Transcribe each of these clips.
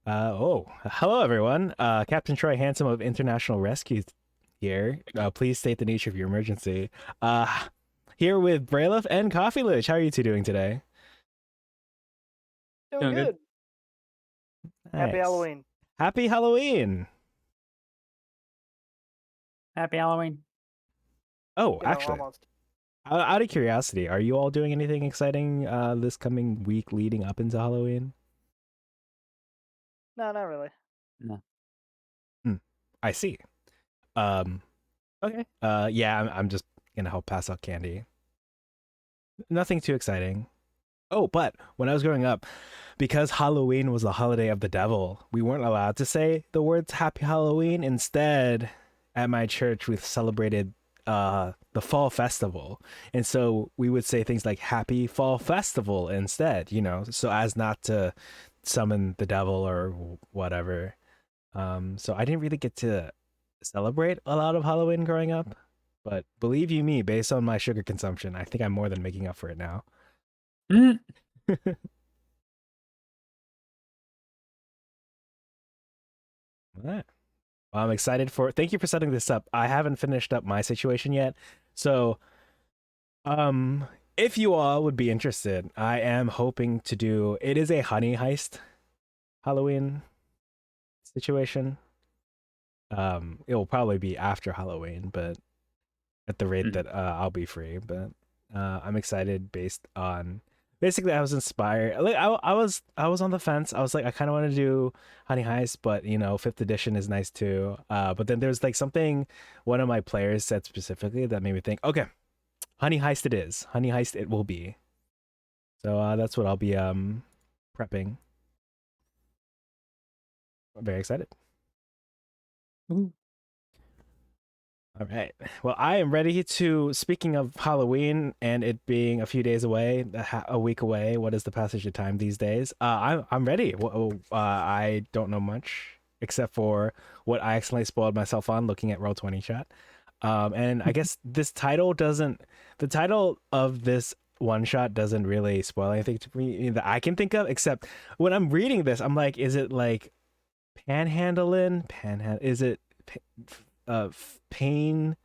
Hello everyone. Captain Troy Handsome of International Rescue here. Please state the nature of your emergency. Uh, Here with Brailiff and Coffee Lich. How are you two doing today? Doing Doing good. good. Happy Nice. Halloween. Happy Halloween. Happy Halloween. Oh, actually, Almost. out of curiosity, are you all doing anything exciting this coming week leading up into Halloween? No, not really. No. Hmm, I see. Um, okay. Yeah, I'm just gonna help pass out candy. Nothing too exciting. Oh, but when I was growing up, because Halloween was the holiday of the devil, we weren't allowed to say the words Happy Halloween. Instead, at my church, we celebrated the fall festival. And so we would say things like Happy Fall Festival instead, so as not to summon the devil or whatever. So I didn't really get to celebrate a lot of Halloween growing up. But believe you me, based on my sugar consumption, I think I'm more than making up for it now. Mm. All right. Well, I'm excited for. Thank you for setting this up. I haven't finished up my situation yet, so um, if you all would be interested, I am hoping to do. It is a honey heist Halloween situation. It will probably be after Halloween, but at the rate Mm. that I'll be free. But I'm excited based on. Basically, I was inspired. Like I was on the fence. I was like, I kind of want to do Honey Heist, but fifth edition is nice too. But then there's like something one of my players said specifically that made me think, okay, Honey Heist it is. Honey Heist it will be. So that's what I'll be prepping. I'm very excited. Ooh. All right. Well, I am ready to. Speaking of Halloween and it being a few days away, a week away. What is the passage of time these days? I'm ready. I don't know much except for what I accidentally spoiled myself on looking at Roll20 chat. And I guess this title doesn't. The title of this one shot doesn't really spoil anything to me that I can think of. Except when I'm reading this, I'm like, is it like panhandling? Panhandle? Is it? Pain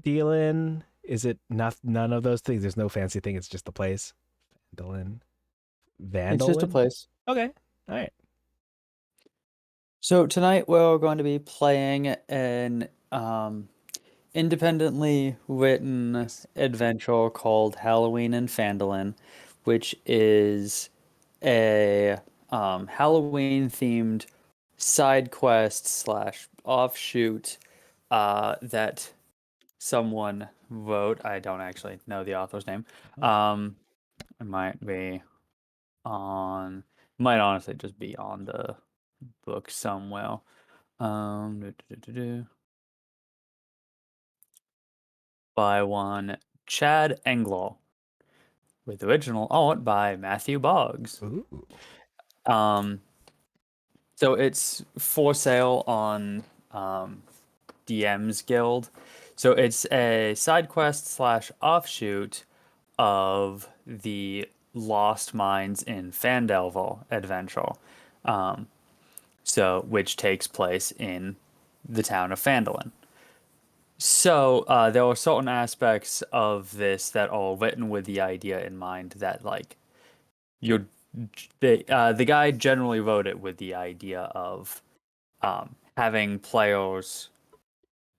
dealing? Is it not none of those things? There's no fancy thing. It's just the place. Vandalin, It's just a Vandalin. place. Okay, all right. So tonight we're going to be playing an independently written Nice. adventure called Halloween in Phandalin, which is a Halloween themed side quest slash offshoot that someone wrote. I don't actually know the author's name. Oh, It might be on, might honestly just be on the book somewhere. Do, do, do, do. By one Chad Englaw, with original art by Matthew Boggs. ooh. Um, so it's for sale on DM's Guild. So it's a side quest slash offshoot of the Lost Mines in Phandelver adventure. Um, so which takes place in the town of Phandalin. So there are certain aspects of this that are written with the idea in mind that like you're the guy generally wrote it with the idea of having players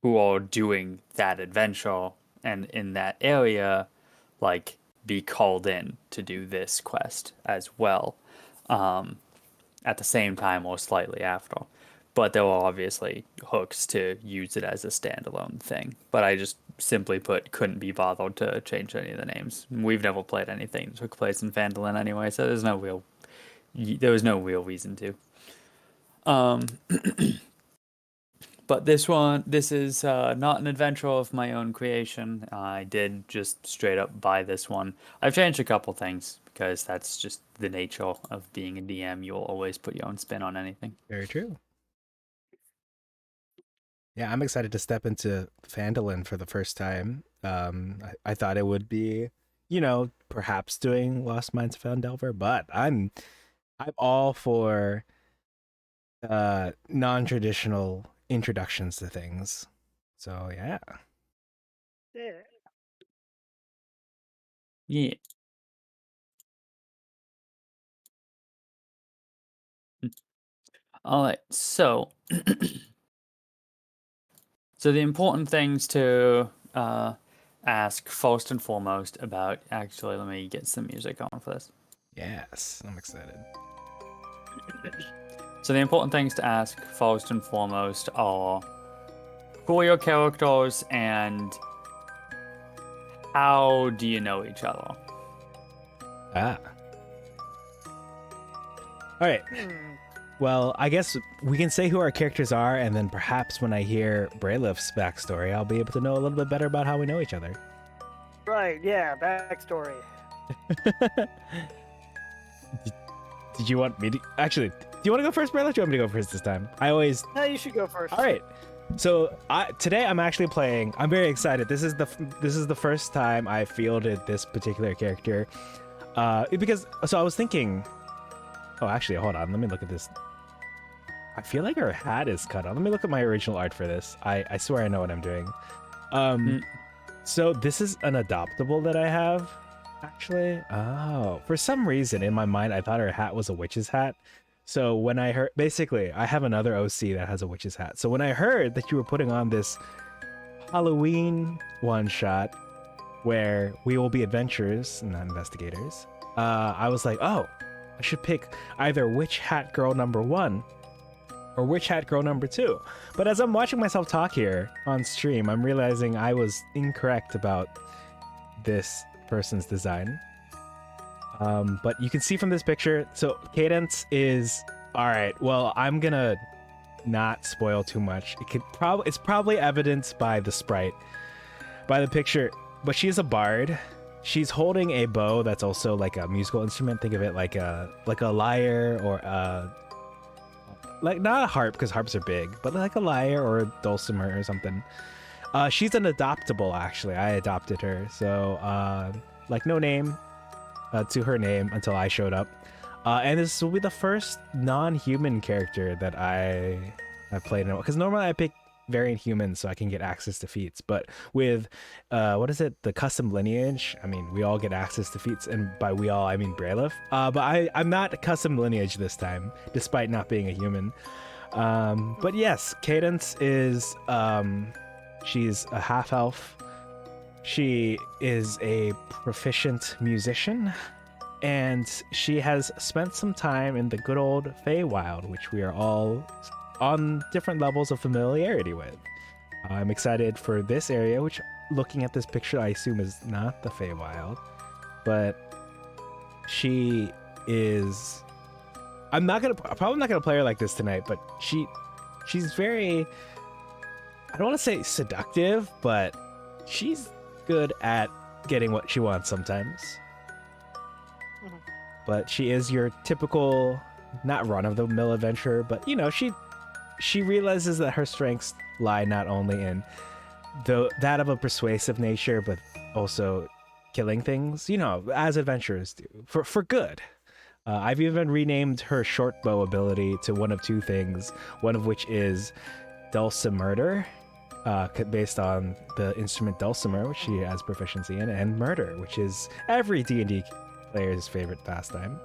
who are doing that adventure and in that area like be called in to do this quest as well. Um, at the same time or slightly after. But there are obviously hooks to use it as a standalone thing. But I just simply put couldn't be bothered to change any of the names. We've never played anything that took place in Phandalin anyway, so there was no real reason to. Um, but this is not an adventure of my own creation. I did just straight up buy this one. I've changed a couple things because that's just the nature of being a DM. You'll always put your own spin on anything. Very true. Yeah, I'm excited to step into Phandalin for the first time. I thought it would be, perhaps doing Lost Mines of Phandelver, but I'm all for non-traditional introductions to things. So yeah. Yeah. Yeah. All right. So, so the important things to ask first and foremost about. Actually, let me get some music on for this. Yes, I'm excited. So the important things to ask first and foremost are who are your characters and how do you know each other? Ah. All right. Well, I guess we can say who our characters are, and then perhaps when I hear Braylif's backstory, I'll be able to know a little bit better about how we know each other. Right, yeah, backstory. Did you want me to... Actually, do you want to go first, Brayliff? Do you want me to go first this time? I always... No, you should go first. All right. So today I'm actually playing... I'm very excited. This is the first time I fielded this particular character. Because... So I was thinking... Oh, actually, hold on. Let me look at this. I feel like her hat is cut on. Let me look at my original art for this. I swear I know what I'm doing. So this is an adoptable that I have, actually. Oh, for some reason in my mind, I thought her hat was a witch's hat. So when I heard, basically, I have another OC that has a witch's hat. So when I heard that you were putting on this Halloween one shot where we will be adventurers, not investigators, I was like, oh, I should pick either Witch Hat Girl number 1 or Witch Hat Girl number 2. But as I'm watching myself talk here on stream, I'm realizing I was incorrect about this person's design. But you can see from this picture, so Cadence is... Alright, well, I'm gonna not spoil too much. It's probably evidenced by the sprite, by the picture, but she's a bard. She's holding a bow that's also like a musical instrument. Think of it like a lyre or like not a harp because harps are big, but like a lyre or a dulcimer or something. She's an adoptable, actually. I adopted her, so like no name to her name until I showed up. And this will be the first non-human character that I have played in, because normally I pick variant humans so I can get access to feats, but with what is it, the custom lineage, I mean, we all get access to feats, and by we all I mean Braylif. But I'm not custom lineage this time, despite not being a human. But yes, Cadence is she's a half elf. She is a proficient musician, and she has spent some time in the good old Feywild, which we are all on different levels of familiarity with. I'm excited for this area, which, looking at this picture, I assume is not the Feywild, but she is... I'm probably not gonna play her like this tonight, but she's very... I don't want to say seductive, but she's good at getting what she wants sometimes. But she is your typical, not run-of-the-mill adventurer, but you know, she realizes that her strengths lie not only in that of a persuasive nature, but also killing things, you know, as adventurers do, for good. I've even renamed her short bow ability to one of two things, one of which is dulcimer, based on the instrument dulcimer, which she has proficiency in, and murder, which is every D&D player's favorite pastime.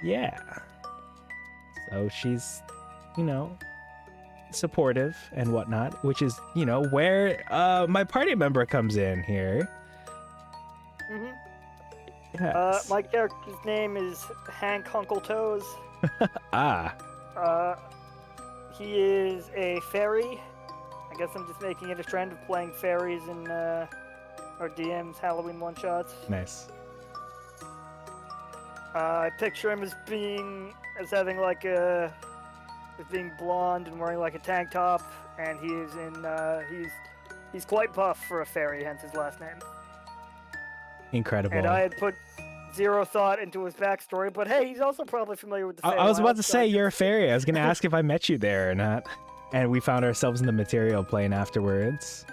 Yeah. So she's, you know, supportive and whatnot, which is, you know, where my party member comes in here. Yes. My character's name is Hank Hunkle Toes. He is a fairy. I guess I'm just making it a trend of playing fairies in our DM's Halloween one-shots. Nice. I picture him as having like as being blonde and wearing like a tank top, and he is he's quite buff for a fairy, hence his last name. Incredible. And I had put zero thought into his backstory, but hey, he's also probably familiar with the Feywild. I was about to say you're a fairy. I was gonna ask if I met you there or not, and we found ourselves in the material plane afterwards.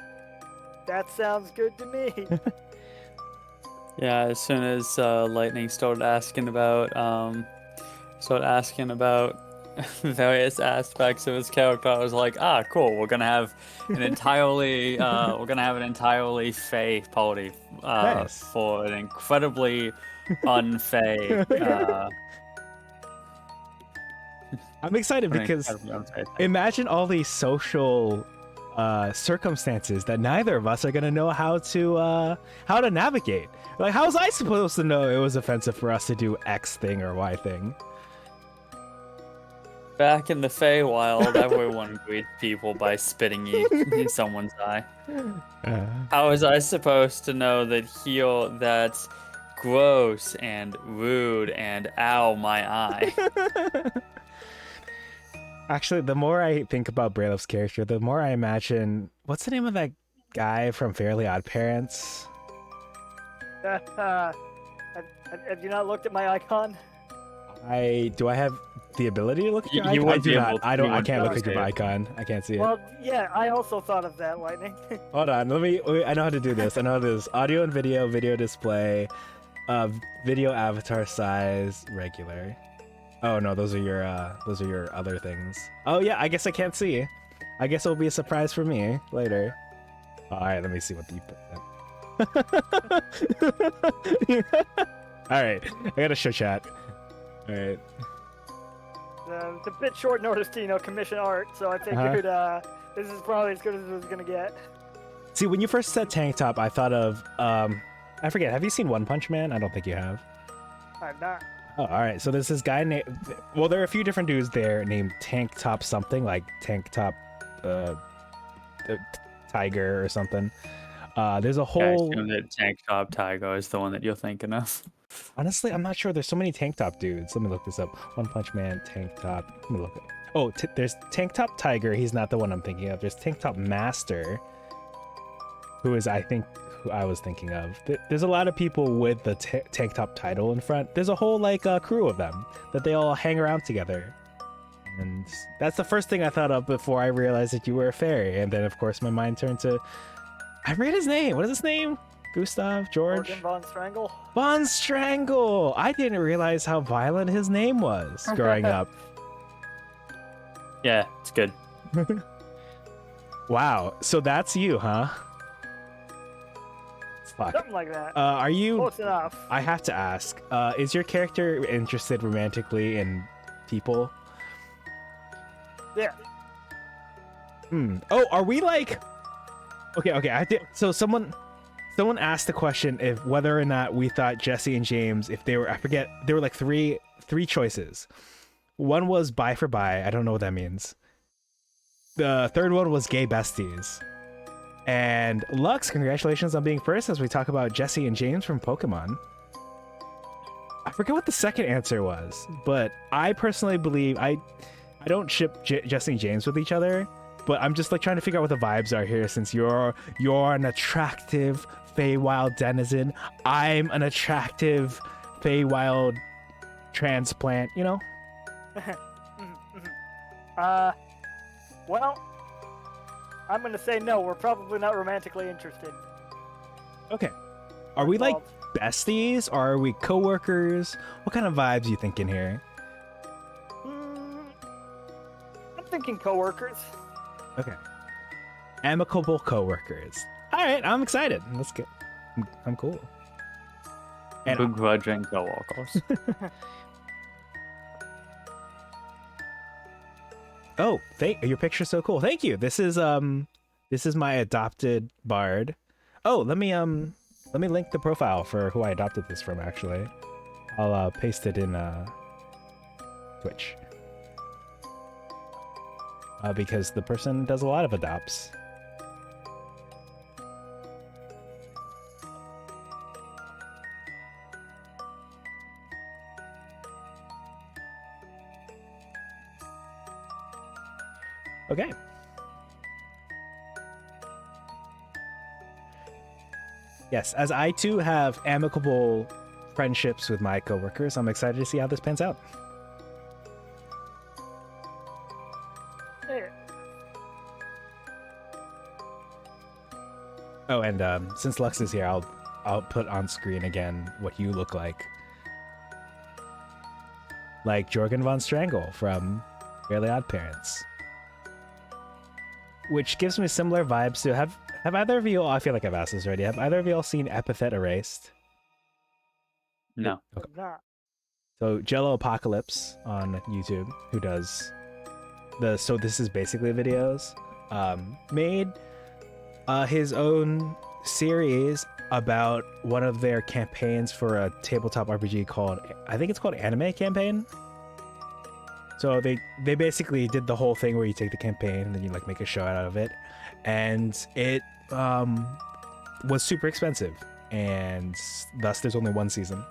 That sounds good to me. Yeah, as soon as Lightning started asking about start asking about various aspects of his character. I was like, cool. We're gonna have an entirely Fey party Nice. for an incredibly unfey. I'm excited for an because incredibly unfey thing. imagine all these social circumstances that neither of us are gonna know how to navigate. Like, how was I supposed to know it was offensive for us to do X thing or Y thing? Back in the Feywild, everyone greets people by spitting in someone's eye. How was I supposed to know that that's gross and rude and ow my eye? Actually, the more I think about Braylof's character, the more I imagine, what's the name of that guy from Fairly OddParents? Have you not looked at my icon? Do I have the ability to look at your You icon? I wouldn't do be not. able to- I you don't. I wouldn't can't be look able at your to. icon. I can't see it. Well, yeah, I also thought of that, Lightning. Hold on. I know how to do this. I know how to do this. Audio and video display, video avatar size, regular. Oh no, those are your other things. Oh yeah, I guess I can't see. I guess it'll be a surprise for me later. All right, let me see what you put. All right, I gotta show chat. All right. It's a bit short notice to, commission art, so I figured this is probably as good as it was gonna get. See, when you first said tank top, I thought of I forget. Have you seen One Punch Man? I don't think you have. I'm not. Oh, all right. So there's this guy named. Well, there are a few different dudes there named Tank Top something, like Tank Top, Tiger or something. There's a I whole. assume that Tank Top Tiger is the one that you're thinking of. Honestly, I'm not sure. There's so many Tank Top dudes. Let me look this up. One Punch Man, Tank Top. Let me look. Oh, there's Tank Top Tiger. He's not the one I'm thinking of. There's Tank Top Master, who is, I think, who I was thinking of. There's a lot of people with the Tank Top title in front. There's a whole crew of them that they all hang around together. And that's the first thing I thought of before I realized that you were a fairy. And then, of course, my mind turned to, I forget his name. What is his name? Gustav? George? Jorgen von Strangle. Von Strangle! I didn't realize how violent his name was growing up. Yeah, it's good. Wow. So that's you, huh? Fuck. Something like that. Are you... Close enough. I have to ask, is your character interested romantically in people? Yeah. Oh, are we like... Okay, I think... So someone asked the question if whether or not we thought Jesse and James, if they were... I forget, there were like three choices. One was bi for bi. I don't know what that means. The third one was gay besties. And Lux, congratulations on being first as we talk about Jesse and James from Pokemon. I forget what the second answer was, but I personally believe I don't ship Jesse and James with each other, but I'm just like trying to figure out what the vibes are here since you're an attractive Feywild denizen. I'm an attractive Feywild transplant, you know? Well, I'm gonna say no. We're probably not romantically interested. Okay. Are we like Involved. besties or are we coworkers? What kind of vibes you thinking here? I'm thinking coworkers. Okay. Amicable coworkers. All right, I'm excited. Let's get. I'm cool. And Begrudging coworkers. oh, your picture's so cool. Thank you. This is my adopted bard. Oh, let me link the profile for who I adopted this from. Actually, I'll paste it in Twitch. Because the person does a lot of adopts. Okay. Yes, as I too have amicable friendships with my coworkers, I'm excited to see how this pans out. There. Oh, and since Lux is here, I'll put on screen again what you look like. like Jorgen von Strangle from Fairly OddParents, which gives me similar vibes to have either of you? I feel like I've asked this already. Have either of you all seen Epithet Erased? No. Okay. Not. So Jello Apocalypse on YouTube, who does the So This Is Basically videos, made his own series about one of their campaigns for a tabletop RPG called, I think it's called Anime Campaign. So they basically did the whole thing where you take the campaign and then you like make a show out of it, and it was super expensive, and thus there's only one season.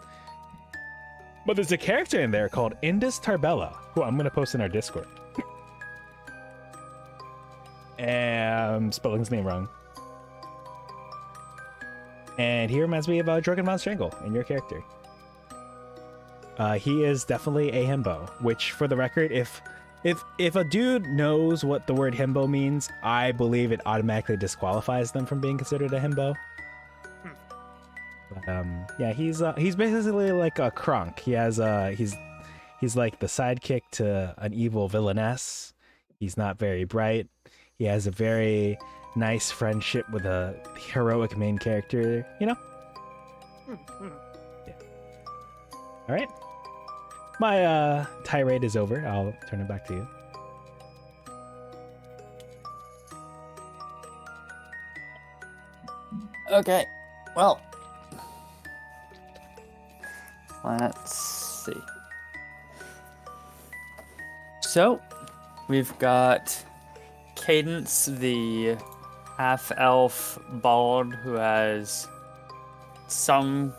But there's a character in there called Indus Tarbella, who I'm gonna post in our Discord. And I'm spelling his name wrong. And he reminds me of Jorgen von Strangle in your character. He is definitely a himbo, which, for the record, if a dude knows what the word himbo means, I believe it automatically disqualifies them from being considered a himbo. But yeah, he's basically like a crunk. He has he's like the sidekick to an evil villainess. He's not very bright. He has a very nice friendship with a heroic main character, you know? Yeah. All right. My tirade is over. I'll turn it back to you. Okay. Well, let's see. So, we've got Cadence, the half-elf bard who has some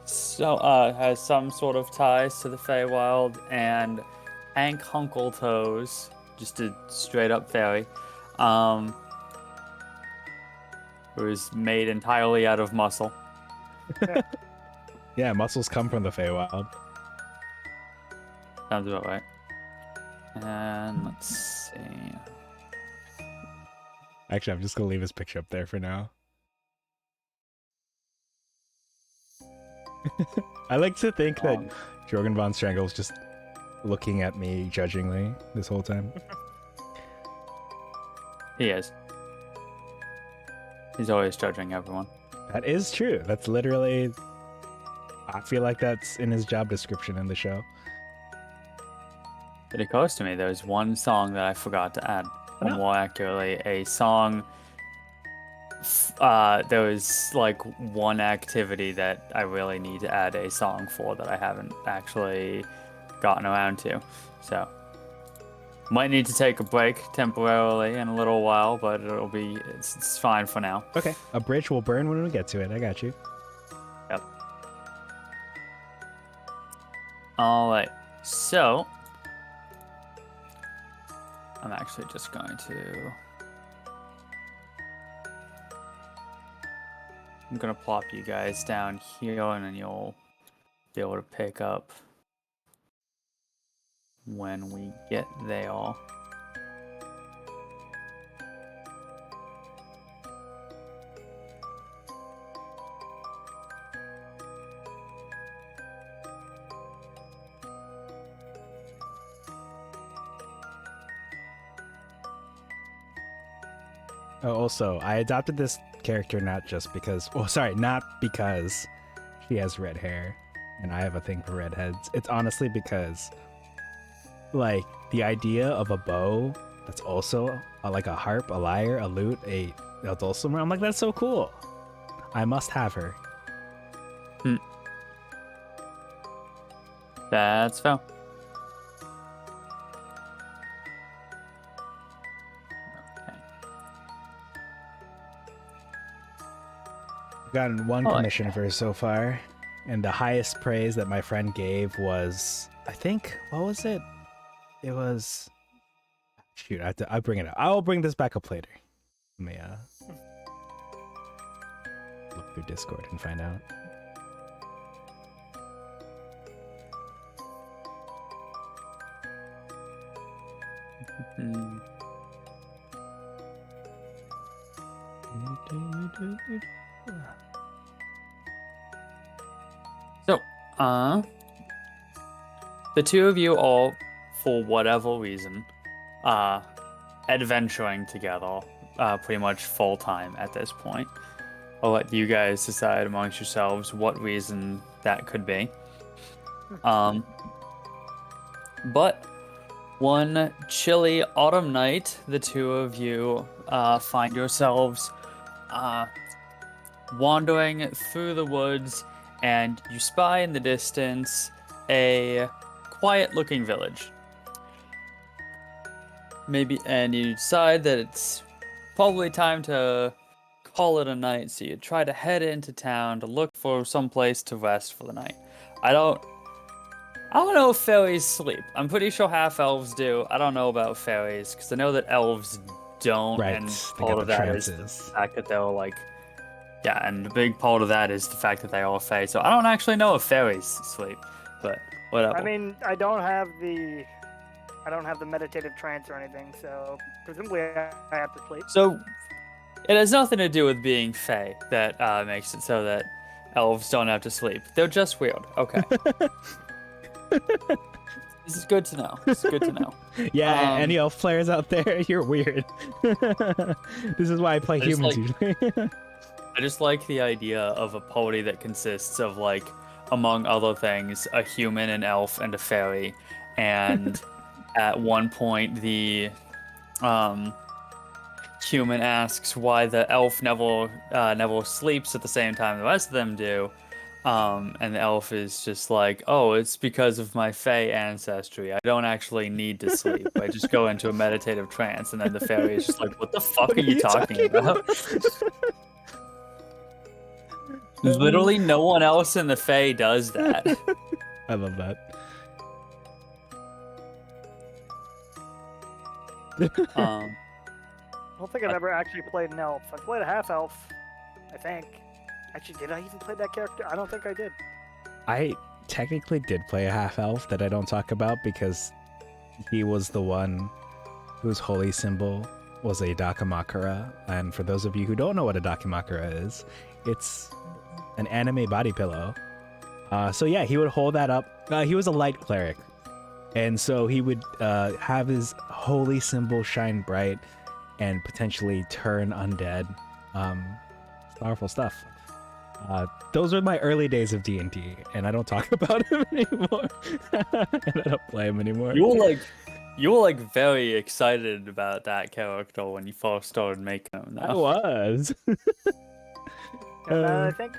sort of ties to the Feywild, and Hank Hunkletoes, just a straight-up fairy, who is made entirely out of muscle. Yeah, muscles come from the Feywild. Sounds about right. And let's see. Actually, I'm just gonna leave his picture up there for now. I like to think that Jorgen von Strangle is just looking at me judgingly this whole time. He is. He's always judging everyone. That is true. That's literally... I feel like that's in his job description in the show. It occurs to me there's one song that I forgot to add. Or more accurately, a song... there was like one activity that I really need to add a song for that I haven't actually gotten around to. So, might need to take a break temporarily in a little while, but it's fine for now. Okay, a bridge will burn when we get to it. I got you. Yep. Alright, so I'm actually just going to... I'm gonna plop you guys down here, and then you'll be able to pick up when we get there. Oh, also, I adopted this character not because she has red hair and I have a thing for redheads. It's honestly because, like, the idea of a bow that's also like a harp, a lyre, a lute, a dulcimer, I'm like, that's so cool. I must have her. That's fair. Gotten one commission for her so far, and the highest praise that my friend gave was, I think, what was it? It was, shoot, I'll bring it up. I'll bring this back up later. Let me look through Discord and find out. So, the two of you all, for whatever reason, adventuring together, pretty much full time at this point. I'll let you guys decide amongst yourselves what reason that could be. But one chilly autumn night, the two of you find yourselves wandering through the woods, and you spy in the distance a quiet-looking village. And you decide that it's probably time to call it a night, so you try to head into town to look for some place to rest for the night. I don't know if fairies sleep. I'm pretty sure half-elves do. I don't know about fairies, because I know that elves don't, Right, and they part got of the that is the trances. fact that they're like... Yeah, and a big part of that is the fact that they are fae, so I don't actually know if fairies sleep, but whatever. I mean, I don't have the meditative trance or anything, so presumably I have to sleep. So, it has nothing to do with being fae that makes it so that elves don't have to sleep. They're just weird. Okay. This is good to know. This is good to know. Yeah, any elf players out there, you're weird. This is why I play humans usually. I just like the idea of a party that consists of, like, among other things, a human, an elf, and a fairy. And at one point, the human asks why the elf never sleeps at the same time the rest of them do. And the elf is just like, oh, it's because of my fae ancestry. I don't actually need to sleep. I just go into a meditative trance. And then the fairy is just like, what the fuck are you talking about? Literally no one else in the fae does that. I love that. I don't think I've ever actually played an elf. I played a half-elf, I think. Actually, did I even play that character? I don't think I did. I technically did play a half-elf that I don't talk about because he was the one whose holy symbol was a Dakamakura. And for those of you who don't know what a Dakamakura is, it's an anime body pillow. So yeah, he would hold that up. He was a light cleric. And so he would have his holy symbol shine bright and potentially turn undead. Powerful stuff. Those were my early days of D&D, and I don't talk about him anymore. And I don't play him anymore. You were very excited about that character when you first started making him. I was. I think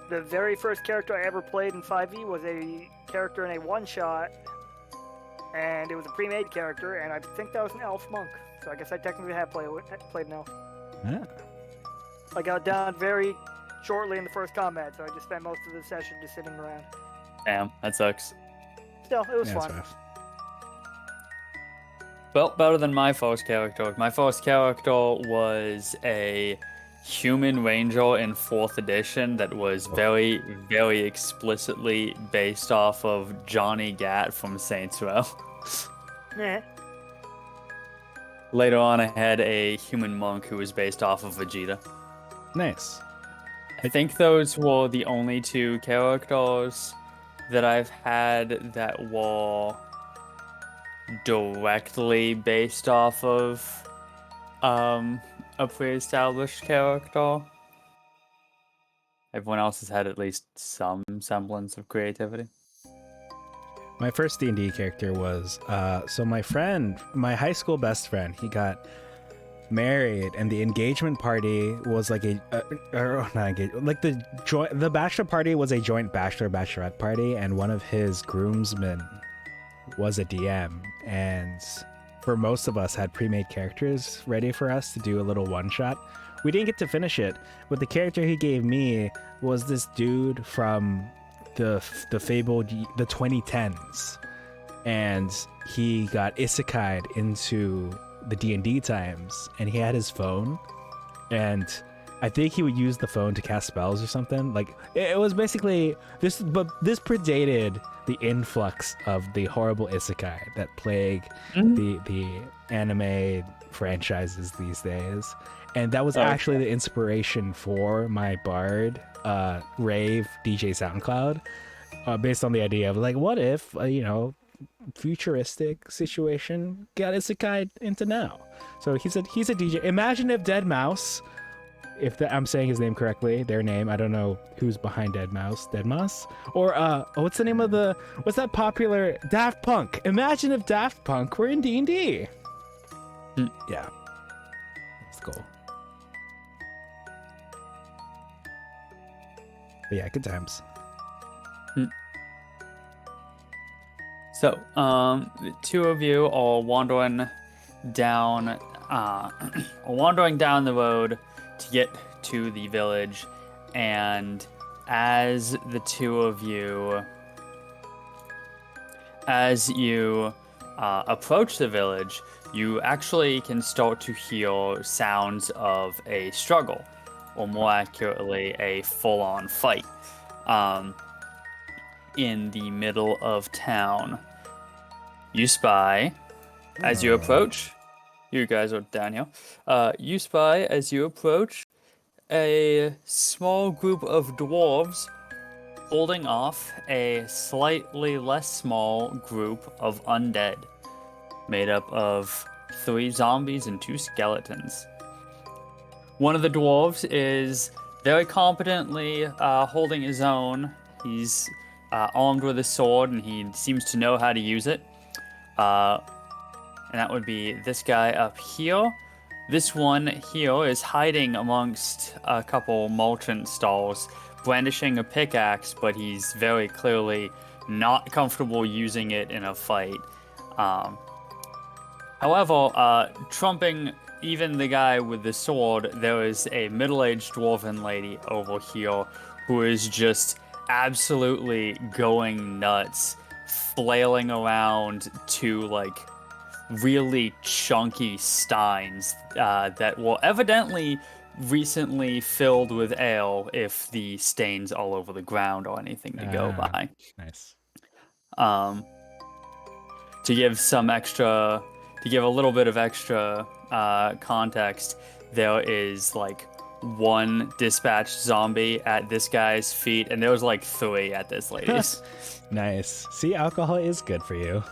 the very first character I ever played in 5e was a character in a one-shot, and it was a pre-made character, and I think that was an elf monk. So I guess I technically have played an elf. Yeah. I got down very shortly in the first combat, so I just spent most of the session just sitting around. Damn, that sucks. Still, it was Yeah, fun. Well, better than my first character. My first character was a human ranger in 4th edition that was very, very explicitly based off of Johnny Gat from Saints Row. Yeah. Later on, I had a human monk who was based off of Vegeta. Nice. I think those were the only two characters that I've had that were directly based off of a pre-established character. Everyone else has had at least some semblance of creativity. My first D&D character was so my friend, my high school best friend, he got married, and the engagement party was like the bachelor party was a joint bachelorette party, and one of his groomsmen was a DM, and for most of us had pre-made characters ready for us to do a little one-shot. We didn't get to finish it, but the character he gave me was this dude from the fabled the 2010s, and he got isekai'd into the D&D times, and he had his phone, and I think he would use the phone to cast spells or something. Like it was basically this, but this predated the influx of the horrible isekai that plague the anime franchises these days, and that was actually the inspiration for my bard rave DJ SoundCloud, based on the idea of like, what if futuristic situation got isekai into now. So he's a DJ. Imagine if Dead Mouse, I'm saying his name correctly, their name, I don't know who's behind Dead Mouse, or what's the name of what's that popular Daft Punk? Imagine if Daft Punk were in D&D. Yeah, it's cool. But yeah, good times. So, the two of you are wandering down the road to get to the village, and as the two of you, approach the village, you actually can start to hear sounds of a struggle, or more accurately, a full-on fight, in the middle of town. You spy, as you approach, you guys are down here, you spy, as you approach, a small group of dwarves holding off a slightly less small group of undead, made up of 3 zombies and 2 skeletons. One of the dwarves is very competently holding his own. He's armed with a sword, and he seems to know how to use it. And that would be this guy up here. This one here is hiding amongst a couple merchant stalls, brandishing a pickaxe, but he's very clearly not comfortable using it in a fight. However, trumping even the guy with the sword, there is a middle-aged dwarven lady over here who is just absolutely going nuts, flailing around to like really chunky steins that were evidently recently filled with ale, if the stains all over the ground or anything to go by. Nice. To give a little bit of extra context, there is like 1 dispatched zombie at this guy's feet, and there was like 3 at this lady's. Nice. See, alcohol is good for you.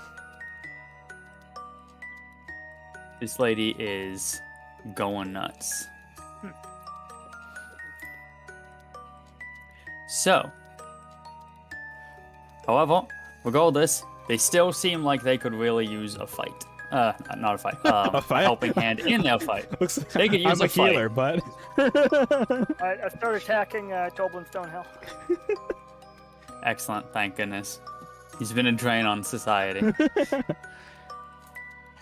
This lady is going nuts. So, however, regardless, they still seem like they could really use a fight. Not a fight. A fight? Helping hand in their fight. They could use I'm a fight. healer, but I start attacking Toblin Stonehill. Excellent, thank goodness. He's been a drain on society.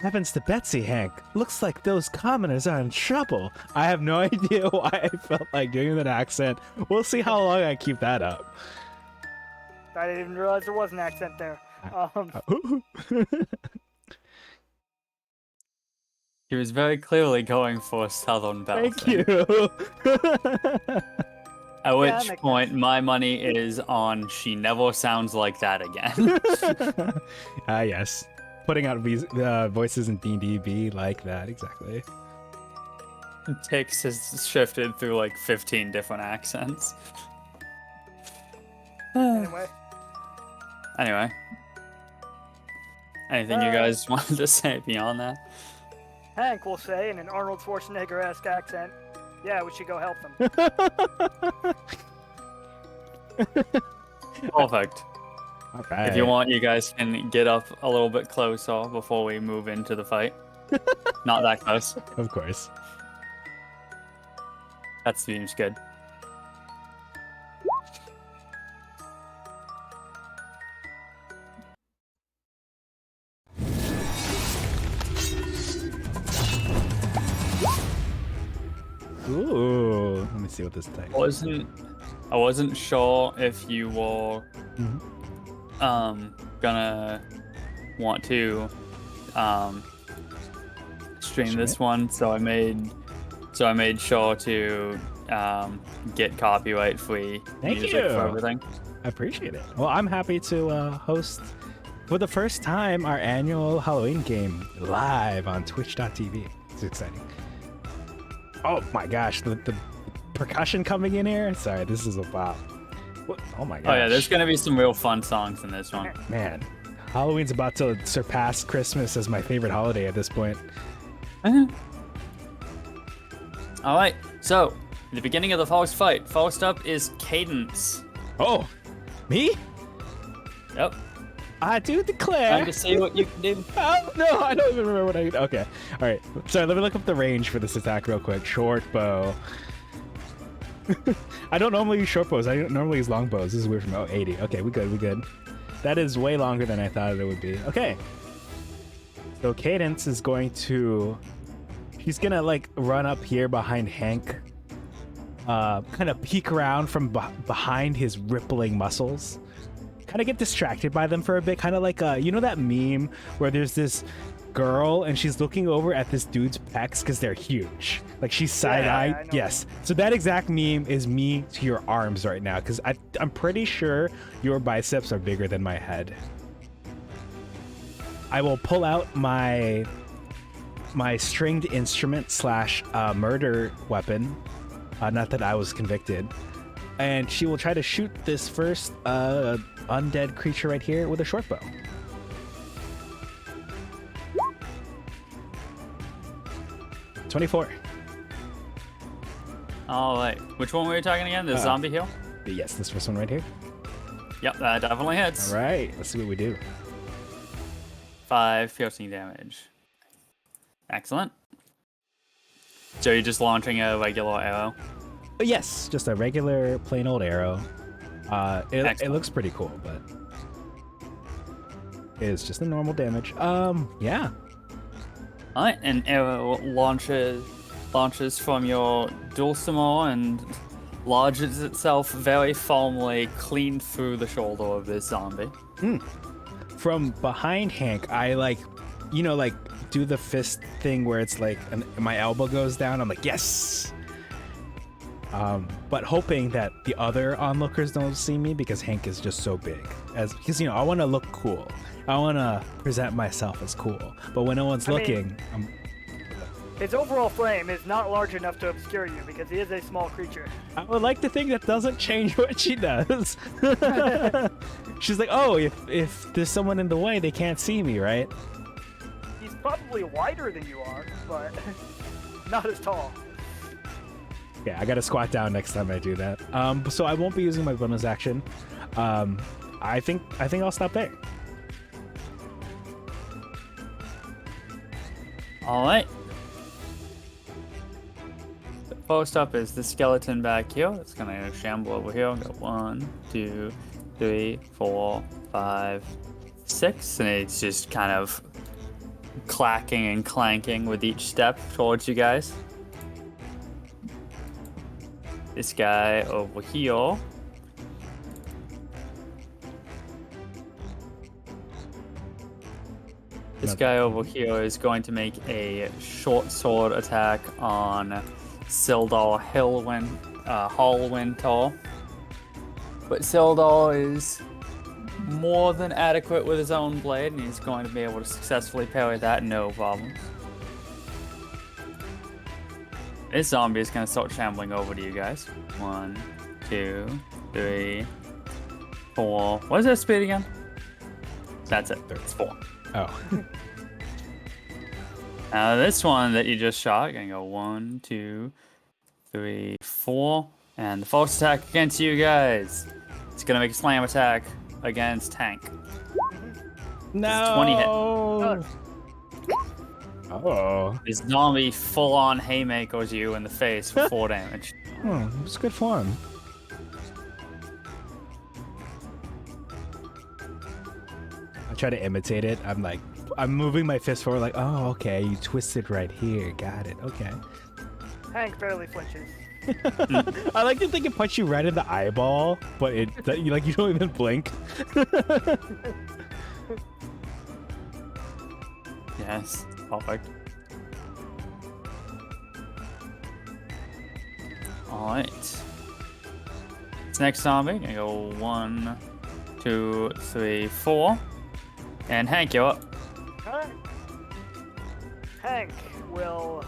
happens to Betsy, Hank? Looks like those commoners are in trouble. I have no idea why I felt like doing that accent. We'll see how long I keep that up. I didn't even realize there was an accent there. He was very clearly going for a Southern belle. Thank you. At which point, my money is on she never sounds like that again. Yes. Putting out voices in D&D be like that, exactly. Tix has shifted through like 15 different accents. Anyway. Anything you guys wanted to say beyond that? Hank will say in an Arnold Schwarzenegger-esque accent, yeah, we should go help them. Perfect. Okay. If you want, you guys can get up a little bit closer before we move into the fight. Not that close. Of course. That seems good. Ooh, let me see what this type. I wasn't sure if you were gonna want to stream this one, so I made sure to get copyright free music for everything. I appreciate it. Well, I'm happy to host for the first time our annual Halloween game live on twitch.tv. It's exciting. Oh my gosh, the percussion coming in here. Sorry, this is a wow. Oh my gosh. Oh yeah, there's gonna be some real fun songs in this one. Man, Halloween's about to surpass Christmas as my favorite holiday at this point. All right, so the beginning of the first fight. First up is Cadence. Oh, me? Yep. I do declare. Time to see what you can do. Oh, no, I don't even remember what I... Okay, all right. Sorry, let me look up the range for this attack real quick. Short bow. I don't normally use short bows. I normally use long bows. This is weird from 80. Okay, we good. That is way longer than I thought it would be. Okay. So Cadence is going to... He's going to, like, run up here behind Hank. Kind of peek around from behind his rippling muscles. Kind of get distracted by them for a bit. Kind of like, you know that meme where there's this girl and she's looking over at this dude's pecs because they're huge. Like she's side-eyed. Yeah, yes. So that exact meme is me to your arms right now because I'm pretty sure your biceps are bigger than my head. I will pull out my stringed instrument / murder weapon. Not that I was convicted. And she will try to shoot this first undead creature right here with a short bow. $24. All right, which one were you talking again? The zombie heal? Yes, this first one right here. Yep, that definitely hits. All right, let's see what we do. 5 piercing damage. Excellent. So you're just launching a regular arrow? Yes, just a regular plain old arrow. It Excellent. looks pretty cool, but it is just a normal damage. Yeah. All right, an arrow launches from your dulcimer and lodges itself very firmly clean through the shoulder of this zombie. From behind Hank, I like do the fist thing where it's like my elbow goes down. I'm like, yes. But hoping that the other onlookers don't see me because Hank is just so big. Because I want to look cool. I want to present myself as cool. But when no one's looking, his overall frame is not large enough to obscure you because he is a small creature. I would like to think that doesn't change what she does. She's like, oh, if there's someone in the way, they can't see me, right? He's probably wider than you are, but not as tall. Yeah, I gotta squat down next time I do that. So I won't be using my bonus action. I think I'll stop there. All right. The first up is the skeleton back here. It's gonna shamble over here. Go 1, 2, 3, 4, 5, 6, and it's just kind of clacking and clanking with each step towards you guys. This guy over here. This guy over here is going to make a short sword attack on Sildar Hallwinter. But Sildar is more than adequate with his own blade, and he's going to be able to successfully parry that, no problems. This zombie is going to start shambling over to you guys. 1, 2, 3, 4. What is that speed again? That's it. It's 4. Oh. Now this one that you just shot, gonna go 1, 2, 3, 4, and the first attack against you guys. It's gonna make a slam attack against Hank. No. 20 hit. Oh. This zombie full-on haymakers you in the face for 4 damage. Oh, it's good form. I try to imitate it. I'm moving my fist forward like, oh, okay, you twisted right here. Got it. Okay. Hank barely flinches. I like to think it punch you right in the eyeball, but you don't even blink. Yes, perfect. Alright. This next zombie, gonna go 1, 2, 3, 4. And Hank, you're up. Alright. Hank will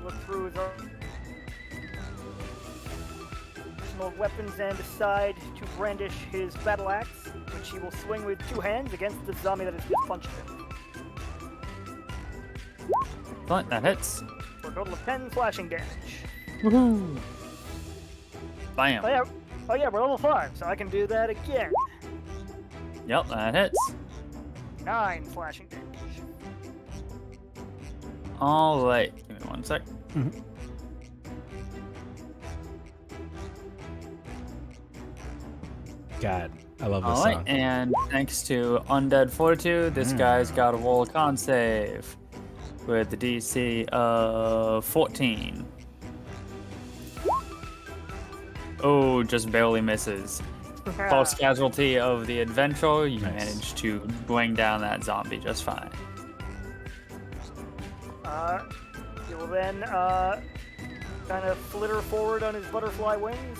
look through his personal weapons and decide to brandish his battle axe, which he will swing with 2 hands against the zombie that has just punched him. But that hits. For a total of 10 slashing damage. Woohoo! Bam. Oh yeah, we're level 5, so I can do that again. Yep, that hits. 9 slashing damage. All right. Give me 1 sec. Mhm. God, I love this All right, song. and thanks to Undead Fortitude, this guy's got a roll con save with the DC of 14. Oh, just barely misses. False casualty of the adventure, you Nice. managed to bring down that zombie just fine. He will then kind of flitter forward on his butterfly wings.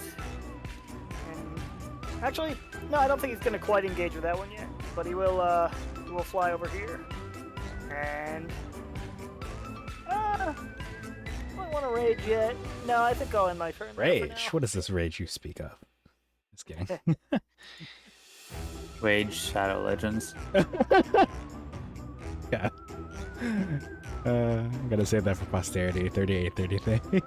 And actually, no, I don't think he's going to quite engage with that one yet. But he will fly over here. And don't want to rage yet. No, I think I'll end my turn. there for Rage? now. What is this rage you speak of? Just kidding. Rage Shadow Legends. Yeah. I'm gonna save that for posterity. 3833.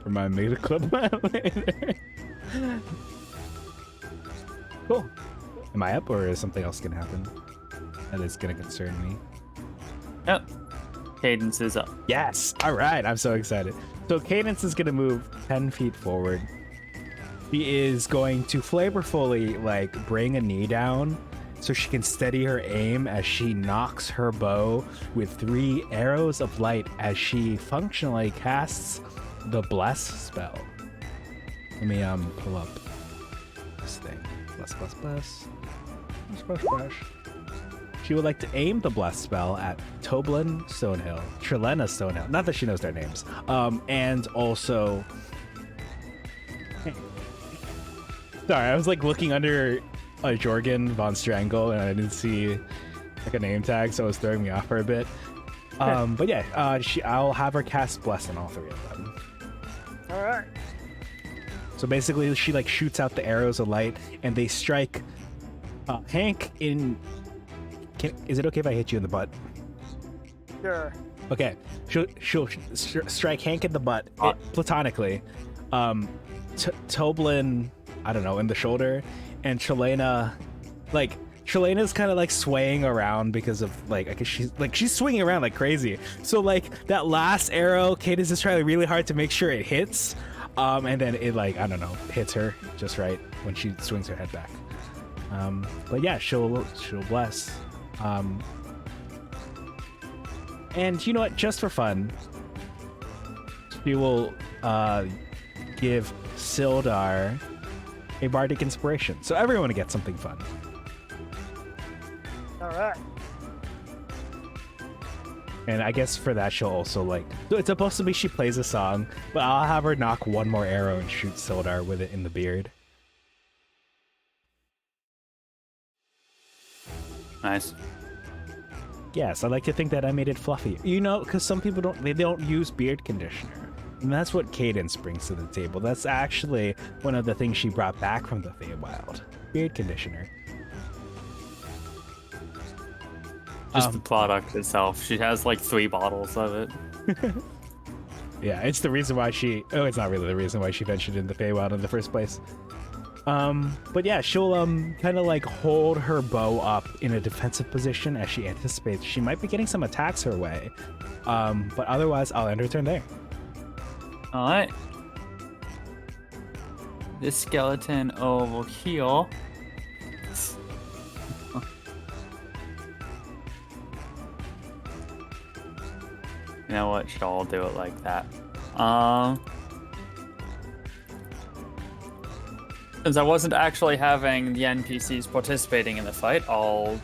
Remind me to clip that later. Cool. Am I up, or is something else gonna happen that is gonna concern me? Yep. Cadence is up. Yes! Alright, I'm so excited. So Cadence is gonna move 10 feet forward. She is going to flavorfully, like, bring a knee down so she can steady her aim as she knocks her bow with 3 arrows of light as she functionally casts the Bless spell. Let me pull up this thing. Bless, bless, bless. Bless, bless, bless. She would like to aim the Bless spell at Toblin Stonehill, Trilena Stonehill, not that she knows their names, and also... Sorry, I was like looking under Jorgen von Strangle and I didn't see like a name tag, so it was throwing me off for a bit. But yeah, I'll have her cast Bless on all 3 of them. Alright. So basically, she like shoots out the arrows of light, and they strike Hank in. Is it okay if I hit you in the butt? Sure. Okay, she'll strike Hank in the butt platonically. Toblin, I don't know, in the shoulder, and Trilena, like Trilena's kind of like swaying around because of like I guess she's swinging around like crazy. So like that last arrow, Cadence is trying really hard to make sure it hits, and then it like I don't know hits her just right when she swings her head back. But yeah, she'll bless. And you know what? Just for fun, she will give Sildar a bardic inspiration, so everyone gets something fun. Alright. And I guess for that she'll also like. So it's supposed to be she plays a song, but I'll have her knock 1 more arrow and shoot Sildar with it in the beard. Nice. Yes, I like to think that I made it fluffy. You know, because some people don't use beard conditioner. And that's what Cadence brings to the table. That's actually one of the things she brought back from the Feywild. Beard conditioner. Just the product itself. She has like 3 bottles of it. Yeah, it's the reason why she... Oh, it's not really the reason why she ventured into the Feywild in the first place. But yeah, she'll kind of like hold her bow up in a defensive position as she anticipates she might be getting some attacks her way. But otherwise, I'll end her turn there. Alright. This skeleton over here. You know what? Sure, I'll do it like that. Since I wasn't actually having the NPCs participating in the fight, I'll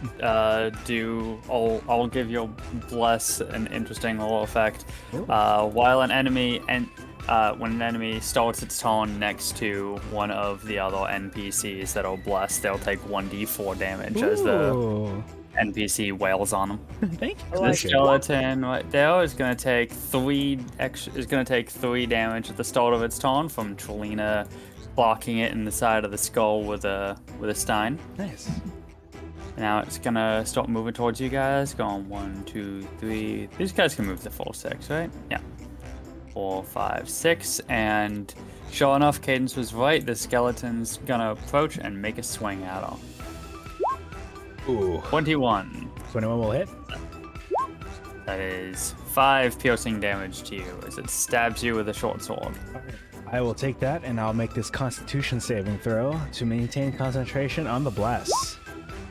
give you Bless an interesting little effect. While an enemy when an enemy starts its turn next to one of the other NPCs that are blessed, they'll take 1d4 damage as the NPC wails on him. Thank you. I The like it. skeleton, Dale, is gonna take 3 damage at the start of its turn from Trelina blocking it in the side of the skull with a stein. Nice. Now it's gonna start moving towards you guys. Going 1, 2, 3. These guys can move the full 6, right? Yeah. 4, 5, 6, and sure enough, Cadence was right. The skeleton's gonna approach and make a swing at him. Ooh. 21. 21 will hit. That is 5 piercing damage to you as it stabs you with a short sword. I will take that, and I'll make this Constitution saving throw to maintain concentration on the bless.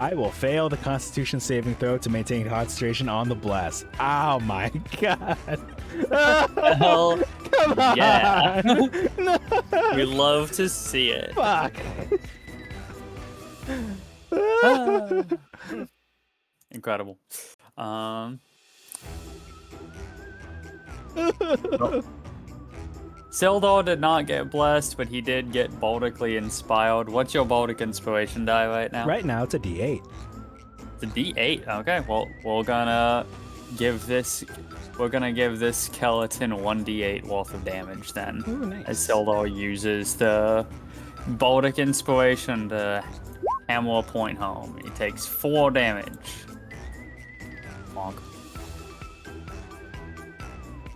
I will fail the Constitution saving throw to maintain concentration on the bless. Oh my god. Hell, Come on. yeah. No. We love to see it. Fuck. Incredible. Sildar did not get blessed, but he did get Baldically inspired. What's your Baldic inspiration die right now? Right now, it's a D8. It's a D8. Okay, well, we're gonna give this skeleton 1d8 worth of damage then. Ooh, nice. As Sildar uses the Baldic inspiration to hammer a point home. He takes 4 damage. Bonk.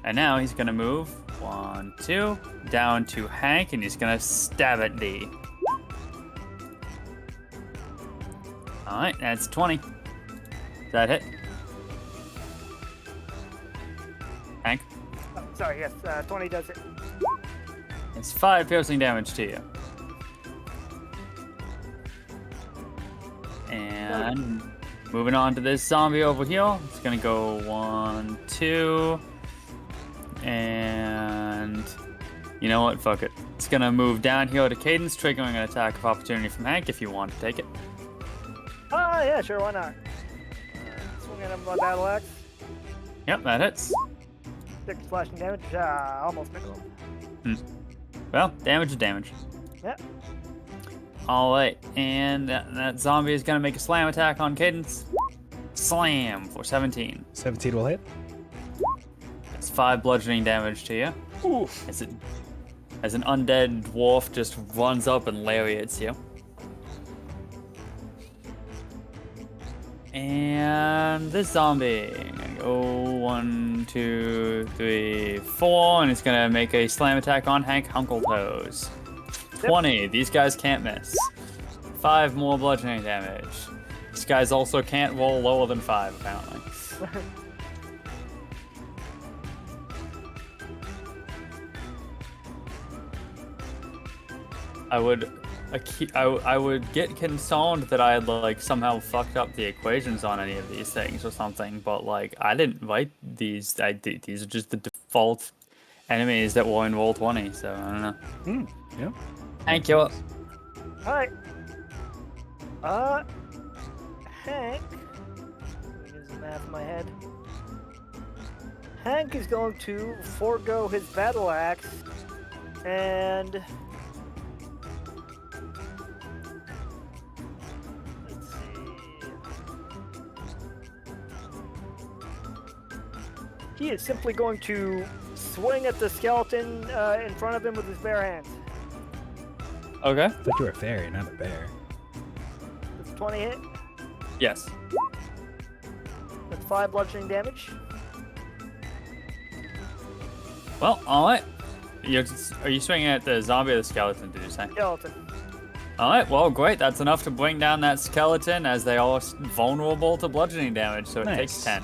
And now he's gonna move 1, 2 down to Hank, and he's gonna stab at D. All right, that's 20. Does that hit? Hank, Oh, sorry, yes, 20 does it. it's 5 piercing damage to you. And moving on to this zombie over here, it's gonna go 1, 2. And you know what? Fuck it. It's gonna move down here to Cadence, triggering an attack of opportunity from Hank if you want to take it. Ah, yeah, sure, why not? Swing at him with my battle axe. Yep, that hits. 6 slashing damage. Almost missed him. Well, damage is damage. Yep. Alright, and that zombie is gonna make a slam attack on Cadence. Slam for 17. 17 will hit. It's 5 bludgeoning damage to you. Oof. As an undead dwarf just runs up and lariats you. And this zombie, gonna go 1, 2, 3, 4, and it's gonna make a slam attack on Hank Hunkletoes. 20. These guys can't miss. 5 more bludgeoning damage. These guys also can't roll lower than 5, apparently. I would get concerned that I had like somehow fucked up the equations on any of these things or something, but like I didn't write these. These are just the default enemies that were in Roll20, so I don't know. Yeah. Thank you. Alright. Hank. Use the math in my head. Hank is going to forego his battle axe and. Let's see. He is simply going to swing at the skeleton in front of him with his bare hands. Okay. I thought you were a fairy, not a bear. That's 20 hit. Yes. That's 5 bludgeoning damage. Well, all right. Are you swinging at the zombie or the skeleton? Did you say? Skeleton. All right. Well, great. That's enough to bring down that skeleton, as they are vulnerable to bludgeoning damage. So it takes Nice. 10.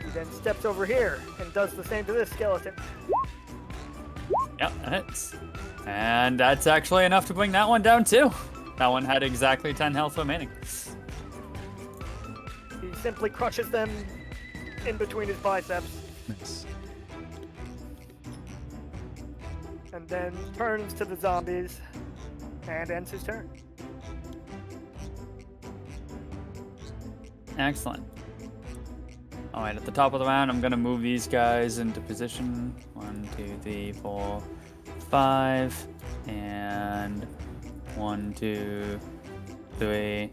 He then steps over here and does the same to this skeleton. Yep, that hits. And that's actually enough to bring that one down too. That one had exactly 10 health remaining. He simply crushes them in between his biceps Nice. and then turns to the zombies and ends his turn. Excellent. All right, at the top of the round, I'm gonna move these guys into position. 1, 2, 3, 4, 5, and 1, 2, 3,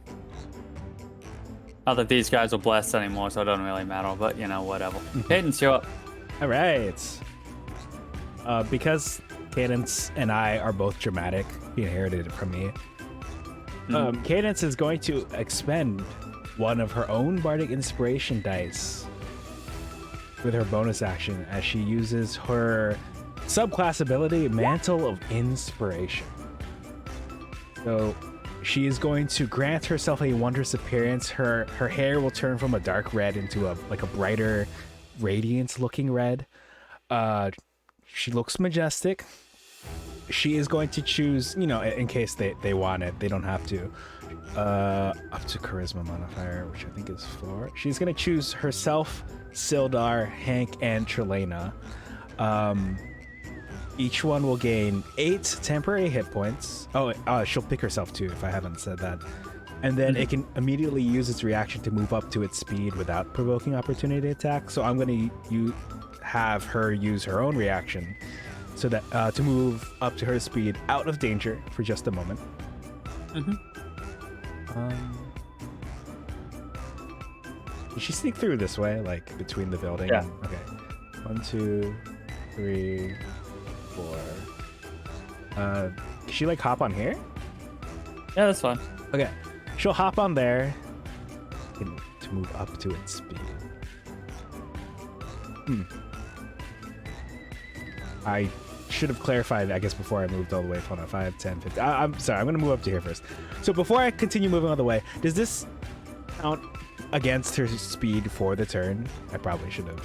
Not that these guys are blessed anymore, so it doesn't really matter, but, you know, whatever. Cadence, you're up. All right. Because Cadence and I are both dramatic, he inherited it from me. Cadence is going to expend one of her own bardic inspiration dice with her bonus action as she uses her subclass ability, Mantle of Inspiration. So she is going to grant herself a wondrous appearance. Her hair will turn from a dark red into a brighter, radiant looking red. She looks majestic. She is going to choose, you know, in case they want it, they don't have to. Up to charisma modifier, which I think is 4. She's going to choose herself, Sildar, Hank, and Trelena. Each one will gain 8 temporary hit points. She'll pick herself too, if I haven't said that. And then it can immediately use its reaction to move up to its speed without provoking opportunity attack. So I'm going to have her use her own reaction so that to move up to her speed out of danger for just a moment. Did she sneak through this way, like between the building? Yeah. Okay. 1, 2, 3, 4. Can she like hop on here? Yeah, that's fine. Okay. She'll hop on there to move up to its speed. I should have clarified, I guess, before I moved all the way. Hold on, 5, 10, 15. I'm sorry, I'm going to move up to here first. So before I continue moving all the way, does this count against her speed for the turn? I probably should have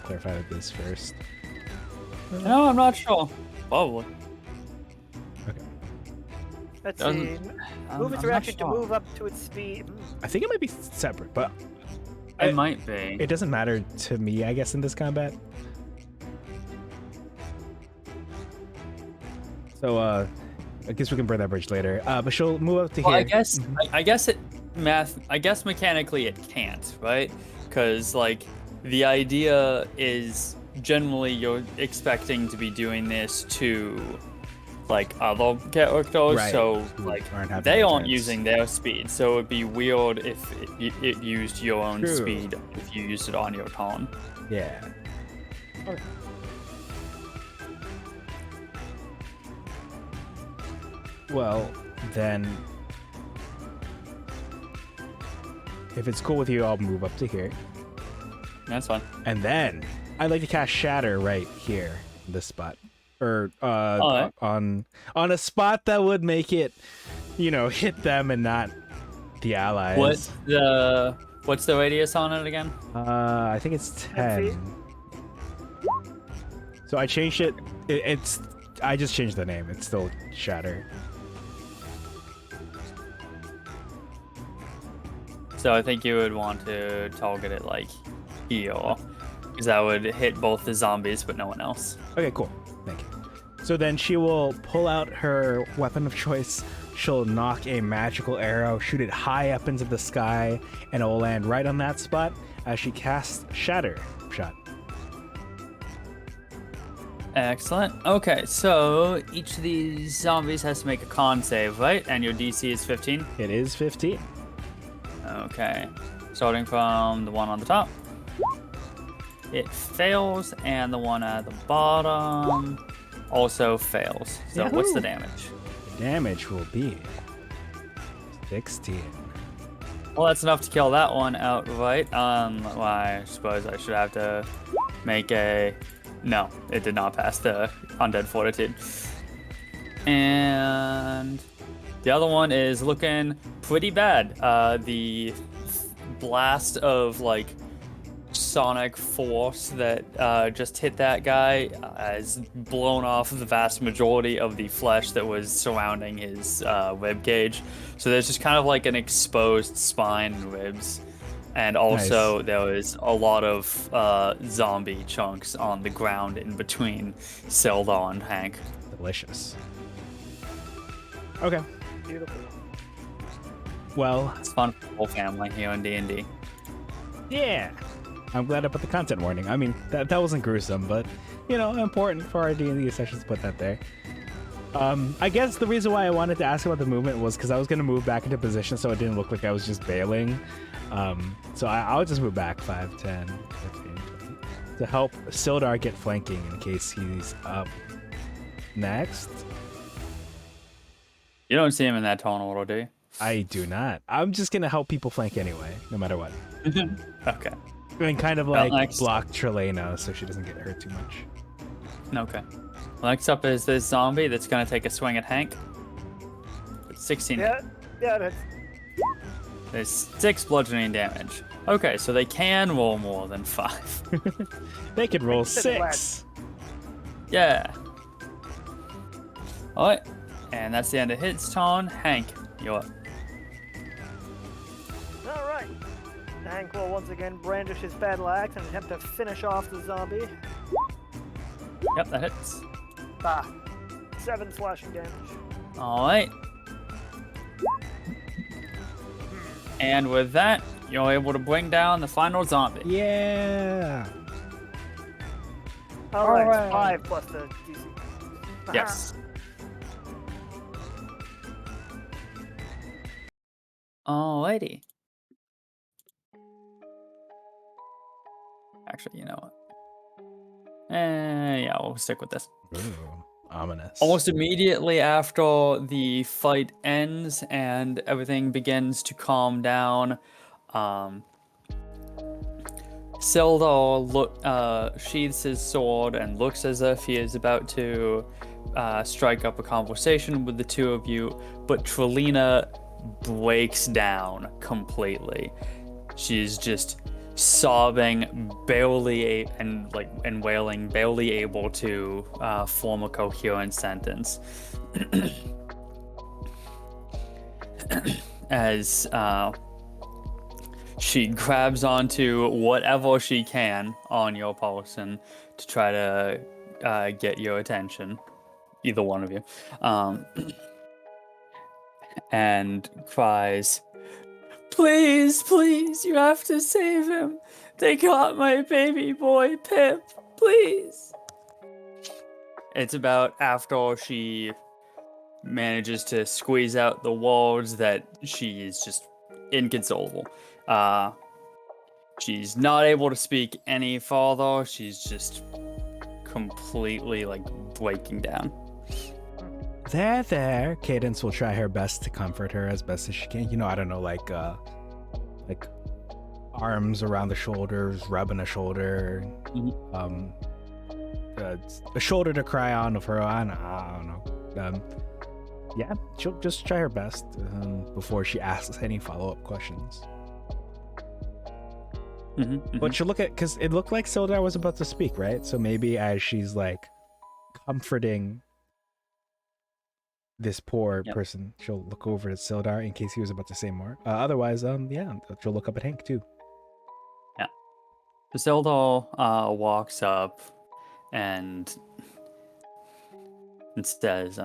clarified this first. No, I'm not sure. Probably. Okay. Let's see. Move its I'm reaction not to sure. move up to its speed. I think it might be separate, but It might be. it doesn't matter to me, I guess, in this combat. So, I guess we can burn that bridge later. But she'll move up to Well, here. I guess mechanically it can't, right? Because like the idea is generally you're expecting to be doing this to like other characters, Right. so Who like aren't having they a aren't chance. using their speed, so it'd be weird if it used your own True. speed if you used it on your turn. Yeah. Okay. Well, then, if it's cool with you, I'll move up to here. That's fine. And then I'd like to cast Shatter right here, this spot, or Alright. on a spot that would make it, you know, hit them and not the allies. What's the radius on it again? I think it's 10 feet. 10. So I changed it. I just changed the name. It's still Shatter. So I think you would want to target it like here, because that would hit both the zombies but no one else. Okay, cool. Thank you. So then she will pull out her weapon of choice. She'll knock a magical arrow, shoot it high up into the sky, and it will land right on that spot as she casts Shatter Shot. Excellent. Okay, so each of these zombies has to make a con save, right? And your DC is 15? It is 15. Okay. Starting from the one on the top. It fails, and the one at the bottom also fails. So what's the Yahoo! damage? The damage will be 16. Well, that's enough to kill that one outright. Well, I suppose I should have to make a... No, it did not pass the Undead Fortitude. And the other one is looking pretty bad. The blast of, like, sonic force that just hit that guy has blown off the vast majority of the flesh that was surrounding his rib cage. So there's just kind of like an exposed spine and ribs. And also Nice. there was a lot of zombie chunks on the ground in between Sildar and Hank. Delicious. Okay. Beautiful. Well, It's fun for the whole family here in D&D. yeah. I'm glad I put the content warning. I mean, that wasn't gruesome, but, you know, important for our D&D sessions to put that there. I guess the reason why I wanted to ask about the movement was because I was gonna move back into position so it didn't look like I was just bailing. So I'll just move back 5, 10, 15, 20, to help Sildar get flanking in case he's up next. You don't see him in that tall order, do you? I do not. I'm just gonna help people flank anyway, no matter what. Okay. I mean, kind of like next. block Trelena so she doesn't get hurt too much. Okay. Next up is this zombie that's gonna take a swing at Hank. It's 16. Yeah, that's There's 6 bludgeoning damage. Okay, so they can roll more than 5. They could roll It's a lad. 6. Yeah. Alright. And that's the end of his turn. Hank, you're up. all right. Hank will once again brandish his battle axe and attempt to finish off the zombie. Yep, that hits. 7 slashing damage. Alright. And with that, you're able to bring down the final zombie. Yeah. All right, 5 plus the DC. Yes. Alrighty. Actually, you know what? Yeah, we'll stick with this. Ooh, ominous. Almost immediately after the fight ends and everything begins to calm down, Sildar sheathes his sword and looks as if he is about to strike up a conversation with the two of you, but Trelena breaks down completely. She's just sobbing, and wailing, barely able to form a coherent sentence. As she grabs onto whatever she can on your person to try to get your attention, either one of you, and cries, "Please, please, you have to save him. They got my baby boy, Pip. Please." It's about after she manages to squeeze out the words that she is just inconsolable. She's not able to speak any further. She's just completely breaking down. There. Cadence will try her best to comfort her as best as she can. You know, I don't know, like arms around the shoulders, rubbing a shoulder, a shoulder to cry on of her own. I don't know. Yeah, she'll just try her best before she asks any follow-up questions. But she'll look at, because it looked like Sildar was about to speak, right? So maybe as she's comforting this poor person, she'll look over at Sildar in case he was about to say more. Otherwise, she'll look up at Hank too. Yeah. So Sildar walks up and says,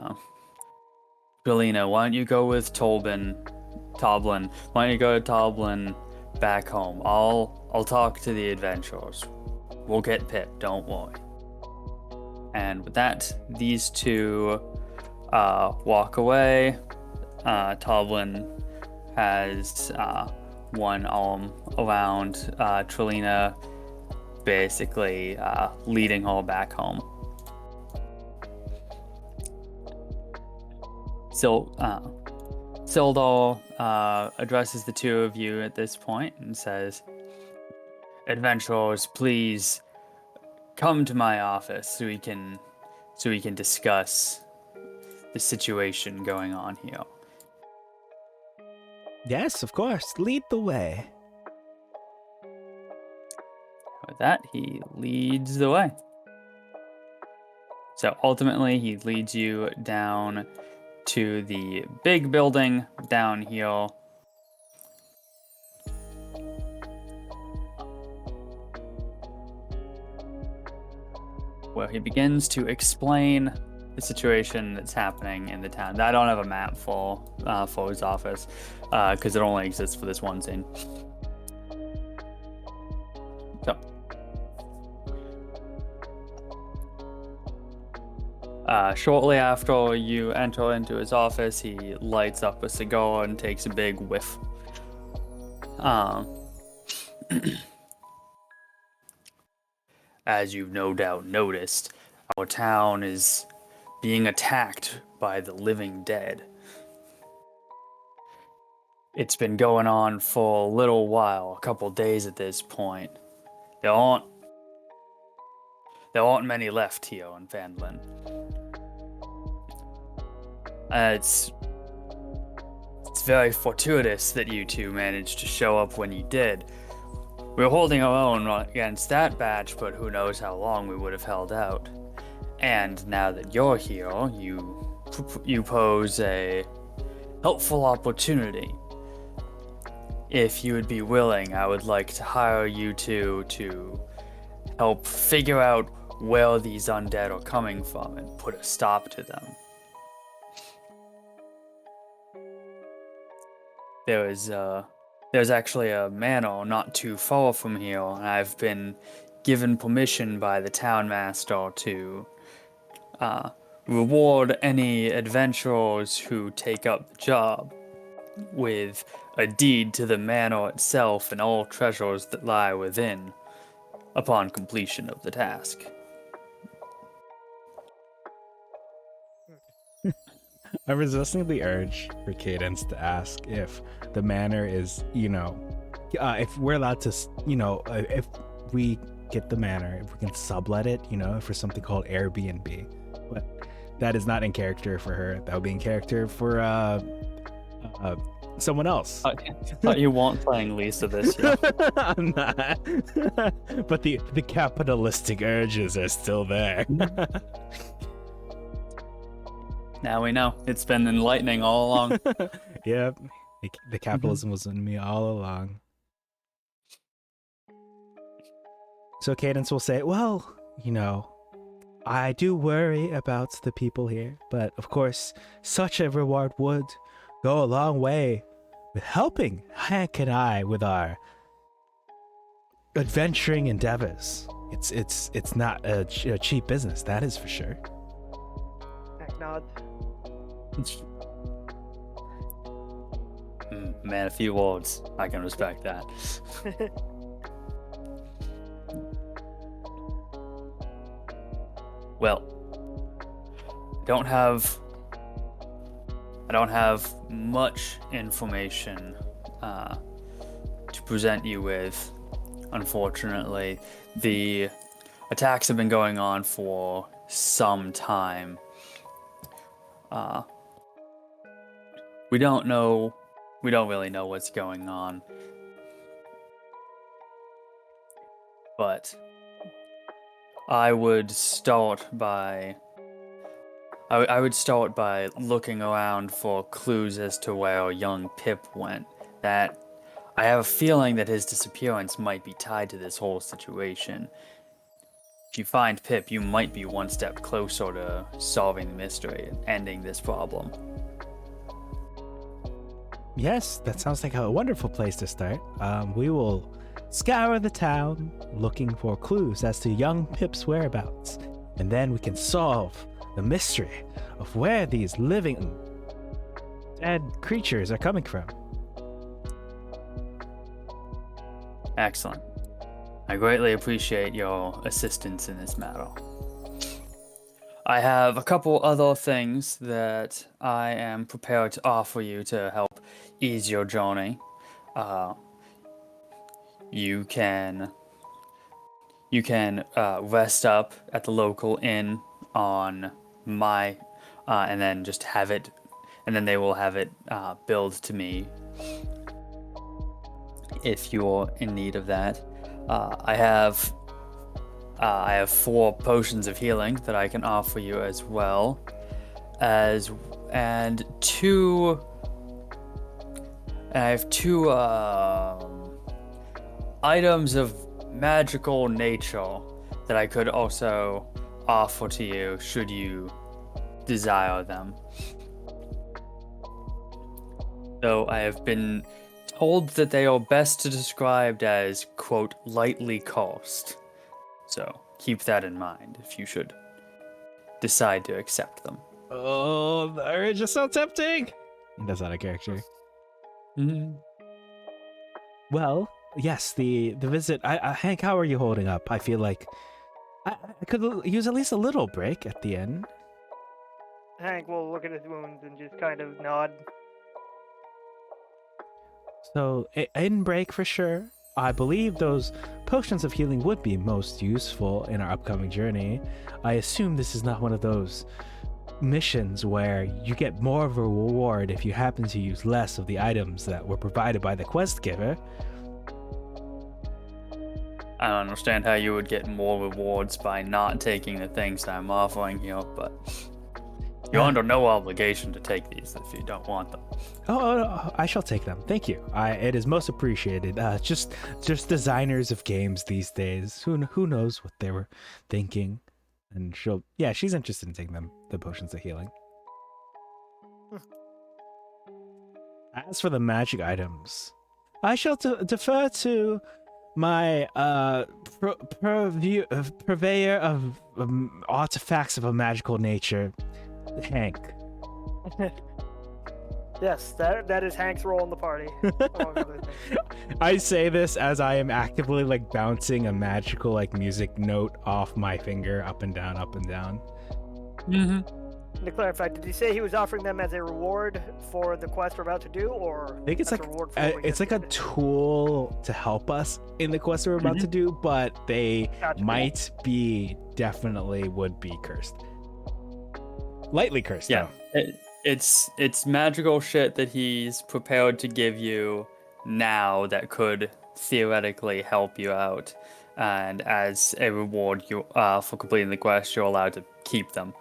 "Trelena, why don't you go with Toblin? Why don't you go to Toblin back home? I'll talk to the adventurers. We'll get Pip, don't worry." And with that, these two walk away. Toblin has one arm around Trelena, basically leading her back home. Sildar addresses the two of you at this point and says, "Adventurers, please come to my office so we can discuss the situation going on here." Yes, of course. Lead the way. With that, he leads the way. So ultimately, he leads you down to the big building down here. Where he begins to explain the situation that's happening in the town. I don't have a map for his office because it only exists for this one scene. So Shortly after you enter into his office, he lights up a cigar and takes a big whiff. Um, as you've no doubt noticed, our town is being attacked by the living dead. It's been going on for a little while, a couple days at this point. There aren't many left here in Phandalin. It's very fortuitous that you two managed to show up when you did. We were holding our own against that batch, but who knows how long we would have held out. And now that you're here, you pose a helpful opportunity. If you would be willing, I would like to hire you two to help figure out where these undead are coming from and put a stop to them. There's actually a manor not too far from here, and I've been given permission by the town master to reward any adventurers who take up the job with a deed to the manor itself and all treasures that lie within upon completion of the task. I'm resisting the urge for Cadence to ask if the manor is, if we're allowed to, if we get the manor, if we can sublet it, for something called Airbnb. But that is not in character for her. That would be in character for someone else. Thought you weren't playing Lisa this year. I'm not. But the capitalistic urges are still there. Now we know. It's been enlightening all along. Yep. The capitalism was in me all along. So Cadence will say, well, I do worry about the people here, but of course, such a reward would go a long way with helping Hank and I with our adventuring endeavors. It's not a cheap business, that is for sure. Hank nods. Man, a few words. I can respect that. Well, I don't have much information to present you with. Unfortunately, the attacks have been going on for some time. We don't really know what's going on. But I would start by looking around for clues as to where young Pip went. That I have a feeling that his disappearance might be tied to this whole situation. If you find Pip, you might be one step closer to solving the mystery and ending this problem. Yes, that sounds like a wonderful place to start. We will scour the town looking for clues as to young Pip's whereabouts, and then we can solve the mystery of where these living dead creatures are coming from. Excellent. I greatly appreciate your assistance in this matter. I have a couple other things that I am prepared to offer you to help ease your journey. You can rest up at the local inn on my, and then just have it, and then they will have it billed to me if you're in need of that. I have 4 potions of healing that I can offer you as well, and 2 items of magical nature that I could also offer to you should you desire them. Though I have been told that they are best described as, quote, lightly cursed. So keep that in mind if you should decide to accept them. Oh, the urge is so tempting. That's not a character. Mm-hmm. Well, yes, the visit. Hank, how are you holding up? I feel like I could use at least a little break at the end. Hank will look at his wounds and just kind of nod. So, in break for sure. I believe those potions of healing would be most useful in our upcoming journey. I assume this is not one of those missions where you get more of a reward if you happen to use less of the items that were provided by the quest giver. I don't understand how you would get more rewards by not taking the things I'm offering you, but you're under no obligation to take these if you don't want them. Oh, I shall take them. Thank you. It is most appreciated. Just designers of games these days. Who knows what they were thinking? And she's interested in taking them, the potions of healing. As for the magic items, I shall defer to my purveyor of artifacts of a magical nature, Hank. Yes, that is Hank's role in the party. Among other things. I say this as I am actively like bouncing a magical like music note off my finger up and down, up and down. Mm-hmm. To clarify, did he say he was offering them as a reward for the quest we're about to do, or I think it's as like a reward for what we it's just like a did? tool to help us in the quest we're about to do, but they Gotcha. might be definitely would be cursed. Lightly cursed, Yeah, though. it's magical shit that he's prepared to give you now that could theoretically help you out, and as a reward, you for completing the quest, you're allowed to keep them.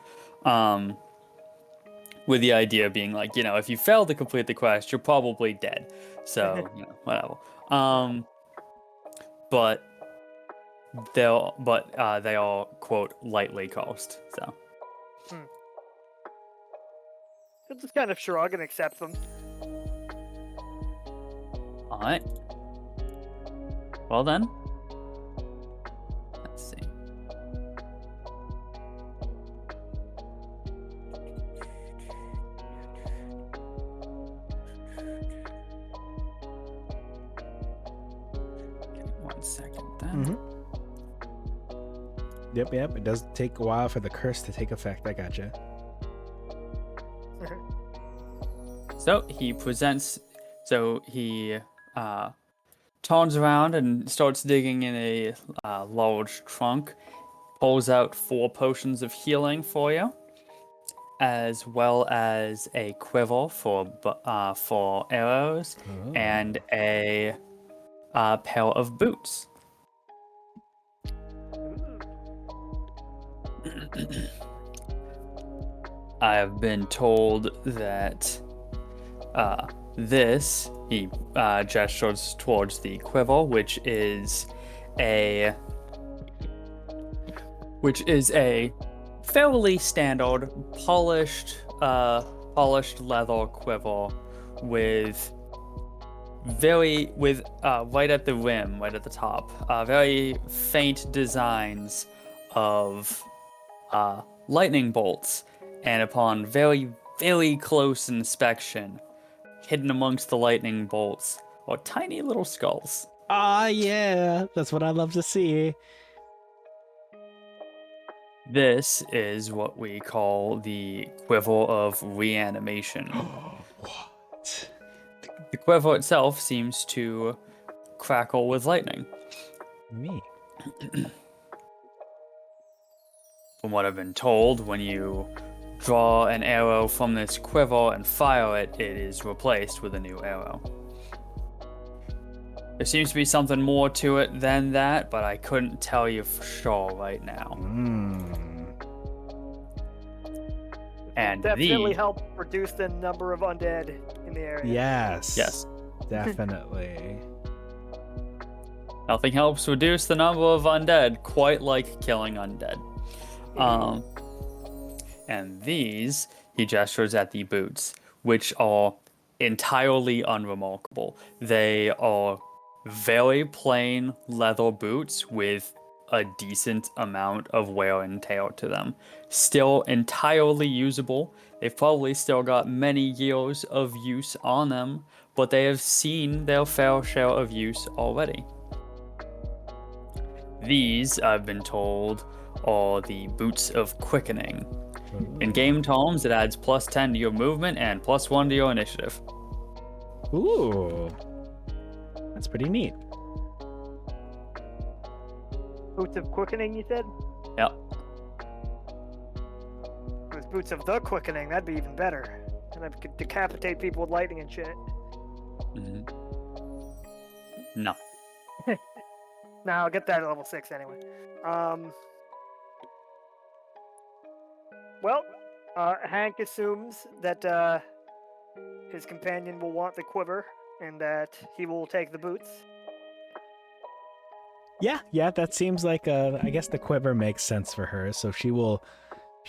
With the idea being like, if you fail to complete the quest, you're probably dead. So, whatever. But they are quote lightly cost. So. He'll just kind of shrug and accept them. All right. Well then. Let's see. Okay, 1 second then. Yep. It does take a while for the curse to take effect. I gotcha. So he turns around and starts digging in a large trunk, pulls out 4 potions of healing for you, as well as a quiver for arrows, and a pair of boots. I have been told that he gestures towards the quiver, which is a fairly standard polished leather quiver with right at the rim, right at the top, very faint designs of lightning bolts, and upon very, very close inspection, hidden amongst the lightning bolts are tiny little skulls. Ah, yeah, that's what I love to see. This is what we call the Quiver of Reanimation. What? The quiver itself seems to crackle with lightning. Me. From what I've been told, when you draw an arrow from this quiver and fire it, it is replaced with a new arrow. There seems to be something more to it than that, but I couldn't tell you for sure right now. And definitely help reduce the number of undead in the area. Yes. Definitely. Nothing helps reduce the number of undead quite like killing undead. And these, he gestures at the boots, which are entirely unremarkable. They are very plain leather boots with a decent amount of wear and tear to them. Still entirely usable. They've probably still got many years of use on them, but they have seen their fair share of use already. These, I've been told, are the Boots of Quickening. In game terms, it adds +10 to your movement and +1 to your initiative. Ooh, that's pretty neat. Boots of Quickening, you said? Yep. It was Boots of the Quickening, that'd be even better. And I could decapitate people with lightning and shit. Mm-hmm. No. Nah, I'll get that at level 6 anyway. Well, Hank assumes that his companion will want the quiver and that he will take the boots. Yeah, that seems like I guess the quiver makes sense for her. So she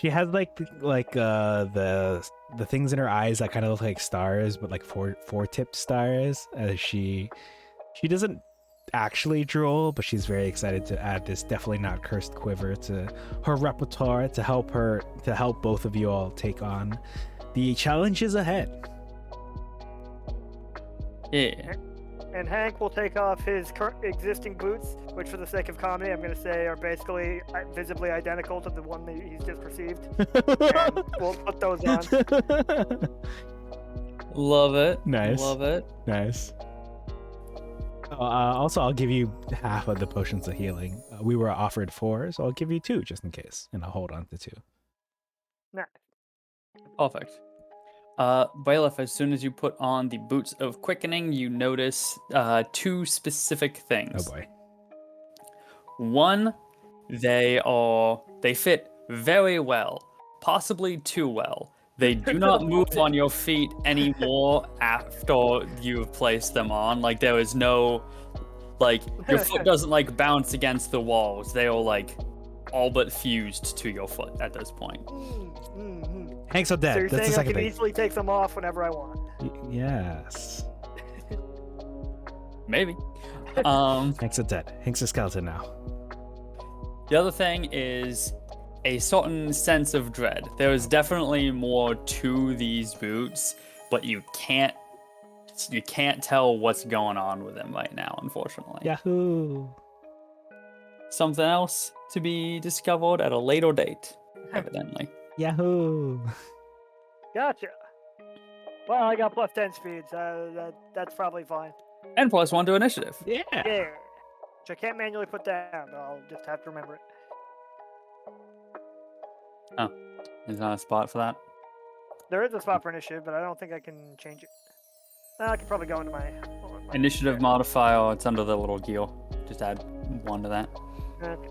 has like the things in her eyes that kind of look like stars, but like four-tipped stars. She doesn't actually drool, but she's very excited to add this definitely not cursed quiver to her repertoire to help both of you all take on the challenges ahead. Yeah. And Hank will take off his existing boots, which for the sake of comedy, I'm going to say are basically visibly identical to the one that he's just received. And we'll put those on. Love it. Nice. Love it. Nice. Also, I'll give you half of the potions of healing. We were offered 4, so I'll give you 2 just in case, and I'll hold on to 2. Nice. Perfect. Bailiff, as soon as you put on the Boots of Quickening, you notice 2 specific things. Oh boy. One, they fit very well, possibly too well. They do not move on your feet anymore after you've placed them on. Like, there is no, like, your foot doesn't, like, bounce against the walls. They are, like, all but fused to your foot at this point. Hank's so dead. So you're That's the saying I second can thing. easily take them off whenever I want? Yes. Maybe. Hank's a dead. Hank's a skeleton now. The other thing is a certain sense of dread. There is definitely more to these boots, but you can't tell what's going on with them right now, unfortunately. Yahoo! Something else to be discovered at a later date, evidently. Yahoo! Gotcha. Well, I got +10 speed, so that's probably fine. And +1 to initiative. Yeah. Yeah. Which I can't manually put down, but I'll just have to remember it. Oh, there's not a spot for that? There is a spot for initiative, but I don't think I can change it. I can probably go into my Initiative modifier, it's under the little gear. Just add 1 to that. Okay.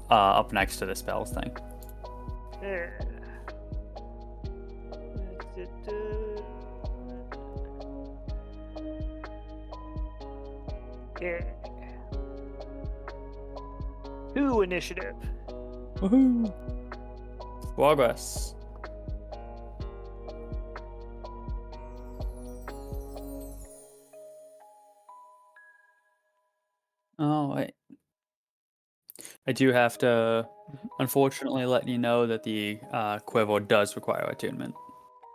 Up next to the spells thing. Yeah. Yeah. 2 initiative. Woohoo! Progress. Oh, wait. I do have to, unfortunately, let you know that the quiver does require attunement.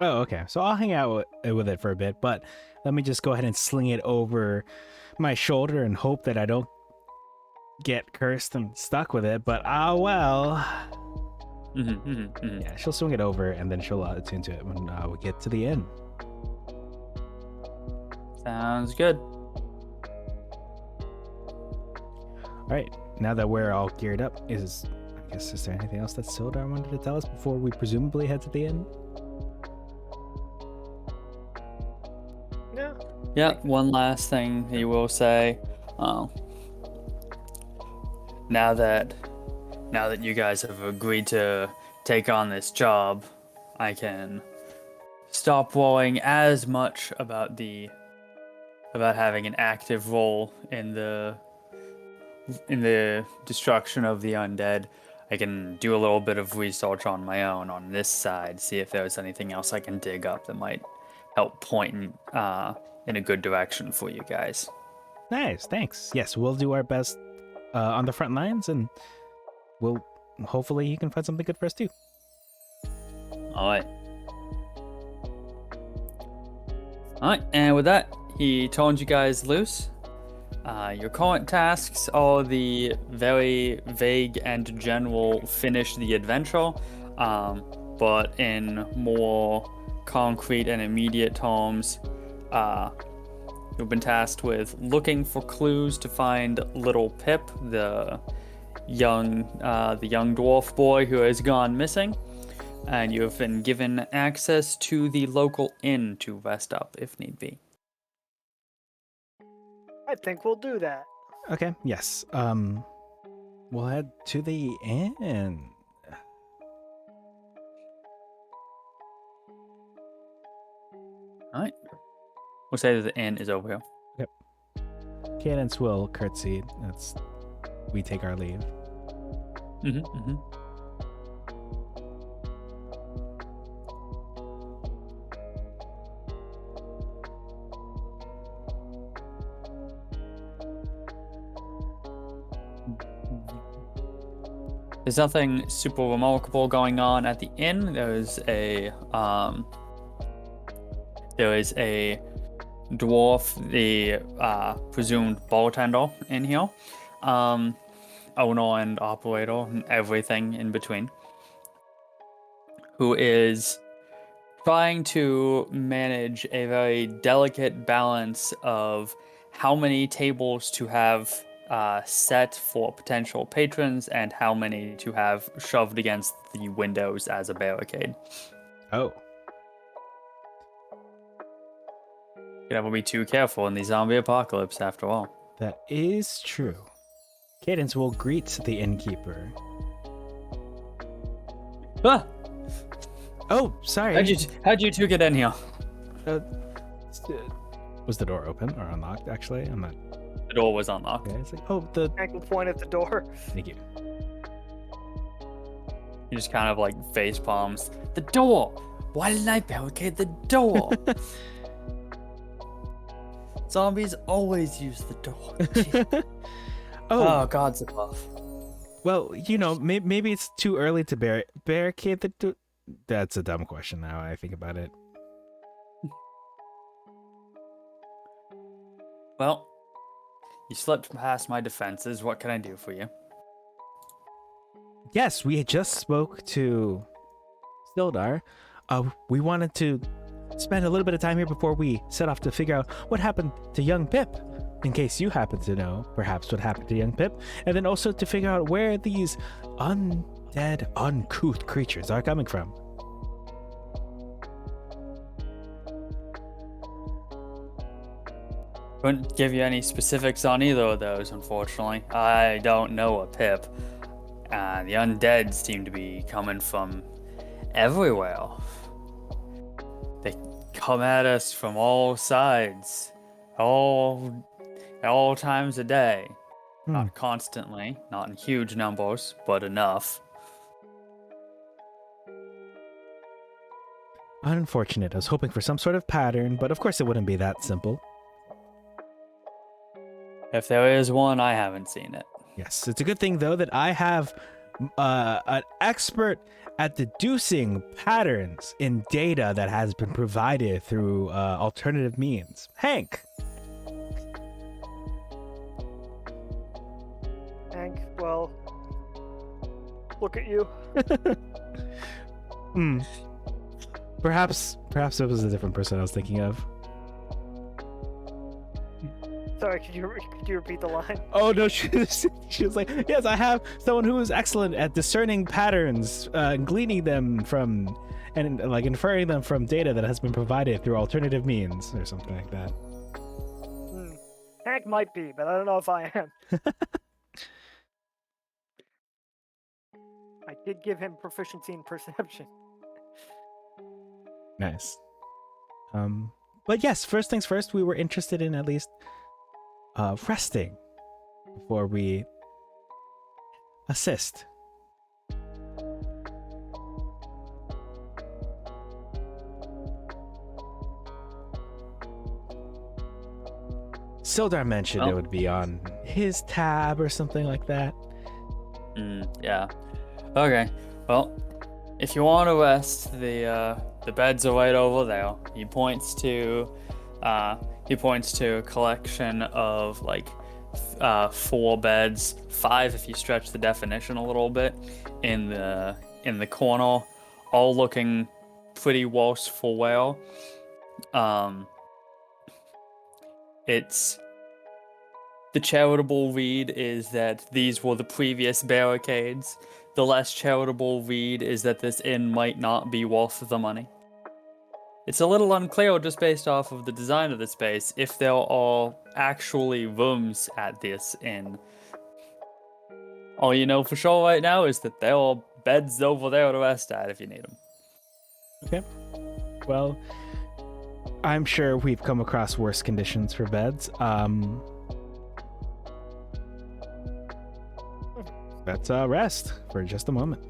Oh, okay. So I'll hang out with it for a bit, but let me just go ahead and sling it over my shoulder and hope that I don't get cursed and stuck with it. But well. Yeah, she'll swing it over and then she'll attune to it when we get to the end. Sounds good. All right. Now that we're all geared up, is there anything else that Sildar wanted to tell us before we presumably head to the end? No. Yeah, one last thing he will say. Now that you guys have agreed to take on this job, I can stop worrying as much about having an active role in the destruction of the undead. I can do a little bit of research on my own on this side, see if there's anything else I can dig up that might help point in a good direction for you guys. Nice, thanks. Yes, we'll do our best on the front lines, and we'll hopefully he can find something good for us too. All right. All right, and with that, he turns you guys loose. Your current tasks are the very vague and general finish the adventure, but in more concrete and immediate terms, you've been tasked with looking for clues to find little Pip, the young dwarf boy who has gone missing, and you have been given access to the local inn to rest up if need be. I think we'll do that. Okay. Yes. We'll head to the inn. All right. We'll say that the inn is over here. Cadence will curtsy. We take our leave. There's nothing super remarkable going on at the inn. There is a dwarf, the presumed bartender in here, owner and operator and everything in between, who is trying to manage a very delicate balance of how many tables to have set for potential patrons and how many to have shoved against the windows as a barricade. Oh. You never be too careful in the zombie apocalypse, after all. That is true. Cadence will greet the innkeeper. Ah! Oh, sorry. How'd you two get in here? Was the door open or unlocked, actually? I'm not... The door was unlocked. Okay, it's like, oh, the... I can point at the door. Thank you. You just kind of like face palms. The door! Why didn't I barricade the door? Zombies always use the door. Oh, God's above. Well, maybe it's too early to barricade the door. That's a dumb question now I think about it. Well, you slipped past my defenses. What can I do for you? Yes, we had just spoke to Sildar. We wanted to spend a little bit of time here before we set off to figure out what happened to young Pip, in case you happen to know perhaps what happened to young Pip, and then also to figure out where these undead, uncouth creatures are coming from. Couldn't give you any specifics on either of those, unfortunately. I don't know a Pip. The undead seem to be coming from everywhere. They come at us from all sides, at all times a day. Not constantly, not in huge numbers, but enough. Unfortunate. I was hoping for some sort of pattern, but of course it wouldn't be that simple. If there is one, I haven't seen it. Yes, it's a good thing, though, that I have an expert at deducing patterns in data that has been provided through alternative means. Hank! Hank, well, look at you. Perhaps it was a different person I was thinking of. Sorry, could you repeat the line? Oh no, she was like, yes, I have someone who is excellent at discerning patterns, gleaning them from, and like inferring them from data that has been provided through alternative means, or something like that. Hank might be, but I don't know if I am. I did give him proficiency in perception. Nice. But yes, first things first, we were interested in at least resting before we assist. Sildar mentioned it would be on his tab or something like that. Yeah. Okay. Well, if you want to rest, the beds are right over there. He points to a collection of like 4 beds, 5 if you stretch the definition a little bit, in the corner, all looking pretty worse for wear. It's the charitable read is that these were the previous barricades. The less charitable read is that this inn might not be worth the money. It's a little unclear just based off of the design of the space if there are actually rooms at this inn. All you know for sure right now is that there are beds over there to rest at if you need them. Okay. Well, I'm sure we've come across worse conditions for beds. Let's rest for just a moment.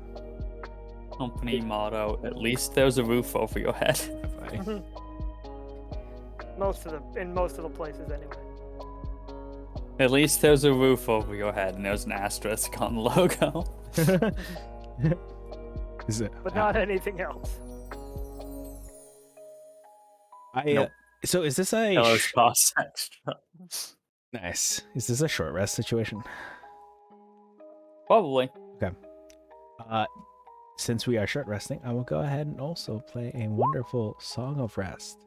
Company motto: at least there's a roof over your head. Bye. In most of the places anyway. At least there's a roof over your head, and there's an asterisk on the logo. Is it? But not anything else. Nope. So is this a Those cost extra. nice? Is this a short rest situation? Probably. Since we are short resting, I will go ahead and also play a wonderful Song of Rest.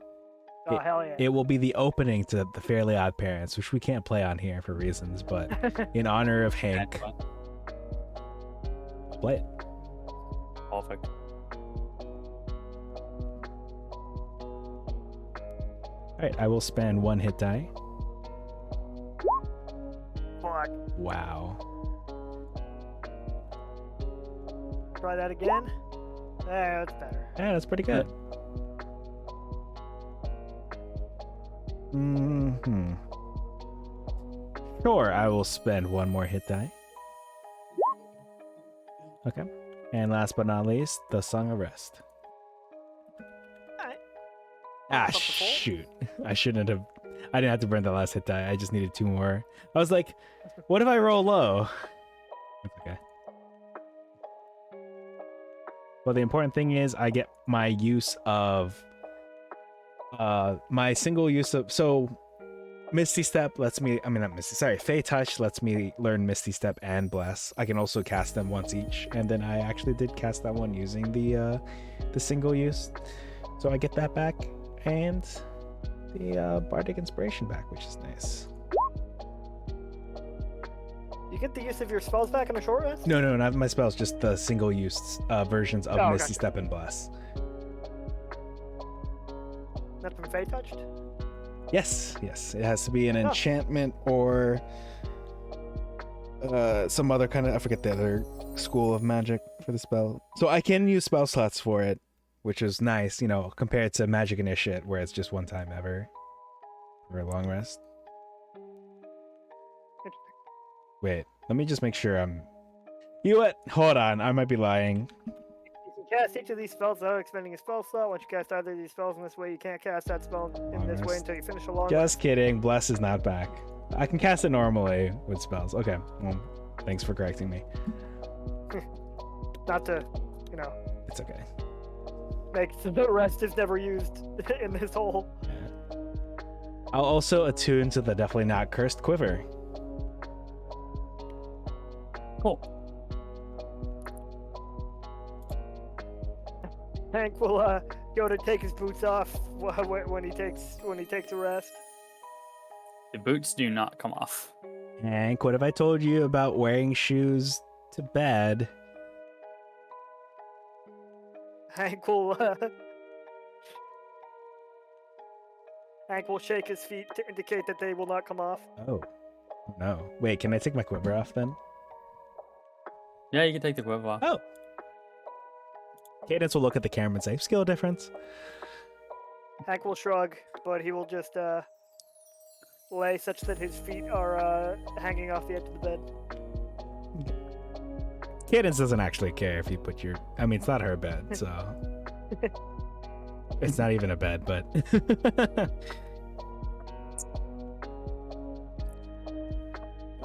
Oh, hell yeah. It will be the opening to the Fairly OddParents, which we can't play on here for reasons, but in honor of Hank, I'll play it. Perfect. Alright, I will spend 1 hit die. Fuck. Wow. Try that again. Yeah, that's better. Yeah, that's pretty good. Sure, I will spend 1 more hit die. Okay. And last but not least, the Song of Rest. Alright. Ah, Up to full? shoot. I didn't have to burn the last hit die. I just needed 2 more. I was like, what if I roll low? It's okay. Well, the important thing is I get my use of my single use of, so Misty Step lets me, Fey Touch lets me learn Misty Step and Bless. I can also cast them once each, and then I actually did cast that one using the single use. So I get that back, and the Bardic Inspiration back, which is nice. You get the use of your spells back in a short rest? No, not my spells, just the single use versions of Misty Step and Bless. That's from Fey Touched? Yes. It has to be an enchantment or some other kind of, I forget the other school of magic for the spell. So I can use spell slots for it, which is nice, compared to Magic Initiate, where it's just one time ever for a long rest. Wait, let me just make sure I'm... You know what? Hold on, I might be lying. You can cast each of these spells without expending a spell slot. Once you cast either of these spells in this way, you can't cast that spell in this way until you finish a long rest. Just kidding, Bless is not back. I can cast it normally with spells. Okay, well, thanks for correcting me. Not to, It's okay. make the rest is never used in this whole... Yeah. I'll also attune to the Definitely Not Cursed Quiver. Cool. Hank will go to take his boots off when he takes a rest. The boots do not come off. Hank, what have I told you about wearing shoes to bed? Hank will shake his feet to indicate that they will not come off. Oh, no. Wait, can I take my quiver off then? Yeah, you can take the quiver off. Oh. Cadence will look at the camera and say, skill difference. Hank will shrug, but he will just lay such that his feet are hanging off the edge of the bed. Cadence doesn't actually care if you put your... it's not her bed, so... It's not even a bed, but...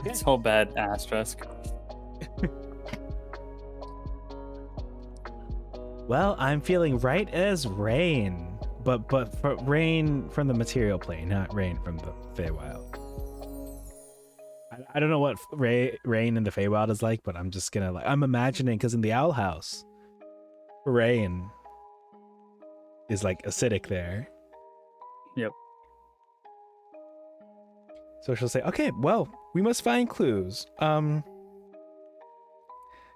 It's all bad, asterisk. Well, I'm feeling right as rain, but for rain from the material plane, not rain from the Feywild. I don't know what rain in the Feywild is like, but I'm just gonna I'm imagining because in the Owl House, rain is like acidic there. Yep. So she'll say, "Okay, well, we must find clues."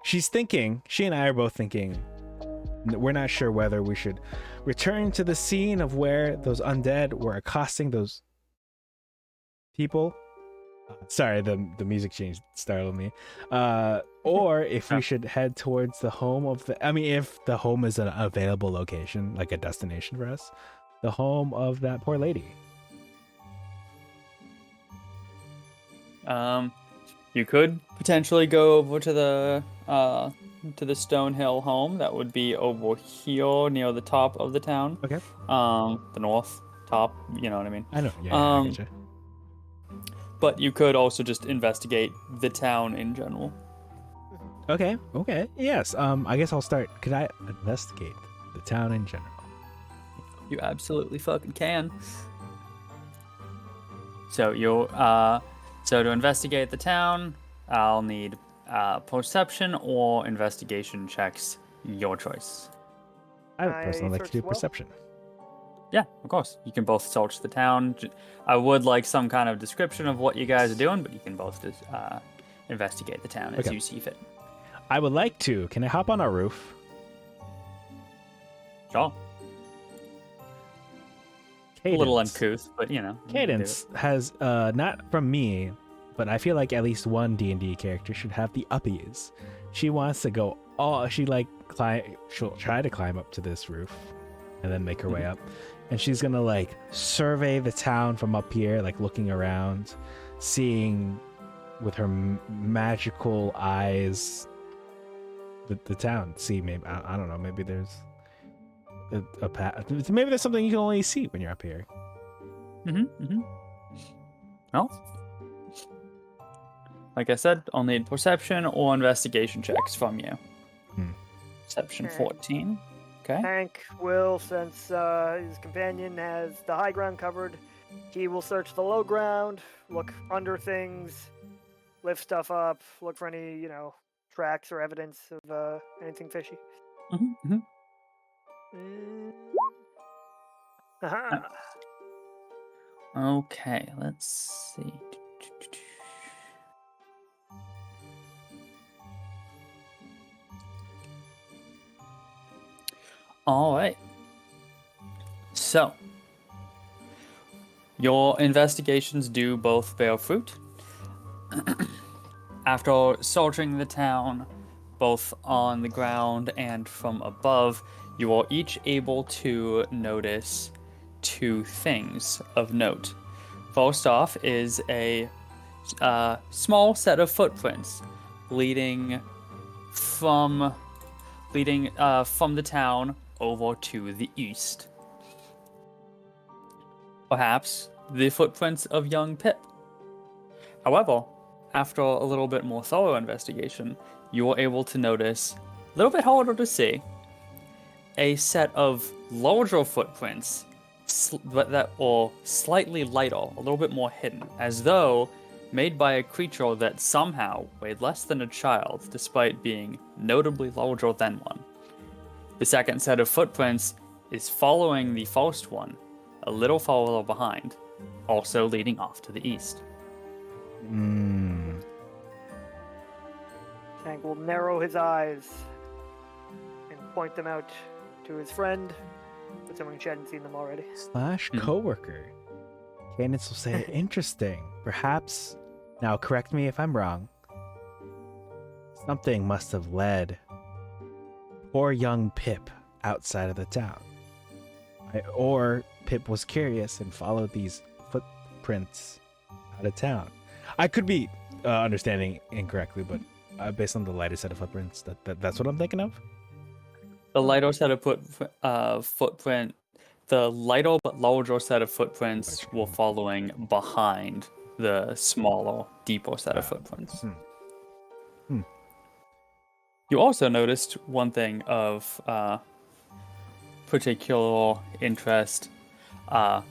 She's thinking. She and I are both thinking. We're not sure whether we should return to the scene of where those undead were accosting those people. Sorry, the music change startled me. Or if we should head towards the home of the. I mean, if the home is an available location, like a destination for us, the home of that poor lady. You could potentially go over to the Stonehill home. That would be over here near the top of the town. Okay. The north top. You know what I mean. I know. Yeah, I get you. But you could also just investigate the town in general. Okay. Yes. I guess I'll start. Could I investigate the town in general? You absolutely fucking can. So so to investigate the town, I'll need perception or investigation checks. Your choice. I would personally like to do search well. perception. Yeah, of course. You can both search the town. I would like some kind of description of what you guys are doing, but you can both just investigate the town as you see fit. I would like to. Can I hop on our roof? Sure. Cadence. A little uncouth, but you know. Cadence has not from me, but I feel like at least one D&D character should have the uppies. She wants to go she'll try to climb up to this roof and then make her way up. And she's going to survey the town from up here, looking around, seeing with her magical eyes the town. See, maybe I don't know, maybe there's a path. Maybe there's something you can only see when you're up here. Well, like I said, I'll need perception or investigation checks from you. Perception 14. Okay. Hank will, since his companion has the high ground covered, he will search the low ground, look under things, lift stuff up, look for any, tracks or evidence of anything fishy. Aha. Okay, let's see. All right. So, your investigations do both bear fruit. After searching the town, both on the ground and from above, you are each able to notice two things of note. First off is a small set of footprints leading from the town over to the east. Perhaps the footprints of young Pip. However, after a little bit more thorough investigation, you are able to notice, a little bit harder to see, a set of larger footprints, but that are slightly lighter, a little bit more hidden, as though made by a creature that somehow weighed less than a child, despite being notably larger than one. The second set of footprints is following the first one, a little farther behind, also leading off to the east. Hank will narrow his eyes and point them out to his friend, assuming she hadn't seen them already. / coworker. Cadence will say, interesting. Perhaps, now correct me if I'm wrong, something must have led poor young Pip outside of the town. Or Pip was curious and followed these footprints out of town. I could be understanding incorrectly, but based on the lighter set of footprints, that's what I'm thinking of? The lighter set of footprint, the lighter but larger set of footprints were following behind the smaller, deeper set of footprints. Hmm. You also noticed one thing of particular interest. The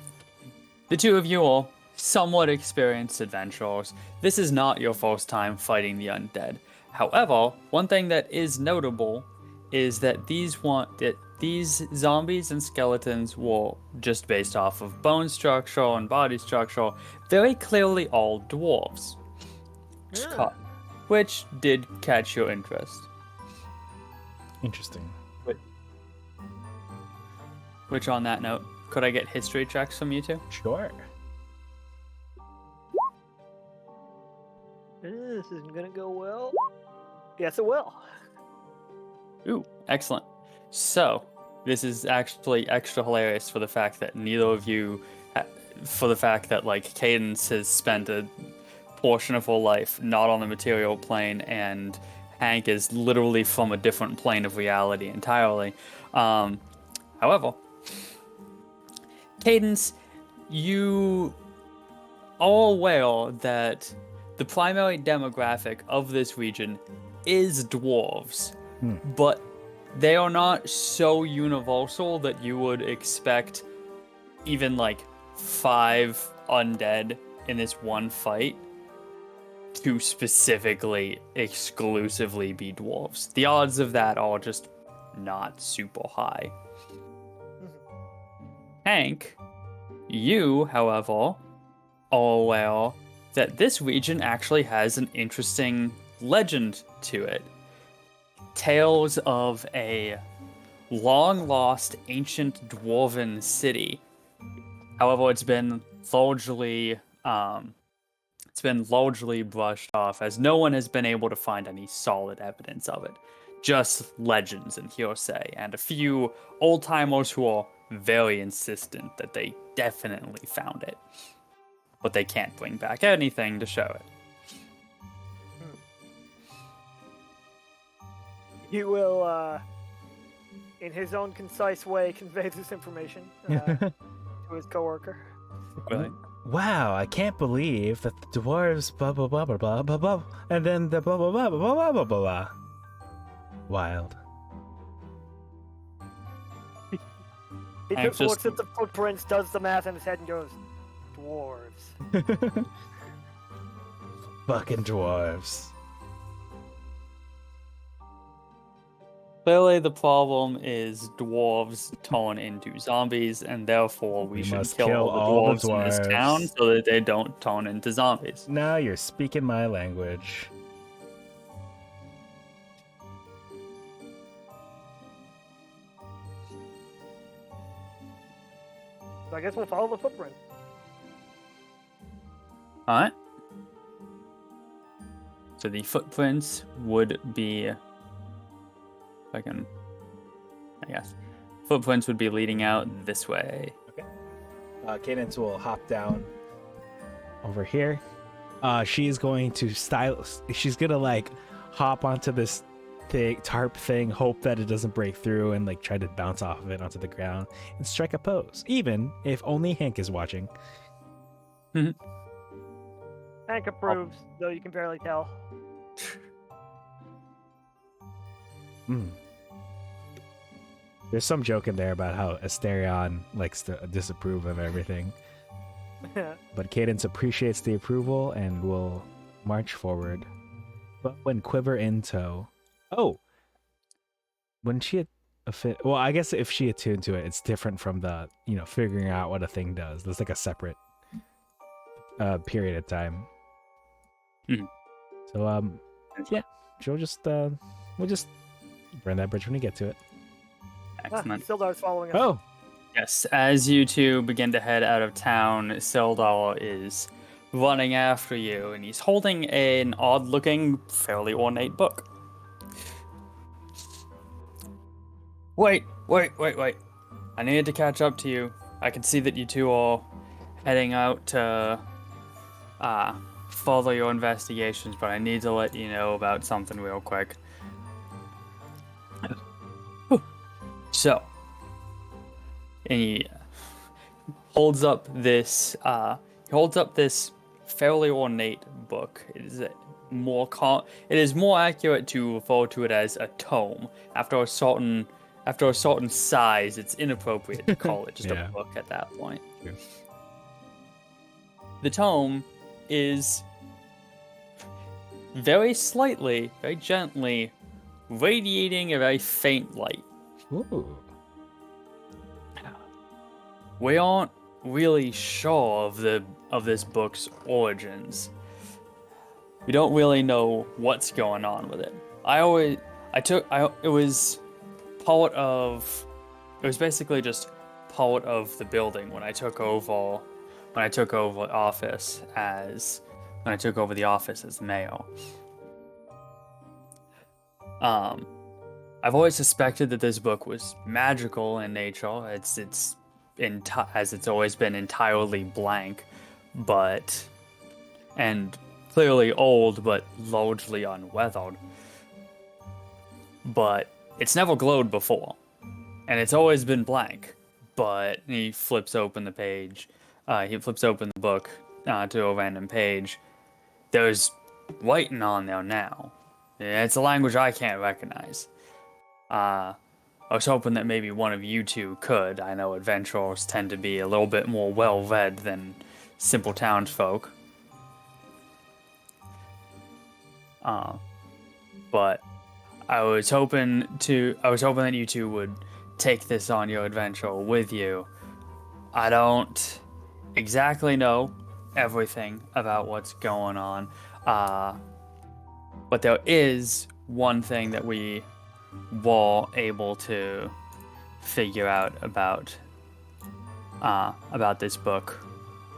two of you are somewhat experienced adventurers. This is not your first time fighting the undead. However, one thing that is notable is that these zombies and skeletons were just based off of bone structure and body structure, very clearly all dwarves. Which did catch your interest. Interesting. Which, on that note, could I get history checks from you two? Sure. This isn't gonna go well. Yes, it will. Ooh, excellent. So, this is actually extra hilarious for the fact that neither of you, for the fact that, like, Cadence has spent a portion of her life not on the material plane, and Hank is literally from a different plane of reality entirely. However, Cadence, you are aware that the primary demographic of this region is dwarves, but they are not so universal that you would expect even like 5 undead in this one fight to specifically exclusively be dwarves. The odds of that are just not super high. Hank, you, however, are aware that this region actually has an interesting legend to it. Tales of a long-lost ancient dwarven city. However, it's been largely brushed off, as no one has been able to find any solid evidence of it. Just legends and hearsay, and a few old-timers who are very insistent that they definitely found it. But they can't bring back anything to show it. He will, in his own concise way, convey this information to his coworker. Really? Wow, I can't believe that the dwarves blah blah blah blah blah blah blah, and then the blah blah blah blah blah blah blah blah. Wild. He just looks at the footprints, does the math in his head, and goes, "Dwarves." Fucking dwarves. Clearly, the problem is dwarves turn into zombies, and therefore we should must kill all the dwarves in this town so that they don't turn into zombies. Now you're speaking my language. So I guess we'll follow the footprint. Alright. So the footprints would be... I guess. Footprints would be leading out this way. Okay. Cadence will hop down over here. She's going to she's gonna like hop onto this tarp thing, hope that it doesn't break through, and like try to bounce off of it onto the ground and strike a pose, even if only Hank is watching. Hank approves, though you can barely tell. There's some joke in there about how Asterion likes to disapprove of everything. But Cadence appreciates the approval and will march forward. But when quiver in tow... Oh! When she... Well, I guess if she attuned to it, it's different from the, figuring out what a thing does. There's like a separate period of time. So, yeah. We'll just burn that bridge when we get to it. Excellent. Sildar's following us. Oh! Yes, as you two begin to head out of town, Sildar is running after you, and he's holding an odd-looking, fairly ornate book. Wait. I needed to catch up to you. I can see that you two are heading out to follow your investigations, but I need to let you know about something real quick. So, and he holds up this fairly ornate book. It is it is more accurate to refer to it as a tome. After a certain size, it's inappropriate to call it just Yeah. a book at that point. Yeah. The tome is very slightly, very gently radiating a very faint light. Ooh. We aren't really sure of this book's origins. We don't really know what's going on with it. It was basically just part of the building when I took over the office as mayor. I've always suspected that this book was magical in nature. As it's always been entirely blank, and clearly old, but largely unweathered. But it's never glowed before, and it's always been blank. But he flips open the page. He flips open the book to a random page. There's writing on there now. It's a language I can't recognize. I was hoping that maybe one of you two could. I know adventurers tend to be a little bit more well-read than simple townsfolk. But I was hoping that you two would take this on your adventure with you. I don't exactly know everything about what's going on, but there is one thing that we were able to figure out about this book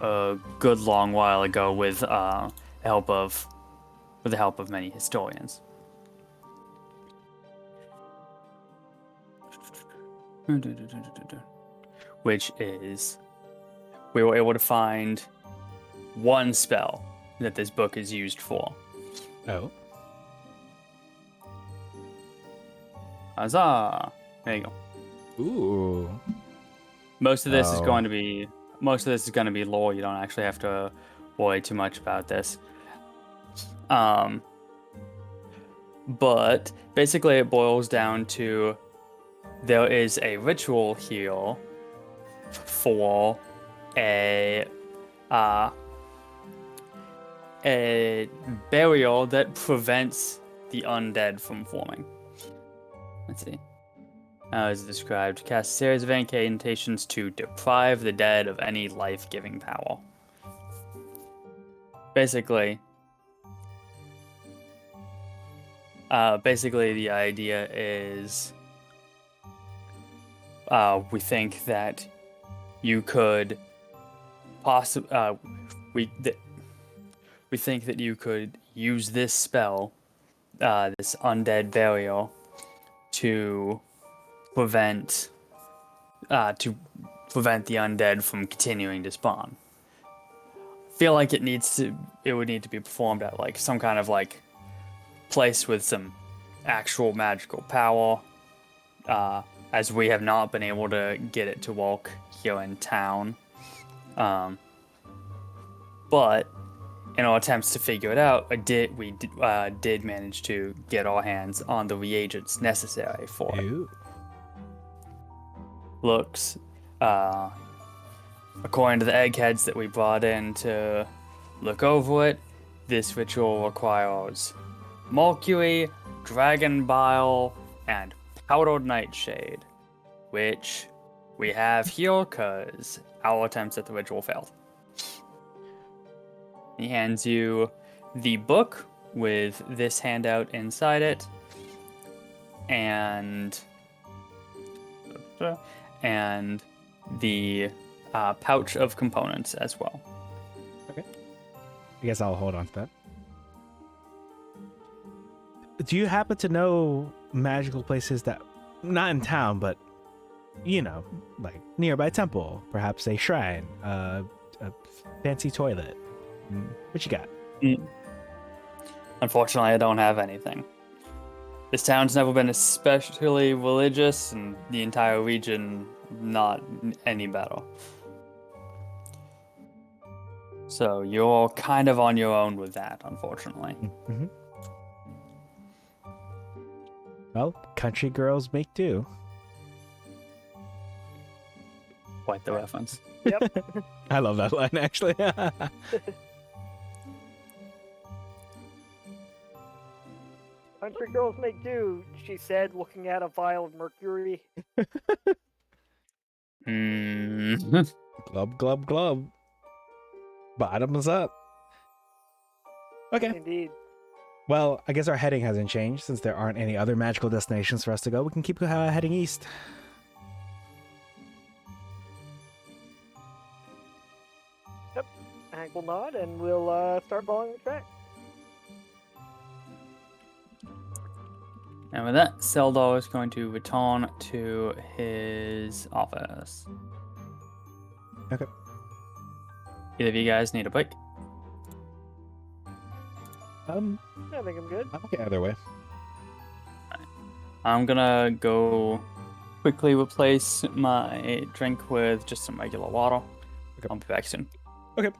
a good long while ago with the help of many historians. Which is, we were able to find one spell that this book is used for. Oh. Huzzah! There you go. Ooh. Most of this is going to be lore. You don't actually have to worry too much about this. But basically it boils down to there is a ritual here for a burial that prevents the undead from forming. Let's see. As described, cast a series of incantations to deprive the dead of any life-giving power. Basically, the idea is we think that you could we think that you could use this spell, this undead burial, to prevent the undead from continuing to spawn. Feel like it would need to be performed at like some kind of like place with some actual magical power, as we have not been able to get it to work here in town. But in our attempts to figure it out, we did manage to get our hands on the reagents necessary for it. Ooh. Looks, according to the eggheads that we brought in to look over it, this ritual requires mercury, dragon bile, and powdered nightshade, which we have here because our attempts at the ritual failed. He hands you the book with this handout inside it, and the pouch of components as well. Okay. I guess I'll hold on to that. Do you happen to know magical places that, not in town, but, you know, like nearby temple, perhaps a shrine, a fancy toilet? What you got? Unfortunately, I don't have anything. This town's never been especially religious, and the entire region not any better. So you're kind of on your own with that, unfortunately. Mm-hmm. Well, country girls make do. Quite the reference. Yep. I love that line, actually. Country girls make do, she said, looking at a vial of mercury. Mm. Glub, glub, glub. Bottoms up. Okay. Indeed. Well, I guess our heading hasn't changed since there aren't any other magical destinations for us to go. We can keep heading east. Hank will nod, and we'll start following the track. And with that, Seldor is going to return to his office. Okay. Either of you guys need a break? I think I'm good. I'm okay either way. I'm gonna go quickly replace my drink with just some regular water. Okay. I'll be back soon. Okay.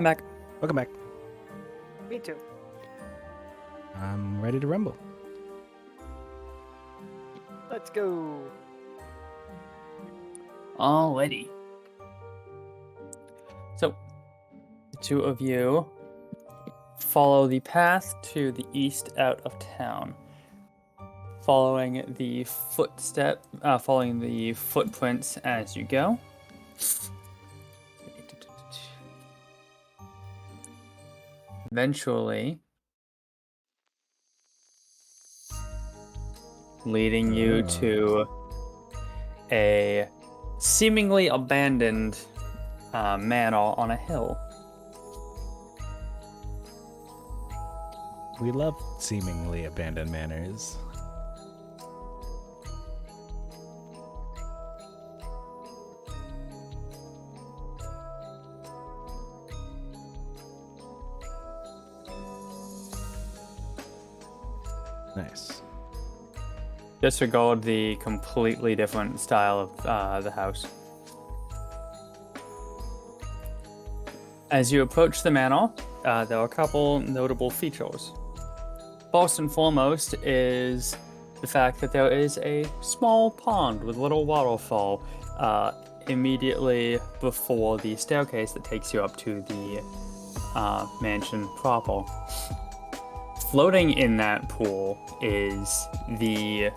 I'm back. Welcome back. Me too. I'm ready to rumble. Let's go. Alrighty. So, the two of you follow the path to the east out of town, following the footprints as you go. Eventually, leading you to a seemingly abandoned manor on a hill. We love seemingly abandoned manors. Nice. Disregard the completely different style of the house. As you approach the manor, there are a couple notable features. First and foremost is the fact that there is a small pond with a little waterfall immediately before the staircase that takes you up to the mansion proper. Floating in that pool is the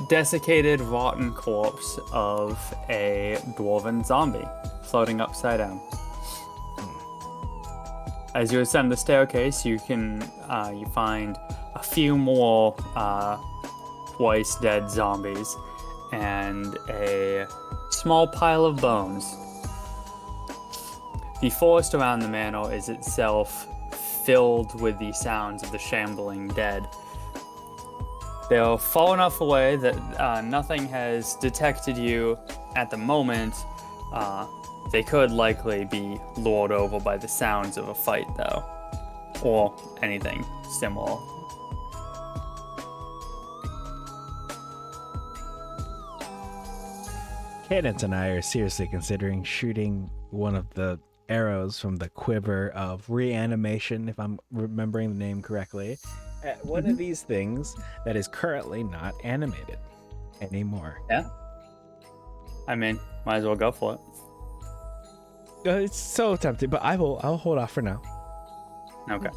desiccated, rotten corpse of a dwarven zombie floating upside down. As you ascend the staircase, you find a few more twice dead zombies and a small pile of bones. The forest around the manor is itself filled with the sounds of the shambling dead. They are far enough away that nothing has detected you at the moment. They could likely be lured over by the sounds of a fight, though, or anything similar. Cadence and I are seriously considering shooting one of the arrows from the quiver of reanimation, if I'm remembering the name correctly, at one of these things that is currently not animated anymore. Yeah. I mean, might as well go for it. It's so tempting, but I'll hold off for now. Okay.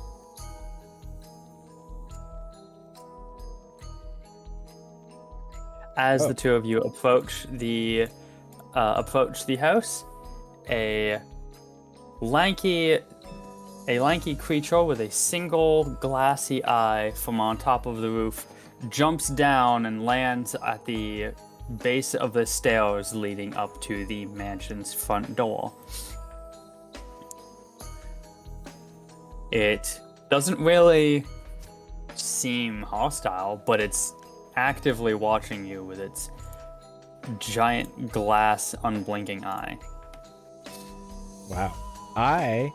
As the two of you approach the house, a lanky creature with a single glassy eye from on top of the roof jumps down and lands at the base of the stairs leading up to the mansion's front door. It doesn't really seem hostile, but it's actively watching you with its giant glass unblinking eye. Wow. I,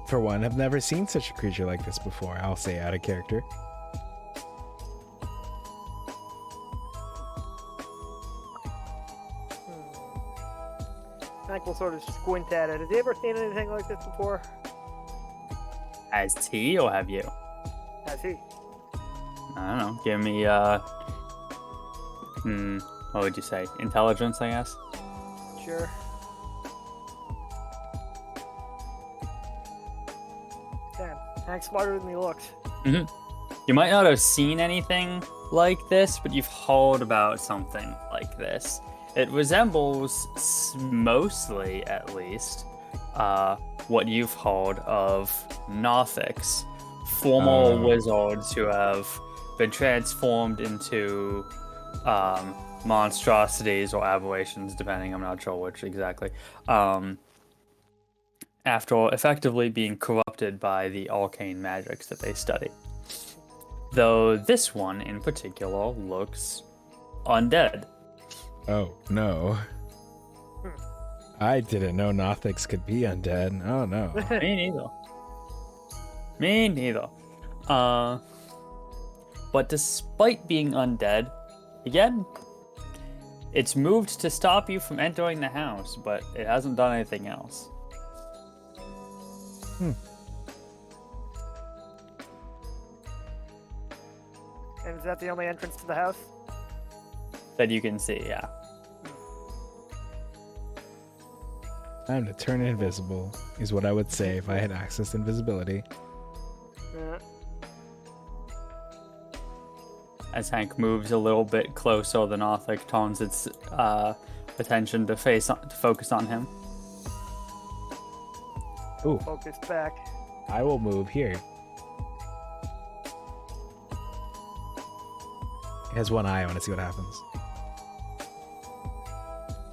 for one, have never seen such a creature like this before. I'll say out of character. Mike will sort of squint at it. Has he ever seen anything like this before? Has he, or have you? Has he? I don't know. Give me, what would you say? Intelligence, I guess? Sure. Damn, Hank's smarter than he looks. You might not have seen anything like this, but you've heard about something like this. It resembles, mostly at least, what you've heard of Nothics, former wizards who have been transformed into monstrosities or aberrations, depending, I'm not sure which exactly, after effectively being corrupted by the arcane magics that they study. Though this one in particular looks undead. Oh, no. I didn't know Nothics could be undead. Oh, no. Me neither. But despite being undead, again, it's moved to stop you from entering the house, but it hasn't done anything else. And is that the only entrance to the house? That you can see, yeah. Time to turn invisible is what I would say if I had access to invisibility. Yeah. As Hank moves a little bit closer, the Nothic turns its attention to focus on him. Ooh, Focus back. I will move here. It has one eye. I want to see what happens.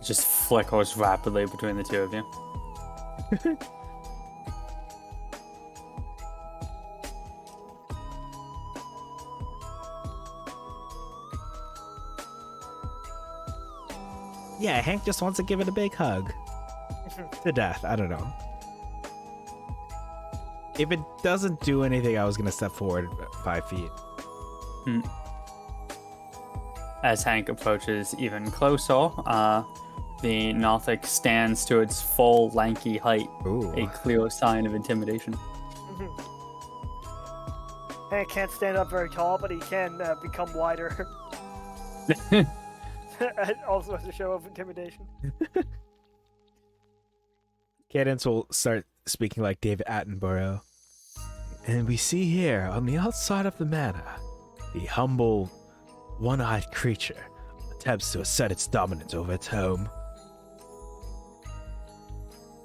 It just flickers rapidly between the two of you. Yeah, Hank just wants to give it a big hug. To death. I don't know. If it doesn't do anything, I was going to step forward 5 feet. As Hank approaches even closer, the Nothic stands to its full lanky height, Ooh. a clear sign of intimidation. Hank can't stand up very tall, but he can become wider. Also as a show of intimidation. Cadence will start speaking like David Attenborough. And we see here, on the outside of the manor, the humble, one-eyed creature attempts to assert its dominance over its home.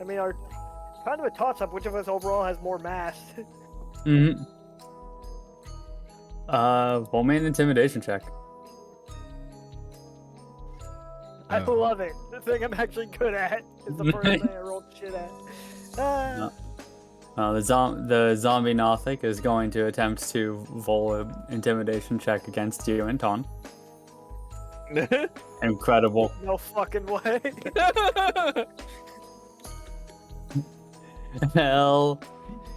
I mean, our kind of a toss-up. Which of us overall has more mass? Mm-hmm. Roll me an intimidation check. I love it. The thing I'm actually good at is the first thing I rolled shit at. The zombie Nothic is going to attempt to roll an intimidation check against you, Anton. Incredible. No fucking way. Hell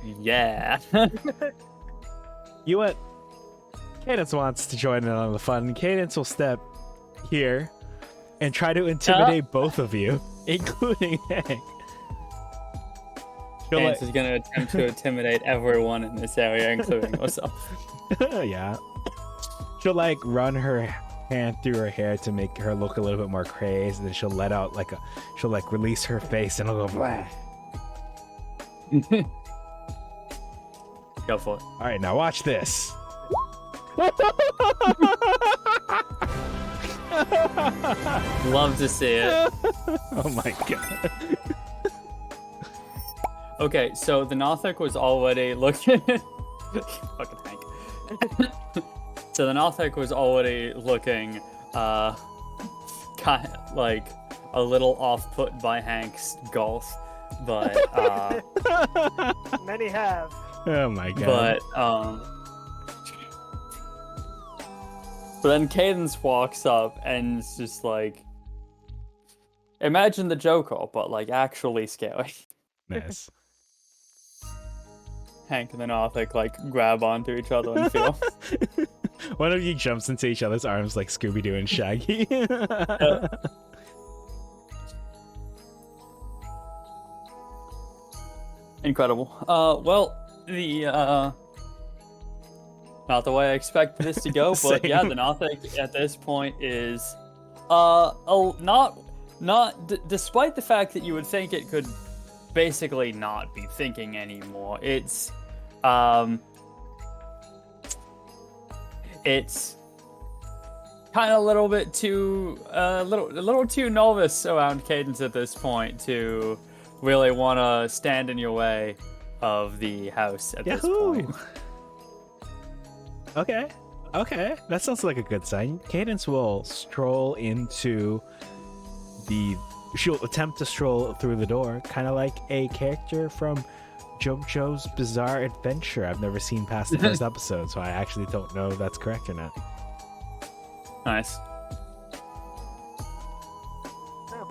yeah. You what? Cadence wants to join in on the fun. Cadence will step here and try to intimidate both of you, including Hank. Cadence is going to attempt to intimidate everyone in this area, including yourself. Yeah. She'll like run her hand through her hair to make her look a little bit more crazed, and then she'll let out she'll release her face and it'll go blah. Go for it. All right, now watch this. Love to see it. Oh my god. Okay, so the Nothic was already looking. Fucking Hank. So the Nothic was already looking, kind of like a little off-put by Hank's golf, but Many have. Oh my god. But then Cadence walks up and it's just like, imagine the Joker, but like actually scary. Nice. Hank and the Nothic like grab onto each other and feel. One of you jumps into each other's arms like Scooby-Doo and Shaggy. Incredible. Well, not the way I expected this to go, but yeah, the Nothic at this point is despite the fact that you would think it could basically not be thinking anymore, it's kind of a little bit too a little too nervous around Cadence at this point to really want to stand in your way of the house at this point. Okay, that sounds like a good sign. Cadence will stroll into she'll attempt to stroll through the door, kind of like a character from JoJo's Bizarre Adventure. I've never seen past the first episode, so I actually don't know if that's correct or not. Nice. Oh.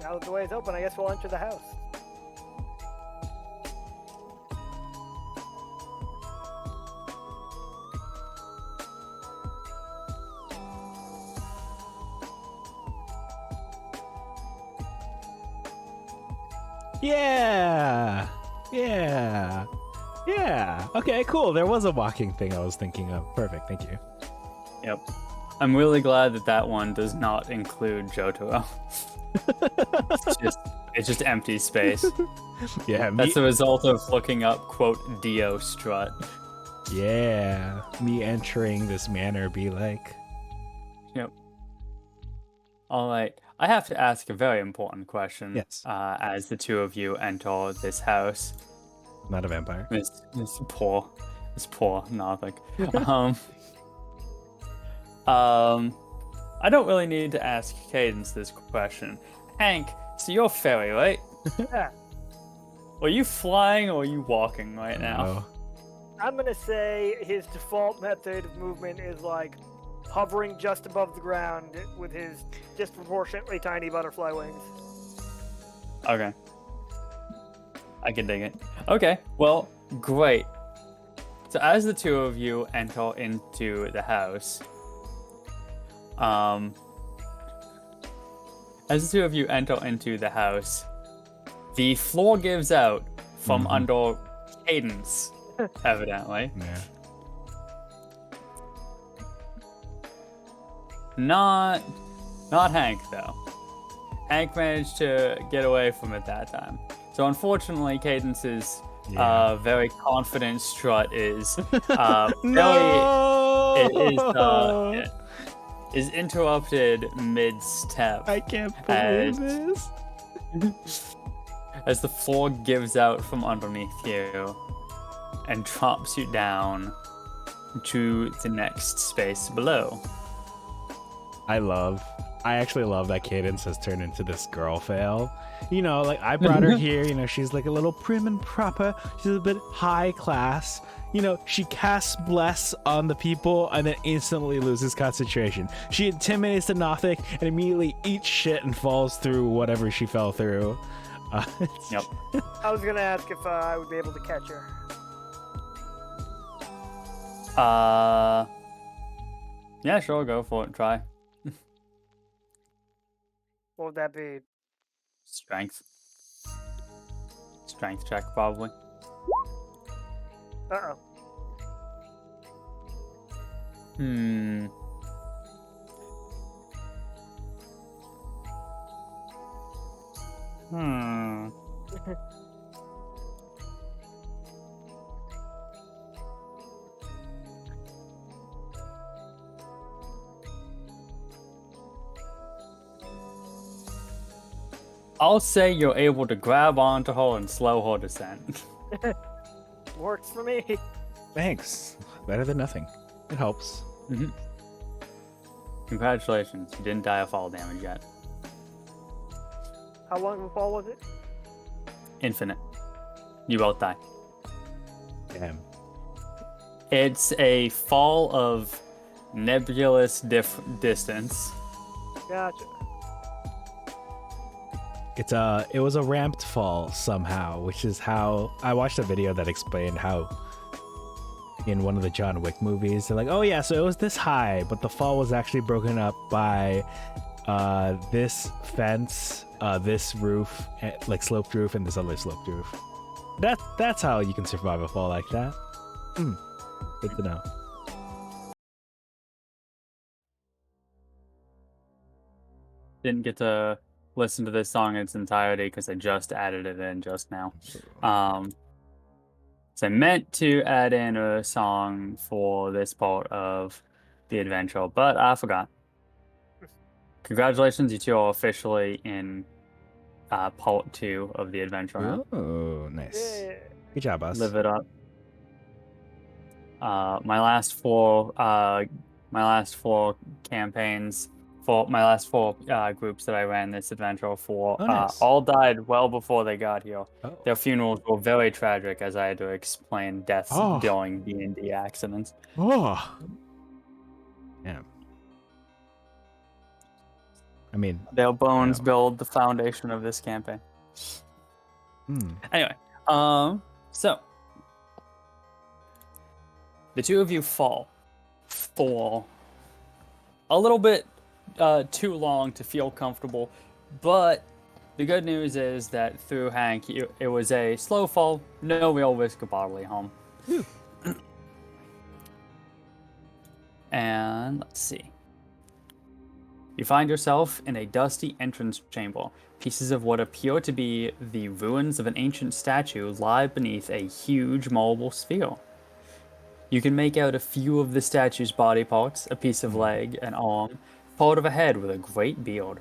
Now that the way is open, I guess we'll enter the house. Yeah! Yeah. Yeah. Okay, cool. There was a walking thing I was thinking of. Perfect. Thank you. Yep. I'm really glad that that one does not include Jotaro. It's just empty space. Yeah, That's the result of looking up, quote, Dio strut. Yeah, me entering this manor be like. Yep. All right. I have to ask a very important question. Yes. As the two of you enter this house. Not a vampire. This poor Nothic. I don't really need to ask Cadence this question. Hank, so you're fairy, right? Yeah. Are you flying or are you walking right now? I'm gonna say his default method of movement is like hovering just above the ground with his disproportionately tiny butterfly wings. Okay. I can dig it. Okay, well, great. So as the two of you enter into the house, the floor gives out from under Cadence, evidently. Yeah. Not Hank, though. Hank managed to get away from it that time. So unfortunately, Cadence's very confident strut is is interrupted mid-step. I can't believe this. As the floor gives out from underneath you and drops you down to the next space below. I actually love that Cadence has turned into this girl fail. You know, like I brought her here, you know, she's like a little prim and proper. She's a bit high class. You know, she casts bless on the people and then instantly loses concentration. She intimidates the Nothic and immediately eats shit and falls through whatever she fell through. Yep. I was gonna ask if I would be able to catch her. Yeah, sure, go for it. Try. What would that be? Strength check, probably. Uh-oh. I'll say you're able to grab onto her and slow her descent. Works for me. Thanks. Better than nothing. It helps. Congratulations, you didn't die of fall damage yet. How long of a fall was it? Infinite. You both die. Damn. It's a fall of nebulous distance. Gotcha. It was a ramped fall somehow, which is how I watched a video that explained how in one of the John Wick movies, they're like, oh yeah, so it was this high, but the fall was actually broken up by this fence, this roof, like sloped roof, and this other sloped roof. That's how you can survive a fall like that. Good to know. Didn't get to listen to this song in its entirety because I just added it in just now. So I meant to add in a song for this part of the adventure, but I forgot. Congratulations, you two are officially in part 2 of the adventure now. Oh, nice. Yeah. Good job, us. Live it up. My last four campaigns, for my last 4 groups that I ran this adventure for, nice. all died well before they got here. Oh. Their funerals were very tragic, as I had to explain deaths during D&D accidents. Oh. Yeah. I mean, Their bones build the foundation of this campaign. Anyway, so the two of you fall for a little bit too long to feel comfortable, but The good news is that through Hank, it was a slow fall, no real risk of bodily harm. Whew. And let's see. You find yourself in a dusty entrance chamber. Pieces of what appear to be the ruins of an ancient statue lie beneath a huge marble sphere. You can make out a few of the statue's body parts, a piece of leg, an arm, part of a head with a great beard.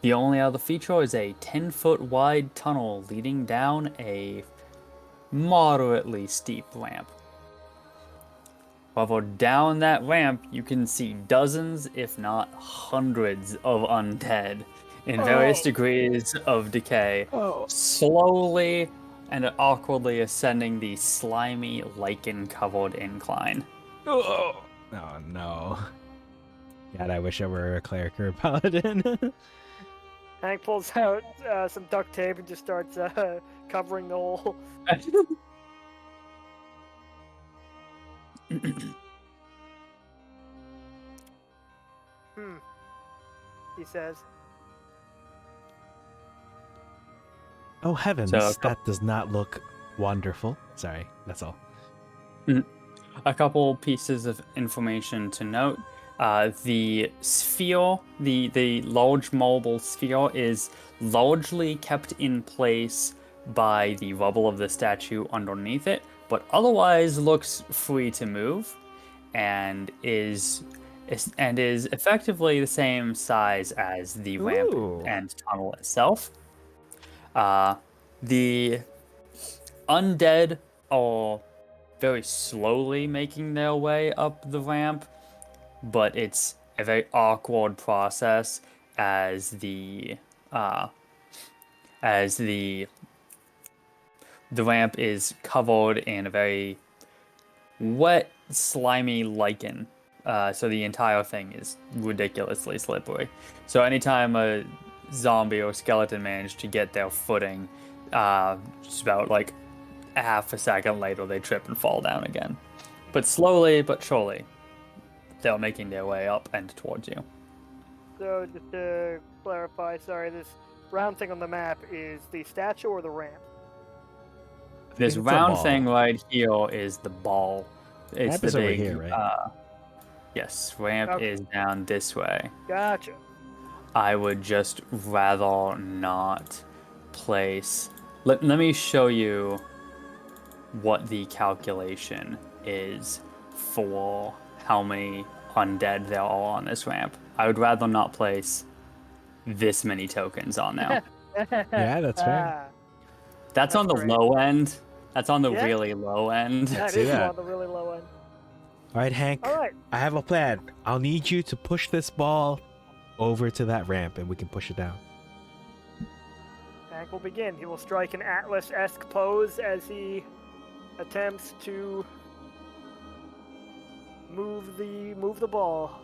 The only other feature is a 10-foot wide tunnel leading down a moderately steep ramp. However, down that ramp, you can see dozens, if not hundreds, of undead in various degrees of decay, slowly and awkwardly ascending the slimy, lichen-covered incline. Oh no. God, I wish I were a cleric or a paladin. Hank pulls out some duct tape and just starts covering the hole. He says. Oh heavens, So, that does not look wonderful. Sorry, that's all. A couple pieces of information to note. The sphere, the large marble sphere, is largely kept in place by the rubble of the statue underneath it, but otherwise looks free to move, and is effectively the same size as the ramp Ooh. and tunnel itself. The undead are very slowly making their way up the ramp, but it's a very awkward process as the ramp is covered in a very wet, slimy lichen. So the entire thing is ridiculously slippery. So anytime a zombie or skeleton manage to get their footing, just about like a half a second later they trip and fall down again. But slowly but surely, they're making their way up and towards you. So just to clarify, sorry, this round thing on the map is the statue or the ramp? This It's a round ball. thing right here is the ball. It's Ramp the is over big. here, right? Yes, ramp Okay. is down this way. Gotcha. I would just rather not place. Let me show you what the calculation is for how many undead there are on this ramp. I would rather not place this many tokens on now. Yeah, that's fair. That's on the great. low end. That's on the Yeah. really low end. That see is that. on the really low end. All right, Hank. All right. I have a plan. I'll need you to push this ball over to that ramp, and we can push it down. Hank will begin. He will strike an Atlas-esque pose as he attempts to move the ball.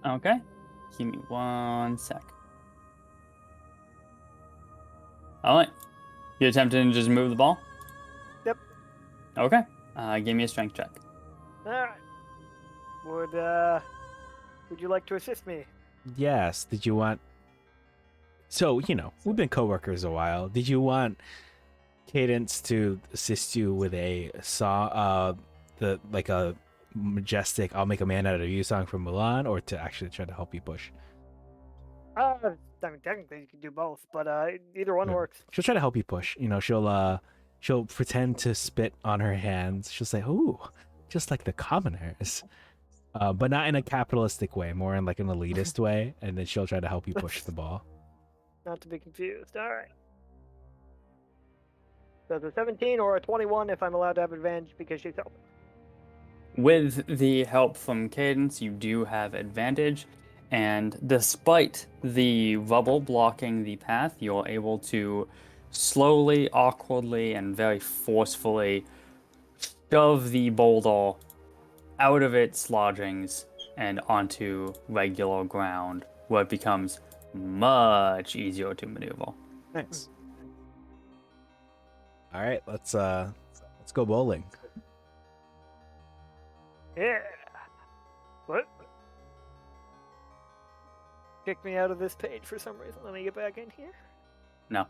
Okay. Give me 1 sec. Alright. You attempting to just move the ball? Yep. Okay. Give me a strength check. All right. Would you like to assist me? Yes. Did you want? So we've been coworkers a while. Did you want Cadence to assist you with a song, a majestic "I'll Make a Man Out of You" song from Mulan, or to actually try to help you push? I mean, technically you can do both, but either one Yeah. works. She'll try to help you push. She'll pretend to spit on her hands. She'll say, "Ooh, just like the commoners," but not in a capitalistic way, more in like an elitist way. And then she'll try to help you push the ball. Not to be confused. All right. So it's a 17 or a 21 if I'm allowed to have advantage because she's helping. With the help from Cadence, you do have advantage. And despite the rubble blocking the path, you're able to slowly, awkwardly, and very forcefully shove the boulder out of its lodgings and onto regular ground, where it becomes much easier to maneuver. Nice. All right, let's go bowling. Yeah. What? kicked me out of this page for some reason. Let me get back in here. No.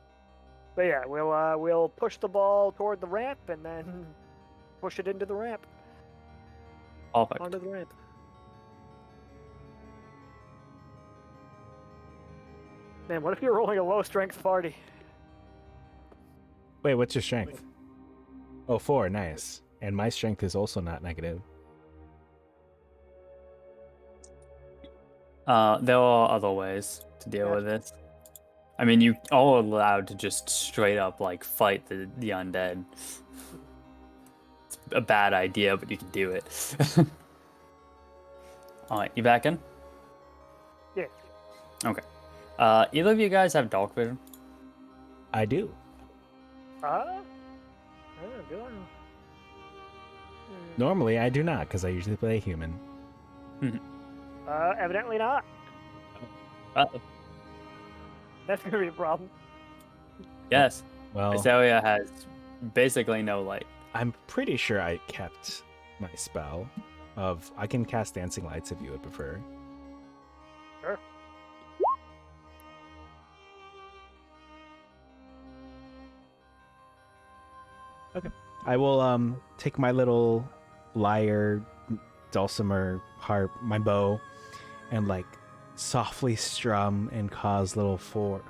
But yeah, we'll push the ball toward the ramp and then push it into the ramp. Perfect. Onto the ramp. Man, what if you're rolling a low strength party? Wait, what's your strength? Oh, 4. Nice. And my strength is also not negative. There are other ways to deal with this. I mean, you are allowed to just straight up like fight the undead. It's a bad idea, but you can do it. Alright, you back in? Yeah. Okay. Either of you guys have dark vision? I do. Oh, good one. Normally, I do not, because I usually play a human. Evidently not. That's gonna be a problem. Yes. Well, This area has basically no light. I'm pretty sure I kept my spell of I can cast dancing lights if you would prefer. Sure. Okay. I will take my little lyre, dulcimer, harp, my bow, and like softly strum and cause little 4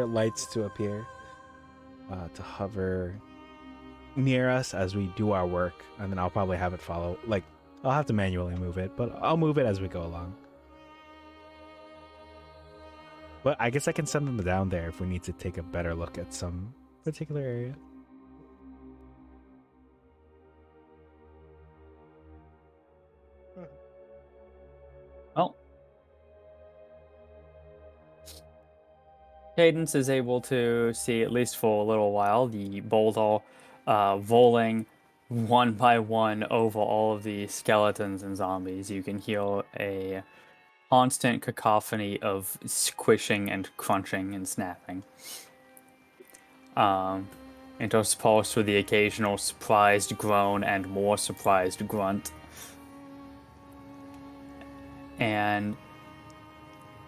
lights to appear, to hover near us as we do our work, and then I'll probably have it follow. Like, I'll have to manually move it, but I'll move it as we go along. But I guess I can send them down there if we need to take a better look at some particular area. Well, Cadence is able to see, at least for a little while, the boulder rolling one by one over all of the skeletons and zombies. You can hear a constant cacophony of squishing and crunching and snapping. Interspersed with the occasional surprised groan and more surprised grunt. And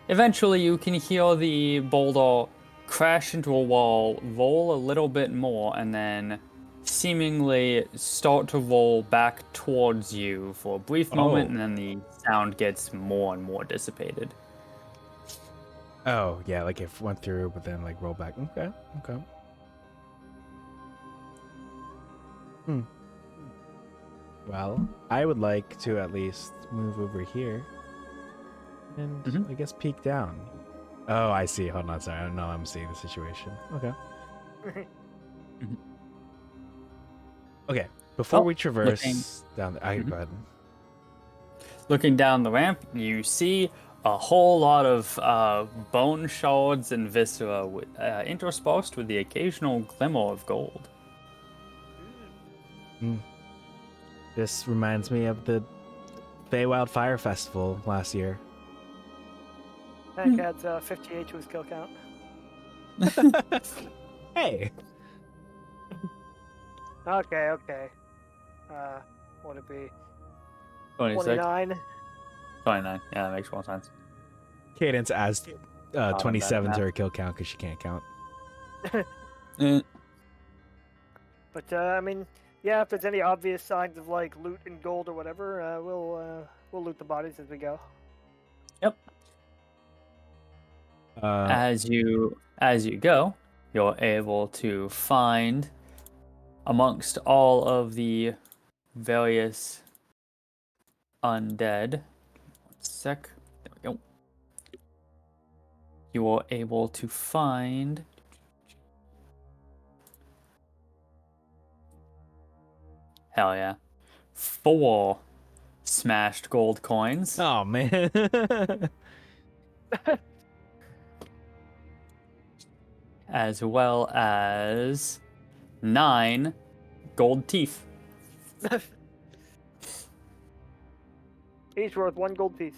eventually you can hear the boulder crash into a wall, roll a little bit more, and then seemingly start to roll back towards you for a brief moment, and then the sound gets more and more dissipated. Oh, yeah, like it went through, but then like roll back. Okay. Well, I would like to at least move over here and I guess peek down. Oh, I see. Hold on, sorry. I don't know. I'm seeing the situation. Okay. Okay. Before we traverse down the... go ahead. Looking down the ramp, you see a whole lot of bone shards and viscera interspersed with the occasional glimmer of gold. This reminds me of the Feywild Fire Festival last year. That adds 58 to his kill count. Hey! Okay. What would it be? 26? 29? 29. Yeah, that makes more sense. Cadence adds 27 to her kill count because she can't count. But, I mean, yeah, if there's any obvious signs of, like, loot and gold or whatever, we'll loot the bodies as we go. Yep. As you go, you're able to find amongst all of the various undead. 1 sec. There we go. You are able to find hell yeah, 4 smashed gold coins. Oh, man. As well as 9 gold teeth. Each worth 1 gold piece.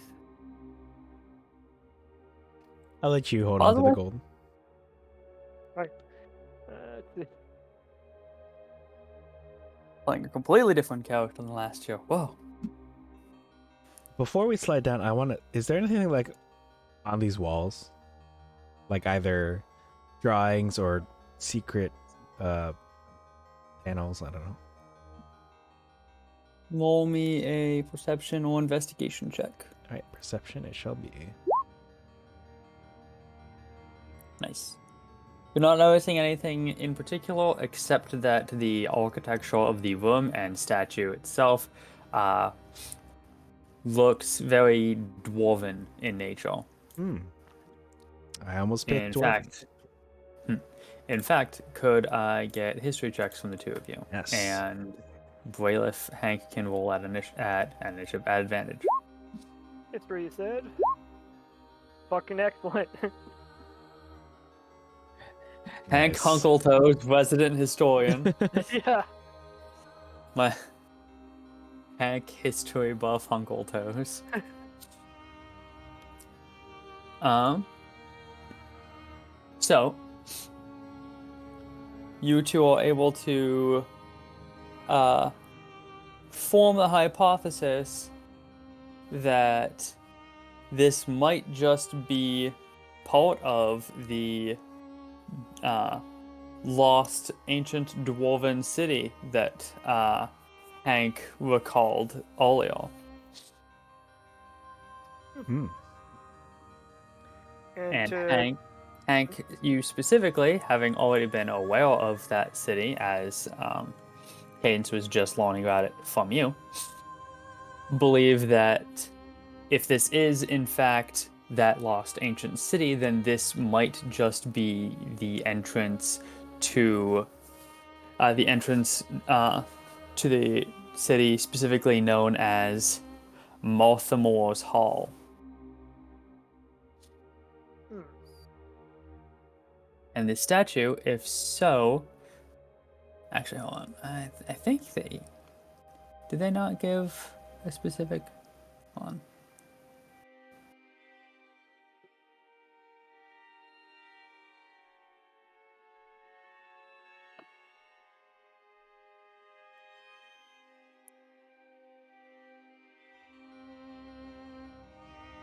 I'll let you hold on to the gold. Right. Playing a completely different character than last year. Whoa. Before we slide down, I want to... Is there anything like on these walls, like either drawings or secret panels. I don't know. Roll me a perception or investigation check. All right, perception it shall be. Nice. You're not noticing anything in particular except that the architecture of the room and statue itself looks very dwarven in nature. I almost picked dwarven. In fact, could I get history checks from the two of you? Yes. And Braylif, Hank can roll at initiative at advantage. History, you said? Fucking excellent. Hank Nice. Hunkletoes, resident historian. Yeah. My Hank history buff Hunkletoes. So you two are able to form the hypothesis that this might just be part of the lost ancient dwarven city that Hank recalled earlier. And Hank, you specifically, having already been aware of that city as Cadence was just learning about it from you, believe that if this is in fact that lost ancient city, then this might just be the entrance to the city, specifically known as Marthamore's Hall. And this statue, if so, actually, hold on. I think did they not give a specific? Hold on.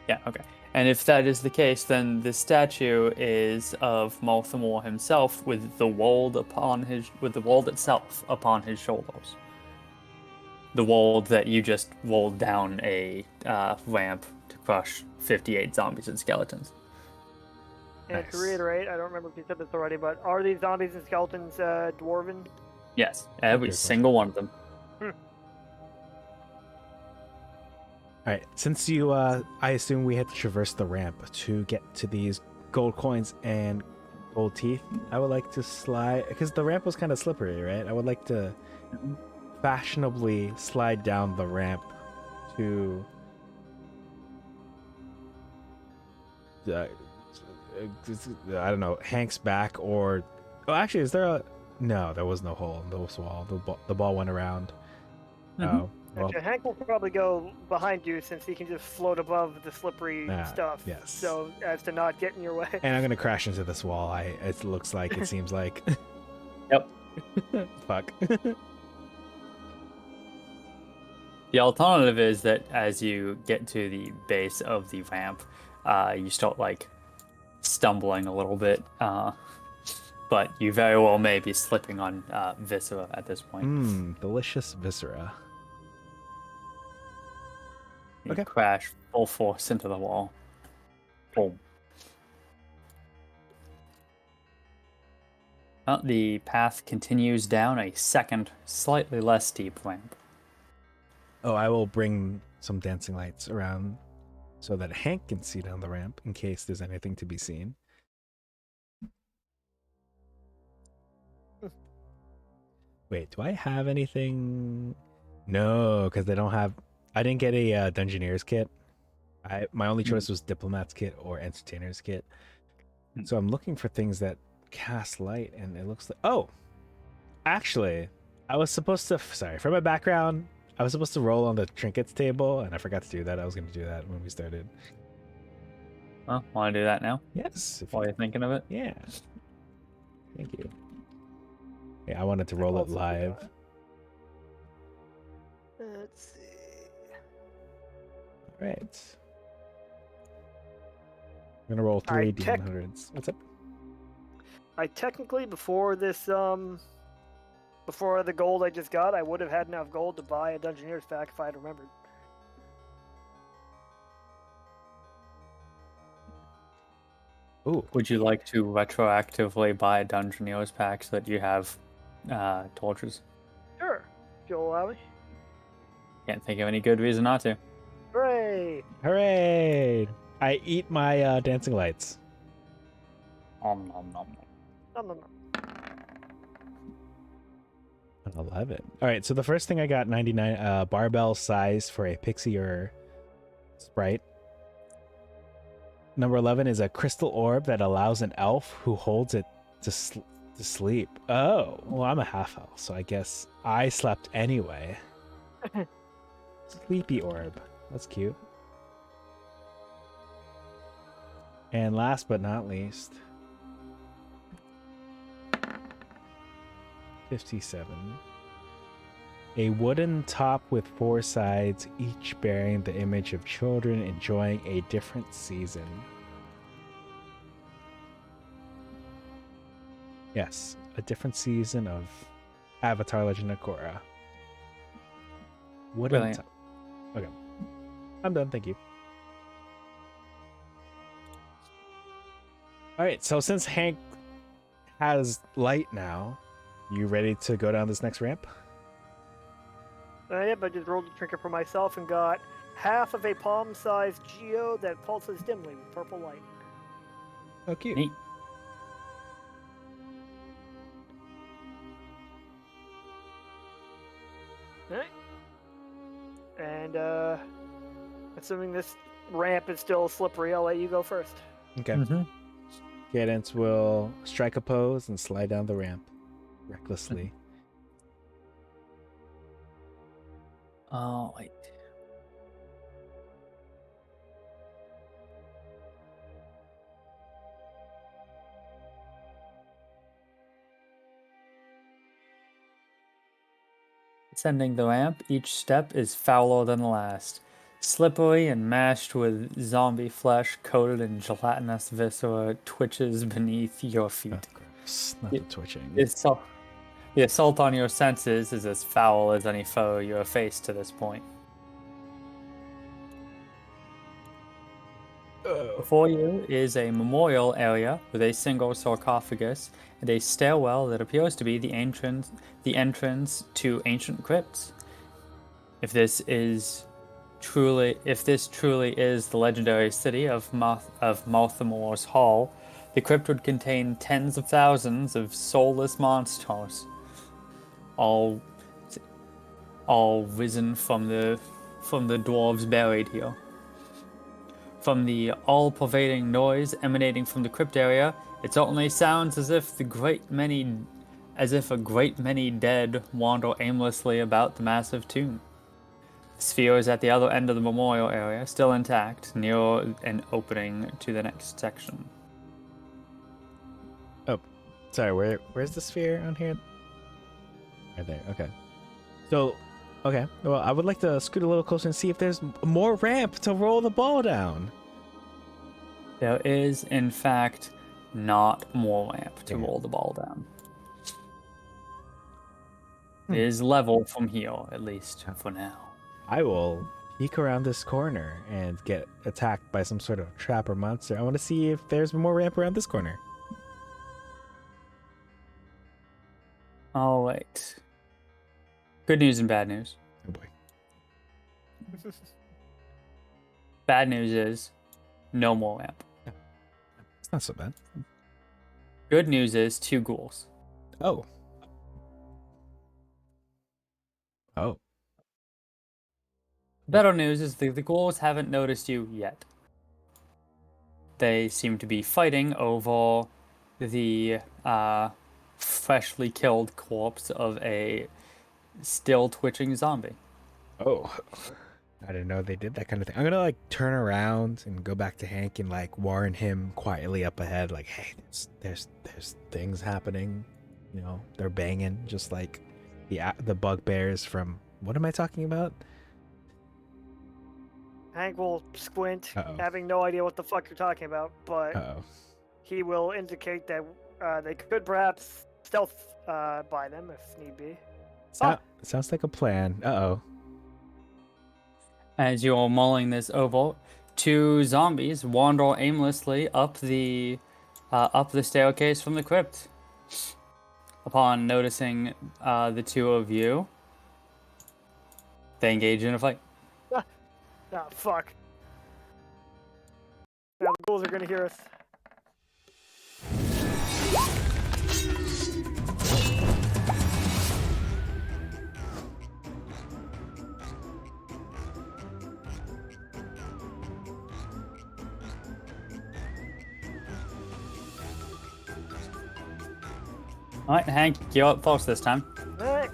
Yeah, okay. And if that is the case, then the statue is of Malthamore himself with the wold itself upon his shoulders. The wold that you just rolled down a ramp to crush 58 zombies and skeletons. And to reiterate, I don't remember if you said this already, but are these zombies and skeletons dwarven? Yes, every single one of them. All right, since you, I assume we had to traverse the ramp to get to these gold coins and gold teeth. I would like to slide, because the ramp was kind of slippery, right? I would like to fashionably slide down the ramp to I don't know, Hank's back, or actually, is there a? No, there was no hole in the wall. The ball went around. Oh. Well, actually, Hank will probably go behind you since he can just float above the slippery stuff. Yes. So as to not get in your way. And I'm gonna crash into this wall. It looks like, it seems like. Yep. Fuck. The alternative is that as you get to the base of the ramp, you start like stumbling a little bit, but you very well may be slipping on viscera at this point. Delicious viscera. You crash full force into the wall. Boom. Well, the path continues down a second, slightly less steep ramp. Oh, I will bring some dancing lights around so that Hank can see down the ramp in case there's anything to be seen. Wait, do I have anything? No, because they don't have. I didn't get a Dungeoneer's kit. My only choice was Diplomat's kit or Entertainer's kit. So I'm looking for things that cast light, and it looks like. Oh, actually, I was supposed to. Sorry, for my background, I was supposed to roll on the trinkets table, and I forgot to do that. I was going to do that when we started. Well, want to do that now? Yes. While you're thinking of it? Yeah. Thank you. Yeah, I wanted to roll it live. Let's see. All right. I'm gonna roll I 3 D100s. What's up? I technically, before this, before the gold I just got, I would have had enough gold to buy a Dungeoneer's pack if I had remembered. Ooh, Would you like to retroactively buy a Dungeoneer's pack so that you have torches? Sure. If you'll allow me. Can't think of any good reason not to. Hooray! hooray! I eat my dancing lights. Nom nom nom. Nom, nom, nom. 11. All right, so the first thing I got 99 barbell size for a pixie or sprite. Number 11 is a crystal orb that allows an elf who holds it to sleep. Oh, well, I'm a half elf, so I guess I slept anyway. Sleepy orb. That's cute. And last but not least, 57. A wooden top with 4 sides, each bearing the image of children enjoying a different season. Yes, a different season of Avatar Legend of Korra. Wooden Brilliant. top. Okay. I'm done, thank you. Alright, so since Hank has light now, you ready to go down this next ramp? Yep, I just rolled a trinket for myself and got half of a palm-sized geo that pulses dimly with purple light. Oh, cute. Neat. Alright. And, assuming this ramp is still slippery, I'll let you go first. Okay. Mm-hmm. Cadence will strike a pose and slide down the ramp recklessly. Oh, wait. Ascending the ramp, each step is fouler than the last. Slippery and mashed with zombie flesh coated in gelatinous viscera twitches beneath your feet. Oh, gross. Not the twitching. The assault on your senses is as foul as any foe you have faced to this point. Before you is a memorial area with a single sarcophagus and a stairwell that appears to be the entrance to ancient crypts. If this truly is the legendary city of Malthamor's Hall, the crypt would contain tens of thousands of soulless monsters, all risen from the dwarves buried here. From the all-pervading noise emanating from the crypt area, it certainly sounds as if a great many dead wander aimlessly about the massive tomb. The sphere is at the other end of the memorial area, still intact, near an opening to the next section. Oh, sorry. Where's the sphere on here? Right there. Okay. So, okay. Well, I would like to scoot a little closer and see if there's more ramp to roll the ball down. There is, in fact, not more ramp to roll the ball down. It is level from here, at least for now. I will peek around this corner and get attacked by some sort of trap or monster. I want to see if there's more ramp around this corner. All right. Good news and bad news. Oh boy. Bad news is no more ramp. It's not so bad. Good news is 2 ghouls. Oh. Oh. Better news is the ghouls haven't noticed you yet. They seem to be fighting over the freshly killed corpse of a still twitching zombie. Oh. I didn't know they did that kind of thing. I'm gonna like turn around and go back to Hank and like warn him quietly up ahead, like, hey, there's things happening. You know, they're banging just like the bugbears from what am I talking about? Hank will squint, Uh-oh. having no idea what the fuck you're talking about, but Uh-oh. he will indicate that they could perhaps stealth by them if need be. Sounds like a plan. Uh-oh. As you're mulling this over, two zombies wander aimlessly up the staircase from the crypt. Upon noticing the two of you, they engage in a fight. Ah, fuck. Now the ghouls are gonna hear us. Alright, Hank, you're up first this time. Alright.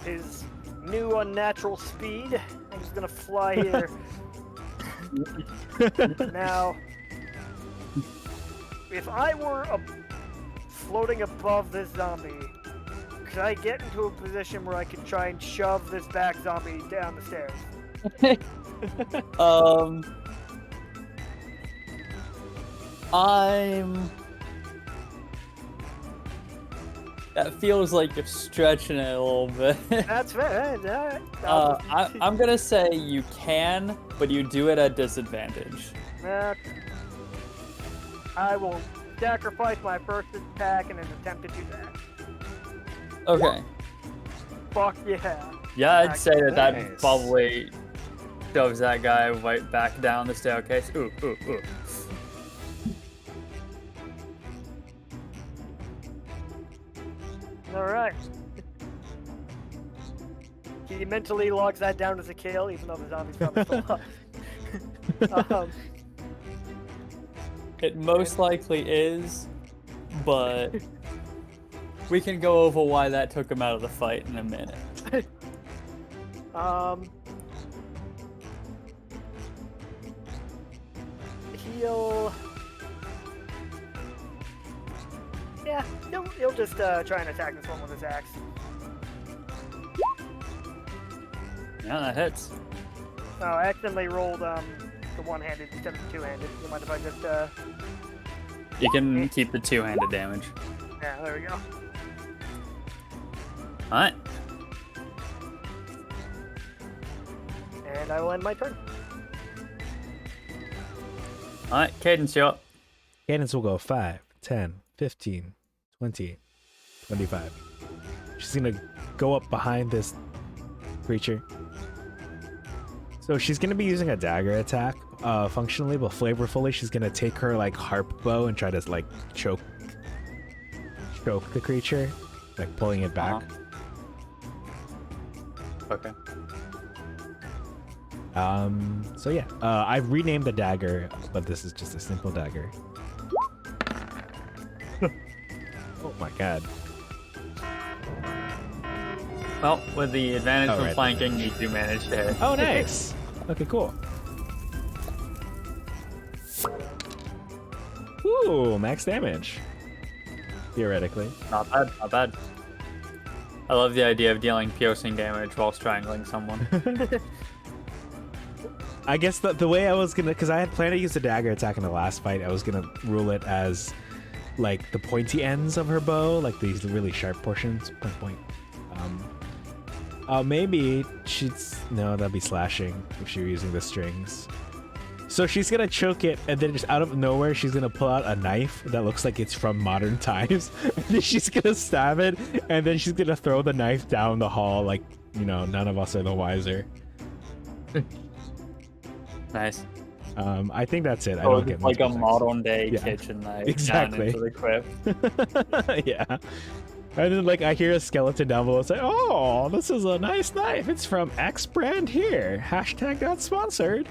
His new unnatural speed. I'm just gonna fly here. Now, if I were floating above this zombie, could I get into a position where I could try and shove this back zombie down the stairs? That feels like you're stretching it a little bit. That's fair. I'm gonna say you can, but you do it at disadvantage. I will sacrifice my first attack in an attempt to do that. Okay. Fuck yeah. Yeah, I'd say that Nice. probably shoves that guy right back down the staircase. Ooh, ooh, ooh. Alright. He mentally logs that down as a kill, even though the zombie's probably still up. It most likely is, but we can go over why that took him out of the fight in a minute. He'll... Yeah, he'll just try and attack this one with his axe. Yeah, that hits. Oh, I accidentally rolled the one-handed instead of the two-handed. You mind if I just You can keep the two-handed damage. Yeah, there we go. Alright. And I will end my turn. Alright, Cadence, you're up. Cadence will go 5, 10, 15, 20, 25. She's gonna go up behind this creature. So she's gonna be using a dagger attack, functionally, but flavorfully. She's gonna take her like harp bow and try to like choke the creature, like pulling it back. Okay. So yeah, I've renamed the dagger, but this is just a simple dagger. Oh my god. Well, with the advantage Oh, from right, flanking, you do manage to hit. Oh, nice. Okay, cool. Ooh, max damage. Theoretically. Not bad, not bad. I love the idea of dealing piercing damage while strangling someone. I guess the way I was gonna, because I had planned to use the dagger attack in the last fight, I was gonna rule it as like the pointy ends of her bow, like these really sharp portions. Point, point. Maybe no, that'd be slashing if she were using the strings. So she's gonna choke it, and then just out of nowhere, she's gonna pull out a knife that looks like it's from modern times. And then she's gonna stab it, and then she's gonna throw the knife down the hall, like, you know, none of us are the wiser. Nice. I think that's it. I Oh, don't get it's like much a more modern day Yeah. kitchen knife Exactly. down into the crypt. yeah. And then, like, I hear a skeleton down below say, "Oh, this is a nice knife. It's from X brand here. Hashtag not sponsored."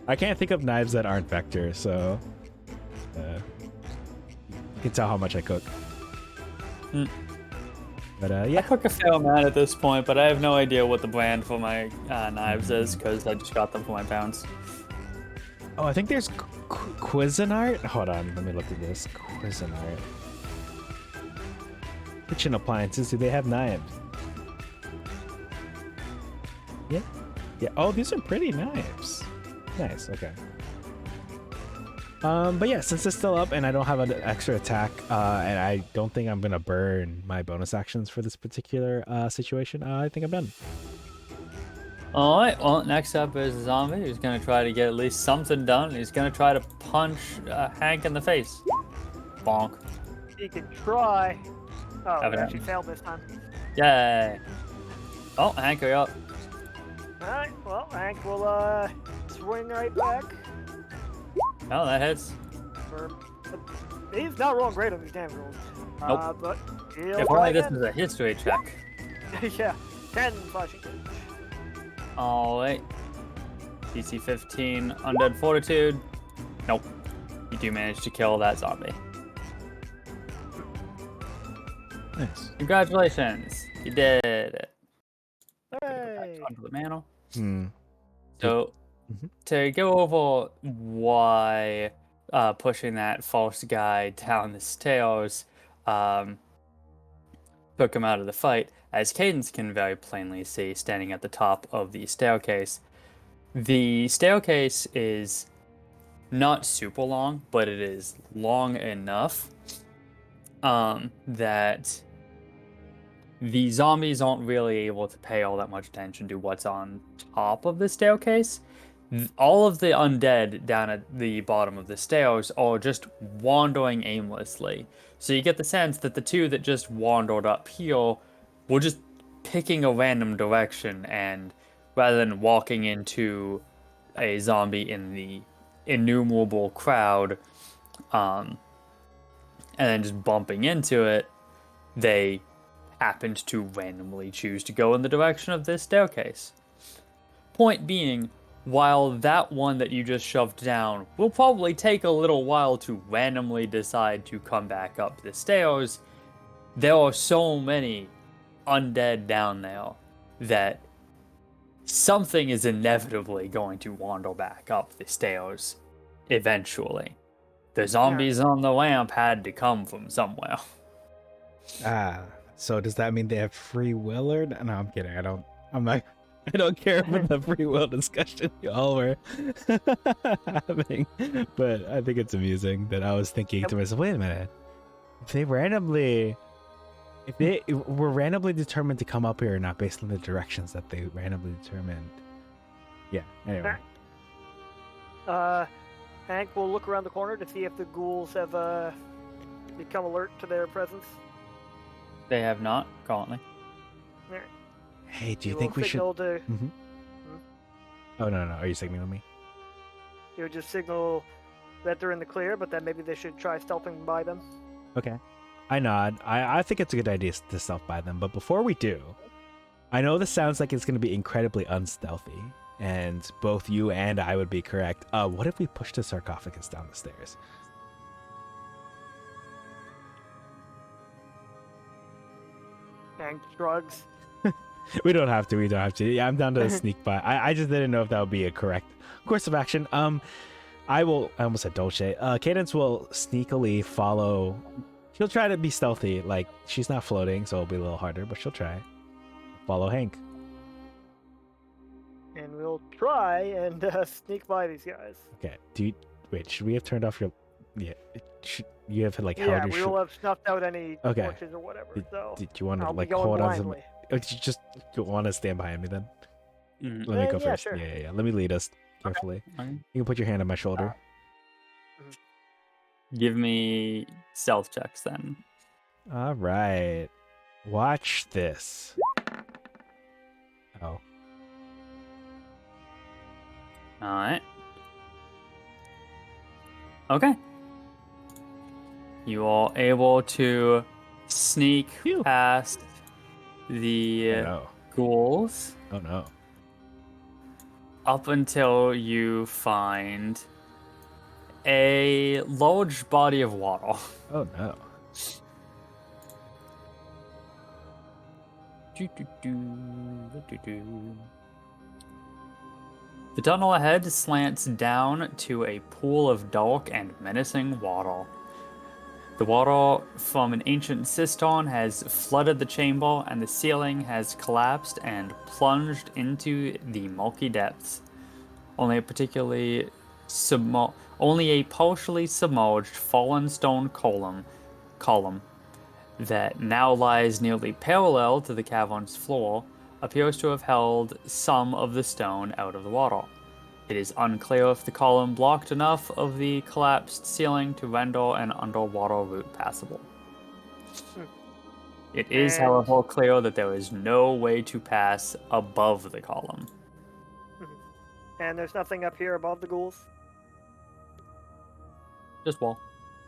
I can't think of knives that aren't Vector, so you can tell how much I cook. Hmm. But I yeah, cook a fair amount at this point, but I have no idea what the brand for my knives is because I just got them for my pounds. oh, I think there's Cuisinart. Hold on, let me look at this. Cuisinart. Kitchen appliances. Do they have knives? Yeah, Yeah. Oh, these are pretty nice. Nice. Okay. But yeah, since it's still up and I don't have an extra attack, and I don't think I'm gonna burn my bonus actions for this particular situation, I think I'm done. All right. Well, next up is a zombie who's gonna try to get at least something done. He's gonna try to punch Hank in the face. Bonk. He could try. Oh, he Evidently. actually failed this time. Yay. Oh, Hank, you're up. Alright, well, Hank will swing right back. Oh, that hits. He's not rolling great on these damn rolls. Nope. But he'll If try only this again. was a history check. Yeah, 10 flashing damage. All right. DC 15, Undead Fortitude. Nope. You do manage to kill that zombie. Nice. Congratulations. You did it. Hey! Onto the mantle. Hmm. So, Mhm. to go over why pushing that false guy down the stairs took him out of the fight, as Cadence can very plainly see standing at the top of the staircase is not super long, but it is long enough that the zombies aren't really able to pay all that much attention to what's on top of the staircase. All of the undead down at the bottom of the stairs are just wandering aimlessly. So you get the sense that the two that just wandered up here were just picking a random direction, and rather than walking into a zombie in the innumerable crowd, and then just bumping into it, they happened to randomly choose to go in the direction of this staircase. Point being, while that one that you just shoved down will probably take a little while to randomly decide to come back up the stairs, there are so many undead down there that something is inevitably going to wander back up the stairs eventually. The zombies on the lamp had to come from somewhere. So does that mean they have free will or no? I'm kidding. I don't care about the free will discussion y'all were having, but I think it's amusing that I was thinking to myself, wait a minute, if they were randomly determined to come up here or not based on the directions that they randomly determined. Yeah, anyway. Hank will look around the corner to see if the ghouls have become alert to their presence. They have not currently. Hey, do you think we should? Mm-hmm. Oh no, are you signaling me? You would just signal that they're in the clear, but that maybe they should try stealthing by them. Okay. I nod. I think it's a good idea to stealth by them, but before we do, I know this sounds like it's going to be incredibly unstealthy, and both you and I would be correct. What if we push the sarcophagus down the stairs? Hank shrugs. We don't have to. Yeah, I'm down to sneak by. I just didn't know if that would be a correct course of action. I almost said Dolce. Cadence will sneakily follow. She'll try to be stealthy. Like, she's not floating, so it'll be a little harder, but she'll try. Follow Hank. And we'll try and sneak by these guys. Okay. Wait, should we have turned off your... Yeah. You have, like, Yeah, held your... we will have snuffed out any Okay. torches or whatever, so... Did you want to, I'll like, be going hold on to them? blindly. Oh, did you just want to stand behind me then? Mm. Let me go Yeah, first. sure. Yeah. Let me lead us carefully. Okay. You can put your hand on my shoulder. Give me stealth checks then. All right. Watch this. Oh. Alright. Okay. You are able to sneak Phew. past the No. ghouls Oh, no. up until you find a large body of water. Oh, no. The tunnel ahead slants down to a pool of dark and menacing water. The water from an ancient cistern has flooded the chamber, and the ceiling has collapsed and plunged into the murky depths. Only a partially submerged fallen stone column that now lies nearly parallel to the cavern's floor appears to have held some of the stone out of the water. It is unclear if the column blocked enough of the collapsed ceiling to render an underwater route passable. It is, And- however, clear that there is no way to pass above the column. And there's nothing up here above the ghouls? Just wall.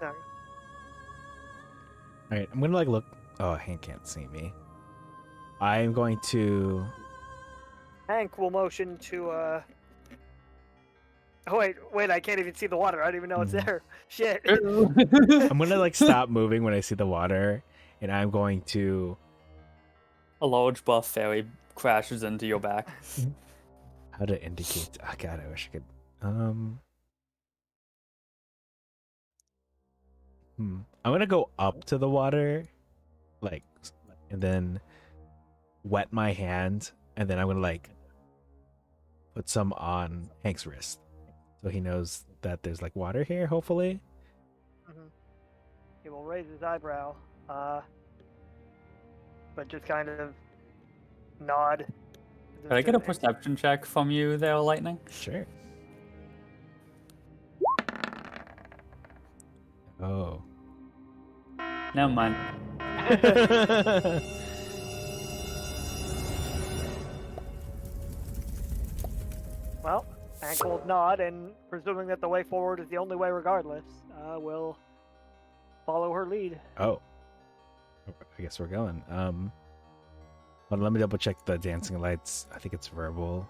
No. All right, I'm gonna like look. Oh, Hank can't see me. I'm going to. Hank will motion to, Oh, wait, I can't even see the water. I don't even know it's there. Shit. I'm gonna like stop moving when I see the water, and I'm going to. A large buff fairy crashes into your back. How to indicate? Oh God, I wish I could. I'm gonna go up to the water, like, and then wet my hand, and then I'm gonna like put some on Hank's wrist, so he knows that there's like water here. Hopefully. He will raise his eyebrow, but just kind of nod. Can I get a perception check from you there, Lightning? Sure. Oh. Never mind. Well, Hank will nod, and presuming that the way forward is the only way regardless, we'll follow her lead. Oh. I guess we're going. Hold on, let me double check the dancing lights. I think it's verbal.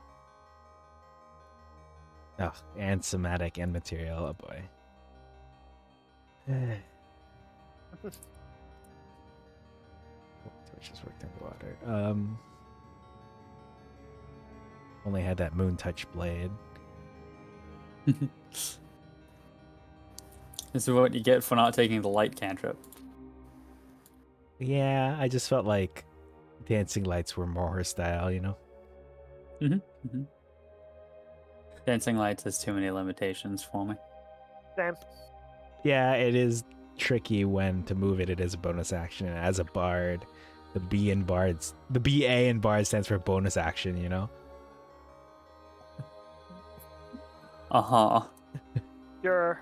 Oh, and somatic and material. Oh boy. Torches worked underwater. Only had that moon touch blade. This is what you get for not taking the light cantrip. Yeah, I just felt like dancing lights were more her style, you know? Dancing lights has too many limitations for me. Sam. Yeah, it is tricky when to move it. It is a bonus action, and as a bard, the BA in bard stands for bonus action, you know? Uh-huh. Sure.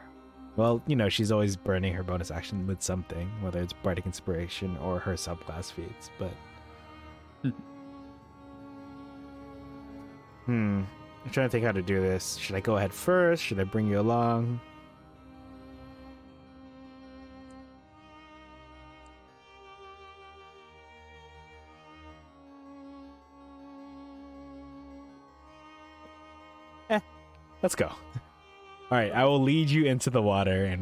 Well, you know, she's always burning her bonus action with something, whether it's bardic inspiration or her subclass feats, but I'm trying to think how to do this. Should I go ahead first? Should I bring you along? Let's go. All right, I will lead you into the water, and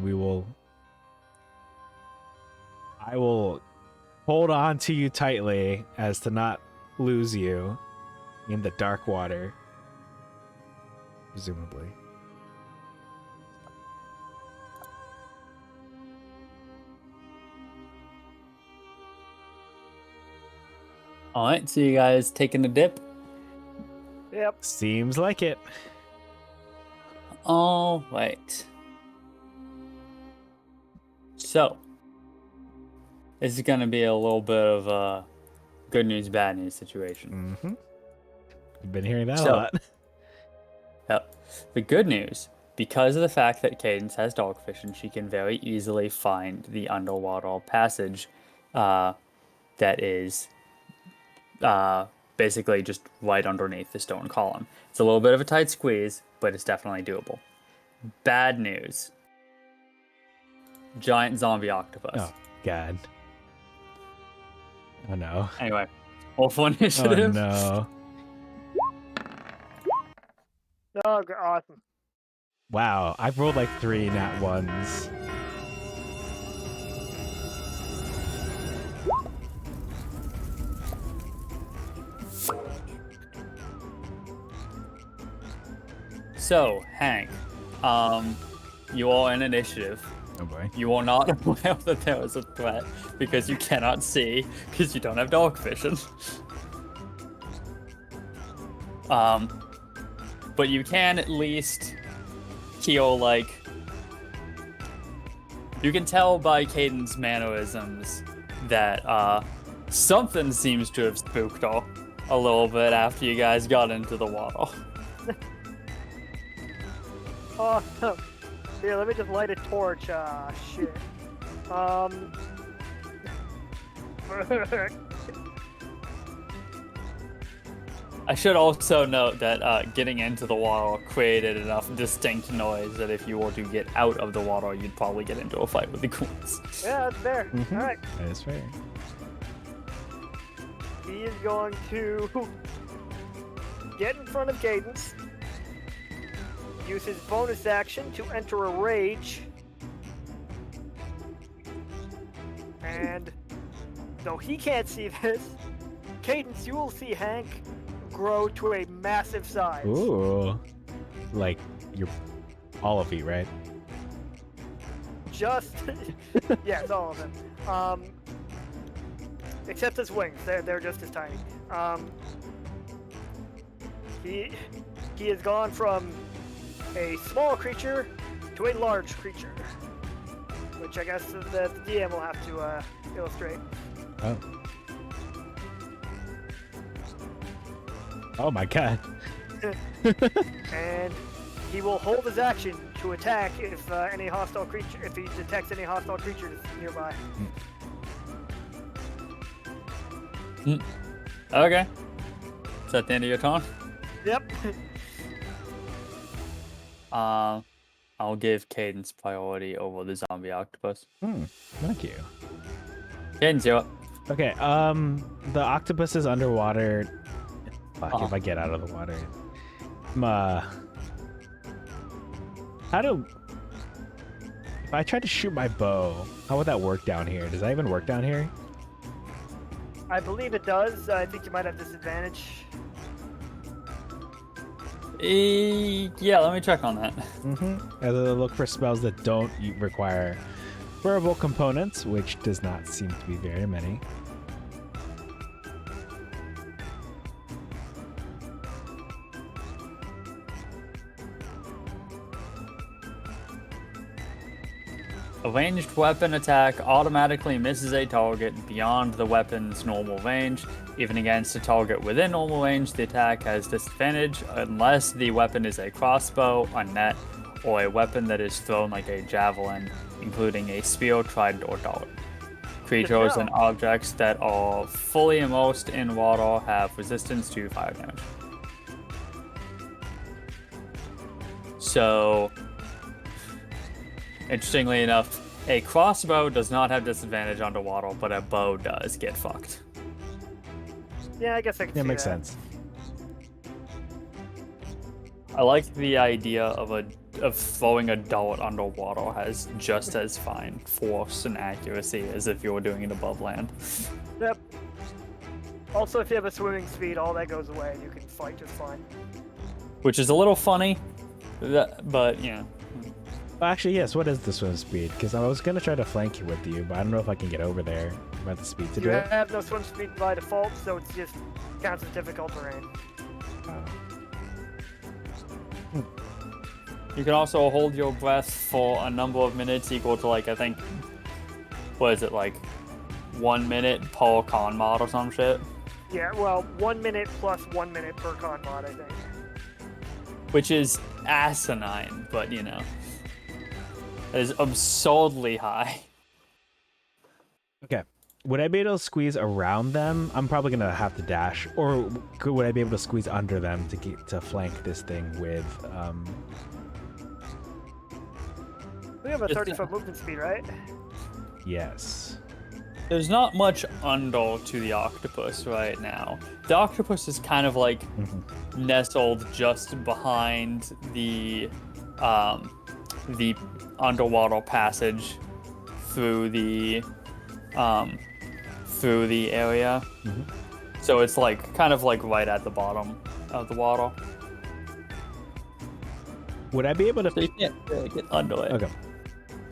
I will hold on to you tightly as to not lose you in the dark water, presumably. All right, so you guys taking a dip? Yep. Seems like it. All right. So, this is going to be a little bit of a good news, bad news situation. You've been hearing that a So- lot. Yep. The good news, because of the fact that Cadence has dogfish and she can very easily find the underwater passage that is basically just right underneath the stone column. It's a little bit of a tight squeeze, but it's definitely doable. Bad news. Giant zombie octopus. Oh, God. Oh, no. Anyway, roll for Oh, initiative. no. Oh, awesome. Wow, I've rolled like 3 nat ones. So, Hank, you are in initiative. Oh boy. You are not aware that there is a threat because you cannot see because you don't have dark vision. But you can at least feel like you can tell by Caden's mannerisms that something seems to have spooked her a little bit after you guys got into the water. Oh, here, let me just light a torch. Shit. I should also note that getting into the water created enough distinct noise that if you were to get out of the water, you'd probably get into a fight with the goons. Yeah, that's fair. Mhm. All right. That is fair. He is going to get in front of Cadence, use his bonus action to enter a rage, and though he can't see this, Cadence, you will see Hank grow to a massive size. Ooh. Like, you're all of you, right? Just, yes, all of them. Except his wings, they're just as tiny. He has gone from a small creature to a large creature, which I guess the DM will have to illustrate. Oh. Oh my god. And he will hold his action to attack if he detects any hostile creatures nearby. Okay. Is that the end of your turn? Yep. I'll give Cadence priority over the zombie octopus. Thank you. Cadence, you're up. Okay, the octopus is underwater. Fuck, if I get out of the water. If I try to shoot my bow, how would that work down here? Does that even work down here? I believe it does. I think you might have disadvantage. Yeah, let me check on that. I look for spells that don't require verbal components, which does not seem to be very many. A ranged weapon attack automatically misses a target beyond the weapon's normal range. Even against a target within normal range, the attack has disadvantage unless the weapon is a crossbow, a net, or a weapon that is thrown like a javelin, including a spear, trident, or dart. Creatures and objects that are fully immersed in water have resistance to fire damage. So, interestingly enough, a crossbow does not have disadvantage underwater, but a bow does get fucked. Yeah, I guess I can see Yeah, makes that. sense. I like the idea of throwing a dart underwater has just as fine force and accuracy as if you were doing it above land. Yep. Also, if you have a swimming speed, all that goes away and you can fight just fine. Which is a little funny, but yeah. Well, actually, yes. What is the swim speed? Because I was gonna try to flank you with you, but I don't know if I can get over there. About the speed to You do it. have no swim speed by default, so it's just counts as difficult terrain. You can also hold your breath for a number of minutes equal to, like, I think, what is it, like 1 minute per con mod or some shit? Yeah, well, 1 minute plus 1 minute per con mod, I think. Which is asinine, but you know, it is absurdly high. Okay. Would I be able to squeeze around them? I'm probably gonna have to dash, or would I be able to squeeze under them to flank this thing with? We have a Just 30-foot movement speed, right? Yes. There's not much under to the octopus right now. The octopus is kind of like nestled just behind the underwater passage through the area. So it's like kind of like right at the bottom of the water. Would I be able to? So you can't really get under it. Okay.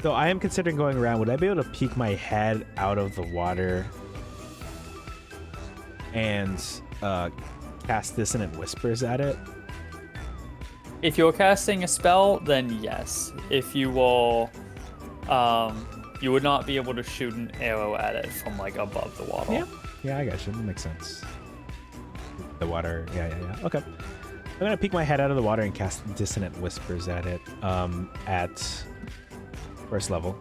So I am considering going around. Would I be able to peek my head out of the water and cast Dissonant Whispers at it? If you're casting a spell, then yes. If you will, you would not be able to shoot an arrow at it from like above the water. Yeah, I got you. That makes sense. The water. Yeah. Okay. I'm gonna peek my head out of the water and cast Dissonant Whispers at it. At first level.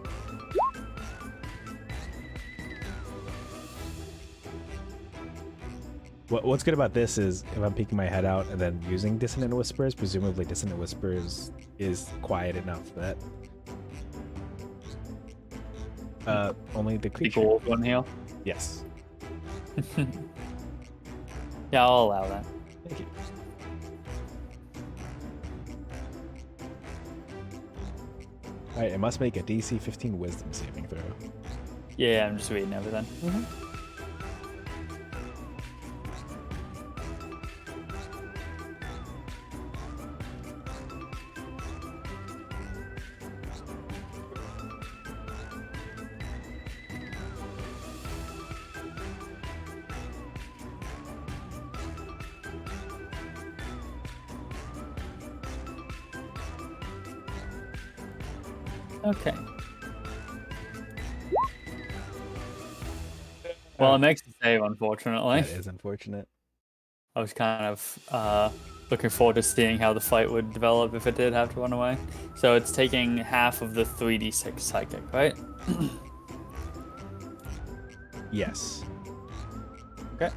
What's good about this is if I'm peeking my head out and then using Dissonant Whispers, presumably Dissonant Whispers is quiet enough that only the creature. People one here. Yes. Yeah, I'll allow that. Thank you. Alright, it must make a DC 15 Wisdom saving throw. Yeah, I'm just reading everything. Okay. Well, it makes a save, unfortunately. That is unfortunate. I was kind of looking forward to seeing how the fight would develop if it did have to run away. So it's taking half of the 3d6 psychic, right? Yes. Okay.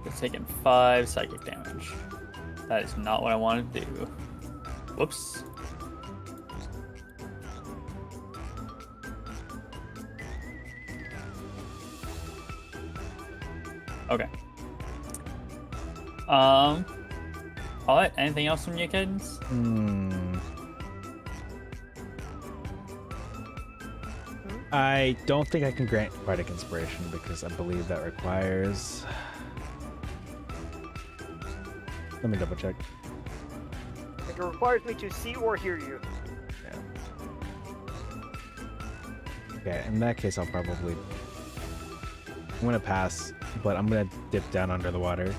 It's taking 5 psychic damage. That is not what I wanted to do. Whoops. Okay. Alright, anything else from you, Cadence? I don't think I can grant Bardic Inspiration because I believe that requires... Let me double check. It requires me to see or hear you. Yeah. Okay, in that case, I'll probably... I'm gonna pass, but I'm gonna dip down under the water.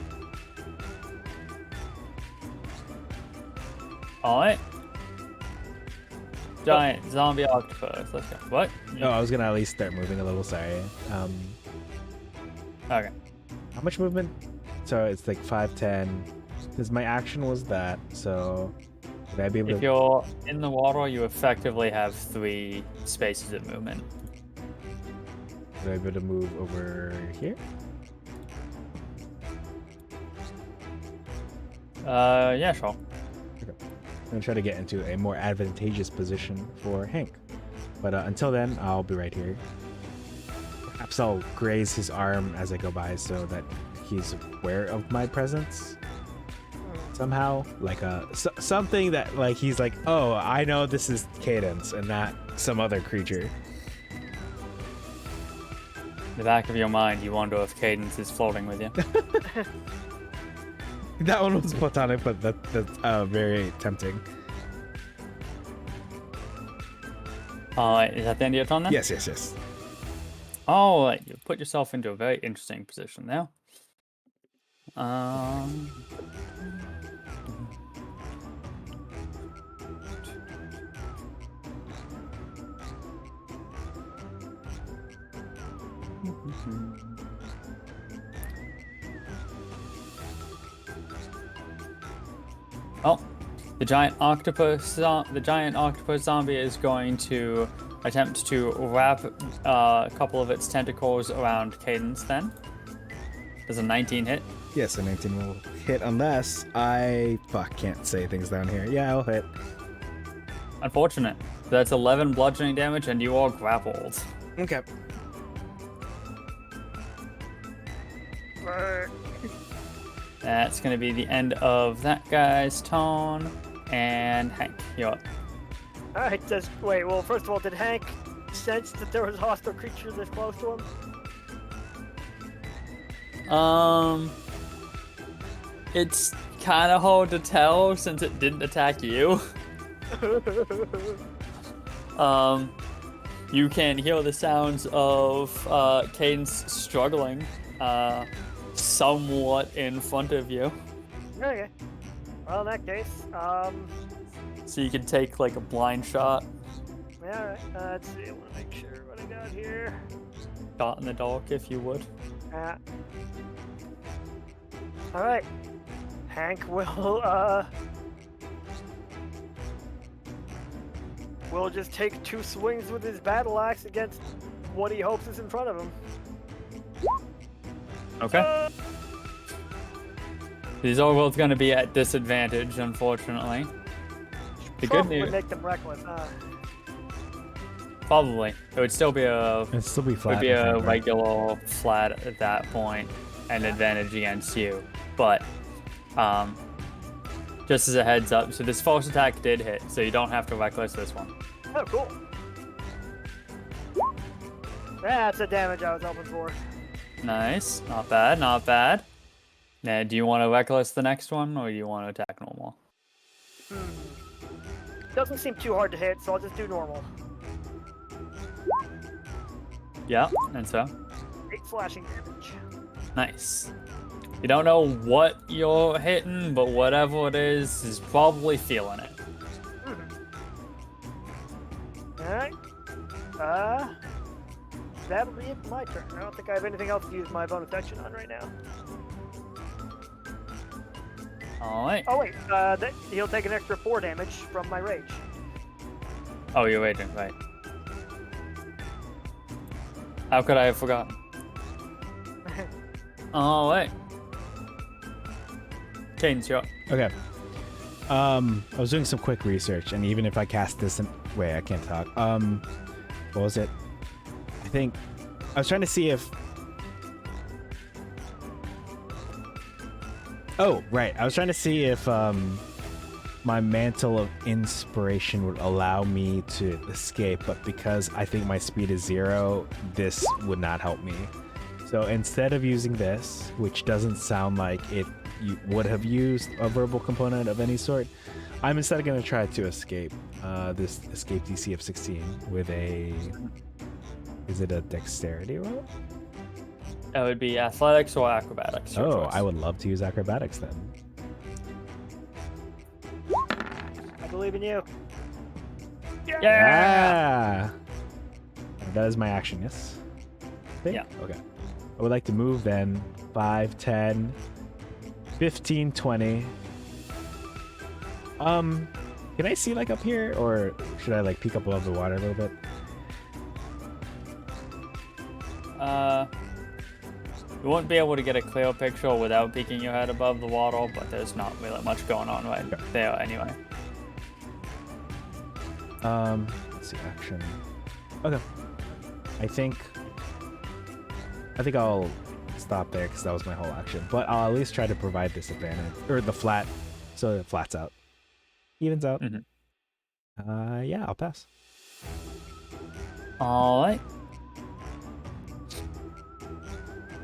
Alright. Giant zombie octopus. Let's go. What? Oh, I was gonna at least start moving a little, sorry. Okay. How much movement? So it's like 5, 10. Because my action was that, so... Would I be able If to... you're in the water, you effectively have 3 spaces of movement. Would I be able to move over here? Yeah, sure. Okay. I'm gonna try to get into a more advantageous position for Hank. But until then, I'll be right here. Perhaps I'll graze his arm as I go by so that he's aware of my presence. Somehow, like something that like he's like, oh, I know this is Cadence and not some other creature. In the back of your mind, you wonder if Cadence is floating with you. That one was platonic, but that's very tempting. Is that the end of your turn then? Yes. Oh, you put yourself into a very interesting position now. Well, the giant octopus zombie is going to attempt to wrap a couple of its tentacles around Cadence then. Does a 19 hit? Yes, a 19 will hit unless I... Fuck, can't say things down here. Yeah, I'll hit. Unfortunate. That's 11 bludgeoning damage and you are grappled. Okay. That's going to be the end of that guy's turn. And Hank, you're up. Alright, wait, well, first of all, did Hank sense that there was a hostile creature this close to him? kind of hard to tell since it didn't attack you. You can hear the sounds of Cadence struggling somewhat in front of you. Okay. Well, in that case, So you can take like a blind shot. yeah, alright. Let's see, I want to make sure what I got here. Shot in the dark, if you would. Alright. Hank will just take 2 swings with his battle axe against what he hopes is in front of him. Okay. These are both going to be at disadvantage, unfortunately. The good Probably news, make them reckless. probably, it would still be It'd still be flat. would be I a think, right? regular flat at that point, and advantage against you. But, just as a heads up, so this false attack did hit, so you don't have to reckless this one. Oh, cool. That's the damage I was hoping for. Nice, not bad, not bad. Now, do you want to reckless the next one, or do you want to attack normal? Doesn't seem too hard to hit, so I'll just do normal. Yeah, and so 8 slashing damage. nice. You don't know what you're hitting, but whatever it is probably feeling it. Alright. That'll be it for my turn. I don't think I have anything else to use my bonus action on right now. Alright. Oh wait, he'll take an extra 4 damage from my rage. Oh, you're waiting, right. How could I have forgotten? Alright. Cadence, you're up. Okay. I was doing some quick research, and even if I cast this in... Wait, I can't talk. What was it? I think... I was trying to see if... Oh, right. I was trying to see if my Mantle of Inspiration would allow me to escape, but because I think my speed is 0, this would not help me. So instead of using this, which doesn't sound like you would have used a verbal component of any sort, I'm instead going to try to escape this escape DC of 16 with a... Is it a dexterity roll? That would be athletics or acrobatics. Your Oh, choice. I would love to use acrobatics then. I believe in you. Yeah! That is my action, yes? I think? Yeah. Okay. I would like to move then 5, 10, 15, 20. Can I see like up here, or should I like peek up above the water a little bit? You won't be able to get a clear picture without peeking your head above the water, but there's not really much going on right there anyway. Let's see, action. Okay. I think I'll stop there because that was my whole action. But I'll at least try to provide disadvantage, or the flat, so it flats out, evens out. Yeah, I'll pass. Alright.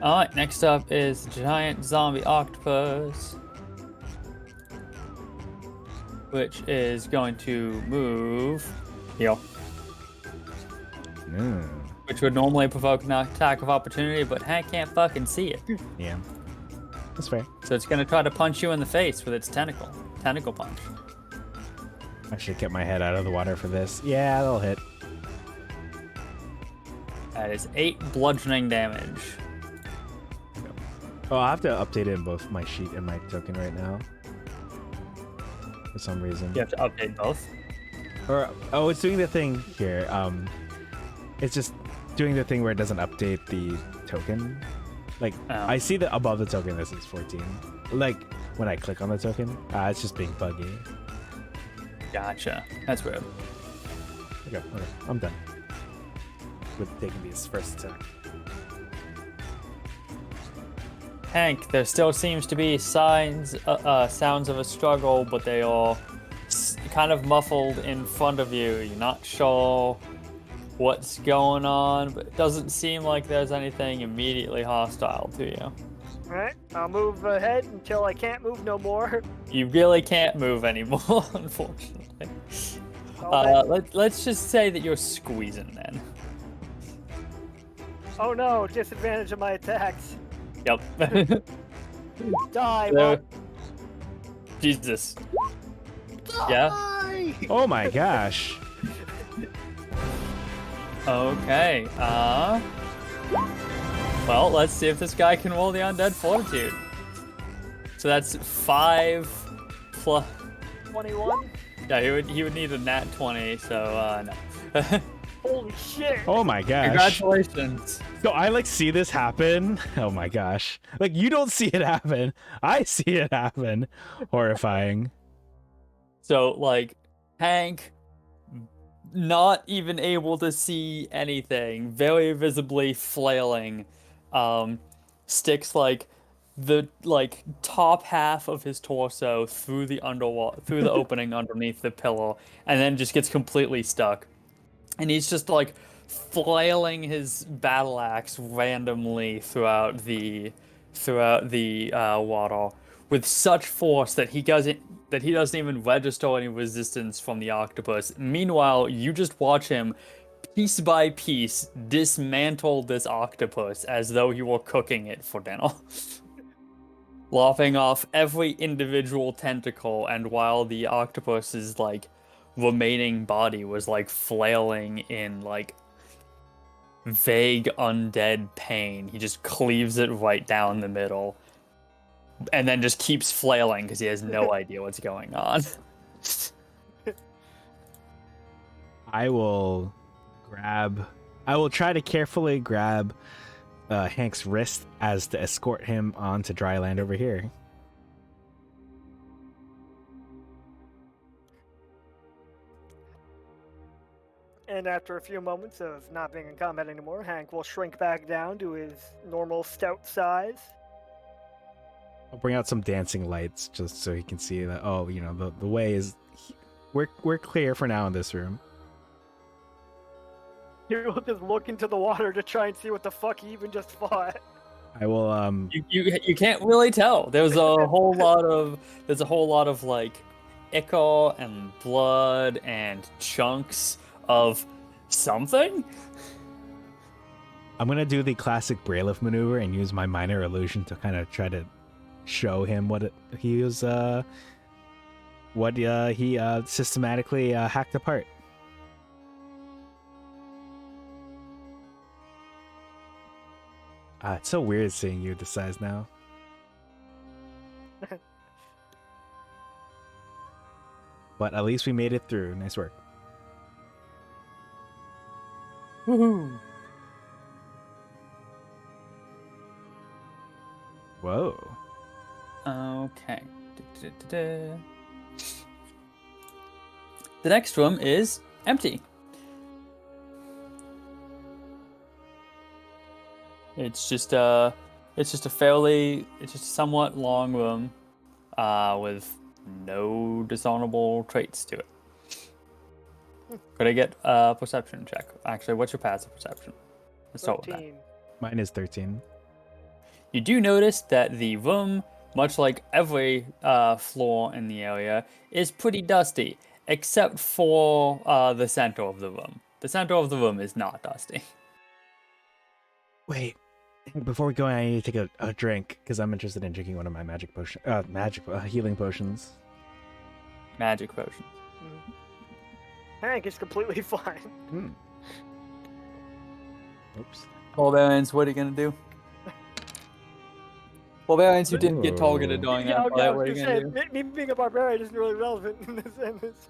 Alright, next up is giant zombie octopus, which is going to move here, which would normally provoke an attack of opportunity, but Hank can't fucking see it. Yeah, that's fair. So it's going to try to punch you in the face with its tentacle punch. I should get my head out of the water for this. Yeah, that'll hit. That is 8 bludgeoning damage. Oh, I have to update it in both my sheet and my token right now. For some reason. You have to update both. Or it's doing the thing here. It's just doing the thing where it doesn't update the token. Like I see that above the token this is 14. Like when I click on the token, it's just being buggy. Gotcha. That's weird. Okay, I'm done with taking these first attack. Hank, there still seems to be sounds of a struggle, but they are kind of muffled in front of you. You're not sure what's going on, but it doesn't seem like there's anything immediately hostile to you. Alright, I'll move ahead until I can't move no more. You really can't move anymore, unfortunately. Let's just say that you're squeezing then. Oh no, disadvantage of my attacks. Yep. Die, So- Monk. Jesus. Yeah. Oh my gosh. Okay. Well, let's see if this guy can roll the undead fortitude. So that's 5 plus. 21? Yeah, he would need a nat 20. So no. Holy shit! Oh my gosh. Congratulations. So I like see this happen. Oh my gosh. Like you don't see it happen. I see it happen. Horrifying. So like Hank, not even able to see anything, very visibly flailing, sticks like the top half of his torso through the opening underneath the pillow, and then just gets completely stuck. And he's just like flailing his battle axe randomly throughout the water with such force that he doesn't even register any resistance from the octopus. Meanwhile, you just watch him piece by piece dismantle this octopus as though he were cooking it for dinner. Lopping off every individual tentacle, and while the octopus's like remaining body was like flailing in like vague undead pain, he just cleaves it right down the middle and then just keeps flailing because he has no idea what's going on. I will try to carefully grab Hank's wrist as to escort him onto dry land over here. And after a few moments of not being in combat anymore, Hank will shrink back down to his normal stout size. I'll bring out some dancing lights just so he can see that. Oh, you know, the way is we're clear for now in this room. He will just look into the water to try and see what the fuck he even just fought. I will You can't really tell. There's a whole lot of like ichor and blood and chunks of something. I'm gonna do the classic Brailiff maneuver and use my minor illusion to kind of try to show him what he systematically hacked apart. It's so weird seeing you this size now. But at least we made it through. Nice work. Woohoo! Whoa. Okay. The next room is empty. It's just a somewhat long room, with no discernible traits to it. Could I get a perception check? Actually, what's your passive perception? Let's start with that. 13. Mine is 13. You do notice that the room, much like every floor in the area, is pretty dusty, except for the center of the room. The center of the room is not dusty. Wait. Before we go, I need to take a drink because I'm interested in drinking one of my healing potions. Magic potions. Hank is completely fine. Oops. Barbarians, what are you gonna do? Barbarians who didn't get targeted during that fight, what are you gonna do? Me being a barbarian isn't really relevant in this.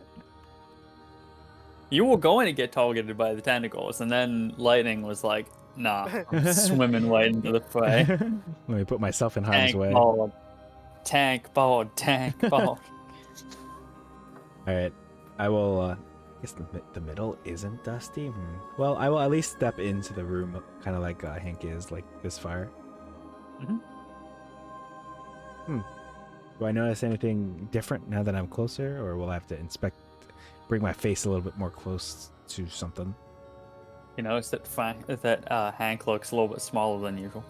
You were going to get targeted by the tentacles, and then Lightning was like, nah, I'm swimming right into the fray. Let me put myself in harm's Tank way. ball. Tank ball, tank ball. Alright. I will, I guess the middle isn't dusty. Well, I will at least step into the room, kind of like Hank is, like this far. Do I notice anything different now that I'm closer, or will I have to bring my face a little bit more close to something? You notice that Hank looks a little bit smaller than usual.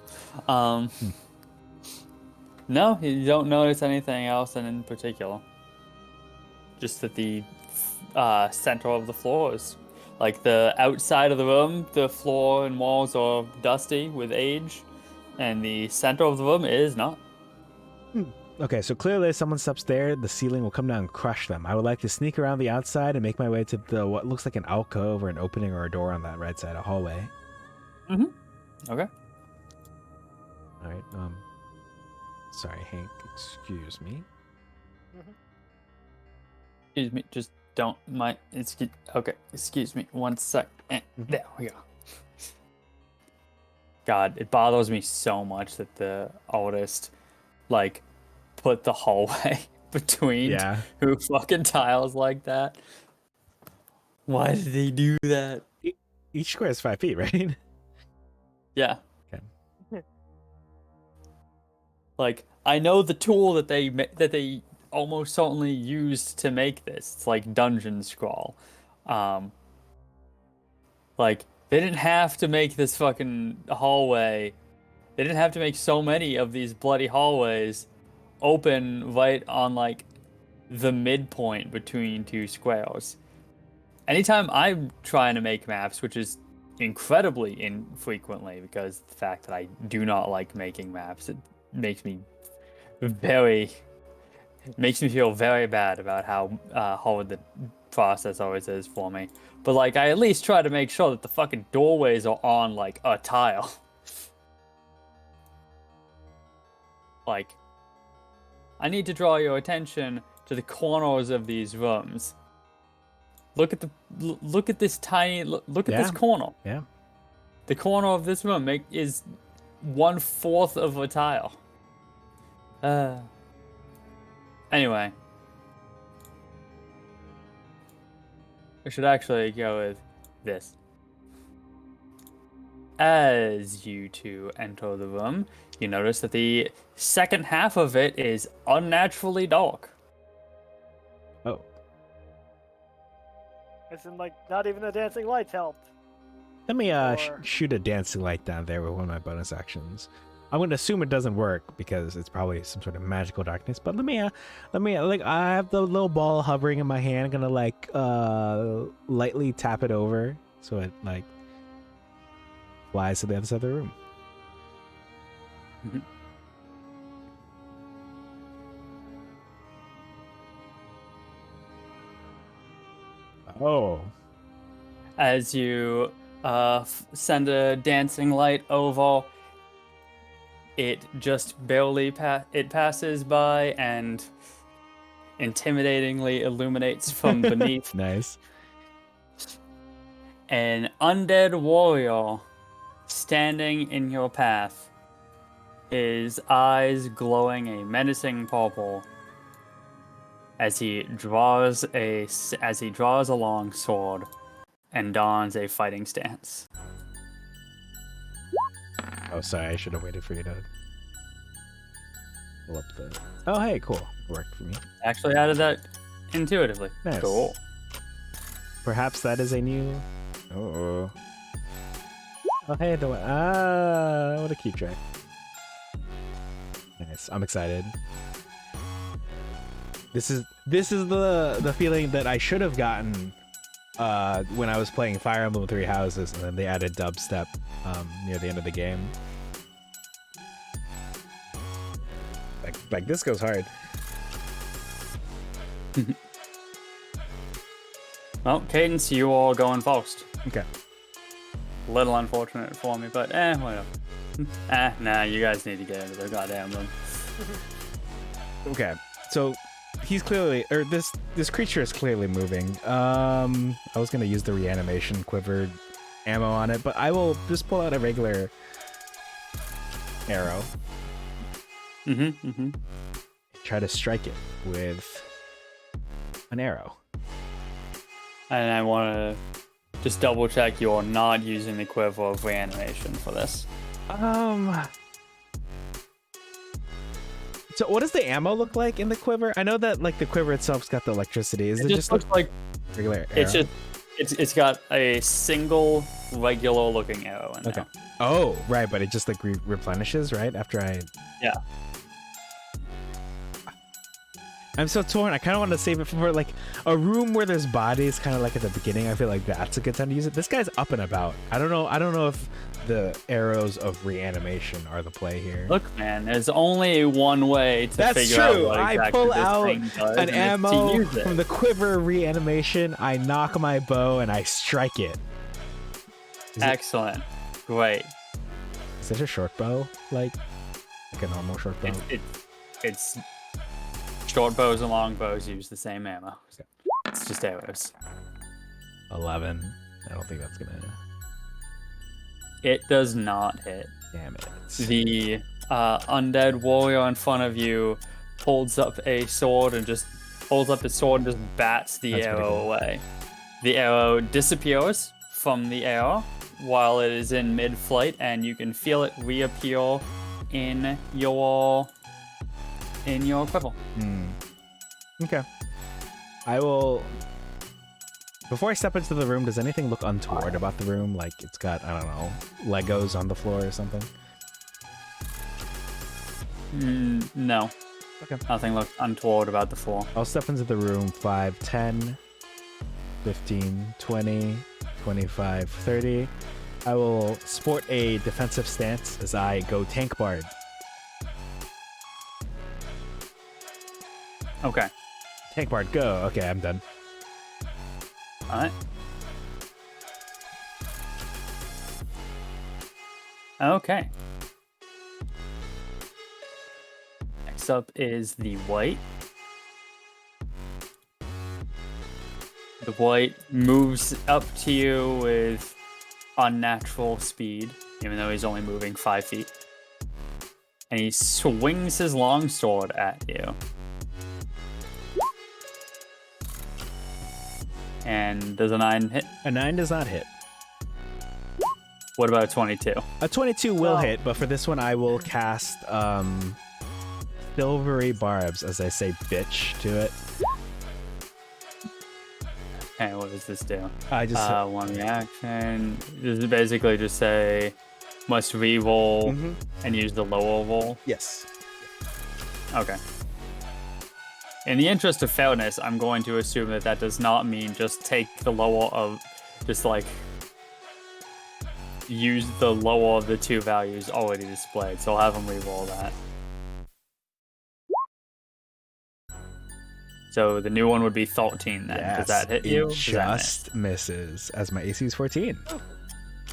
No, you don't notice anything else in particular. Just that the center of the floor is, like, the outside of the room, the floor and walls are dusty with age, and the center of the room is not. Okay, so clearly if someone steps there, the ceiling will come down and crush them. I would like to sneak around the outside and make my way to the what looks like an alcove or an opening or a door on that right side, a hallway. Okay. All right. Sorry, Hank. Excuse me. Excuse me, just don't mind. Okay, excuse me, 1 sec. There we go. God, it bothers me so much that the artist, like, put the hallway between two fucking tiles like that. Why did they do that? Each square is 5 feet, right? Yeah. Okay. Like, I know the tool that they almost certainly used to make this. It's like dungeon scrawl. Like, they didn't have to make this fucking hallway. They didn't have to make so many of these bloody hallways open right on, like, the midpoint between two squares. Anytime I'm trying to make maps, which is incredibly infrequently because of the fact that I do not like making maps, it makes me feel very bad about how hard the process always is for me. But, like, I at least try to make sure that the fucking doorways are on, like, a tile. Like, I need to draw your attention to the corners of these rooms. Look at this tiny look at this corner. Yeah. The corner of this room is 1/4 of a tile. Anyway, I should actually go with this. As you two enter the room, you notice that the second half of it is unnaturally dark. Oh. As in, like, not even the dancing lights helped. Let me shoot a dancing light down there with one of my bonus actions. I'm going to assume it doesn't work because it's probably some sort of magical darkness. But let me like, I have the little ball hovering in my hand. I'm gonna like lightly tap it over so it like flies to the other side of the room. Oh. As you send a dancing light over, it just barely passes by and intimidatingly illuminates from beneath. Nice. An undead warrior standing in your path, his eyes glowing a menacing purple as he draws a long sword and dons a fighting stance. Oh, sorry, I should have waited for you to pull up the... Oh, hey, cool. It worked for me. Actually added that intuitively. Nice. Cool. Perhaps that is a new... Oh, hey, the... what a cute track. Nice. I'm excited. This is the feeling that I should have gotten when I was playing Fire Emblem Three Houses, and then they added dubstep near the end of the game. Like this goes hard. Well, Cadence, you are going first. Okay. Little unfortunate for me, but whatever. Nah, you guys need to get into the goddamn room. Okay, so he's clearly, or this creature is clearly moving. I was gonna use the reanimation quiver ammo on it, but I will just pull out a regular arrow. Try to strike it with an arrow. And I want to just double check you're not using the quiver of reanimation for this. So what does the ammo look like in the quiver? I know that like the quiver itself's got the electricity. Is it just looks like regular arrow? It's got a single regular looking arrow in there. Oh, right, but it just like replenishes, right? After I... Yeah. I'm so torn. I kind of want to save it for like a room where there's bodies, kind of like at the beginning. I feel like that's a good time to use it. This guy's up and about. I don't know if the arrows of reanimation are the play here. Look, man, there's only one way to That's figure out true. what I exactly pull this out thing does, an and it's to ammo use it. from the quiver reanimation. I knock my bow and I strike it. Excellent. Great. Is it a short bow? Like a normal short bow? It's short bows and long bows use the same ammo. It's just arrows. 11. I don't think that's gonna. It does not hit. Damn it. The undead warrior in front of you holds up a sword and just bats the That's pretty arrow cool. away. The arrow disappears from the air while it is in mid-flight, and you can feel it reappear in your quiver. Okay. I will. Before I step into the room, does anything look untoward about the room? Like it's got, I don't know, Legos on the floor or something? No. Okay. Nothing looked untoward about the floor. I'll step into the room 5, 10, 15, 20, 25, 30. I will sport a defensive stance as I go tank bard. Okay. Tank bard, go. Okay, I'm done. All right. Okay. Next up is the white. The white moves up to you with unnatural speed, even though he's only moving 5 feet. And he swings his longsword at you. And does a 9 hit? A 9 does not hit. What about a 22? A 22 will Oh. hit, but for this one I will cast silvery barbs as I say bitch to it. Okay, what does this do? I just One reaction. This is basically just say must re-roll and use the lower roll. yes. Okay. In the interest of fairness, I'm going to assume that that does not mean just take the lower of, just like use the lower of the two values already displayed. So I'll have him re-roll that. So the new one would be 13 then. Yes, Does that hit it you? Does that miss? just misses as my AC is 14.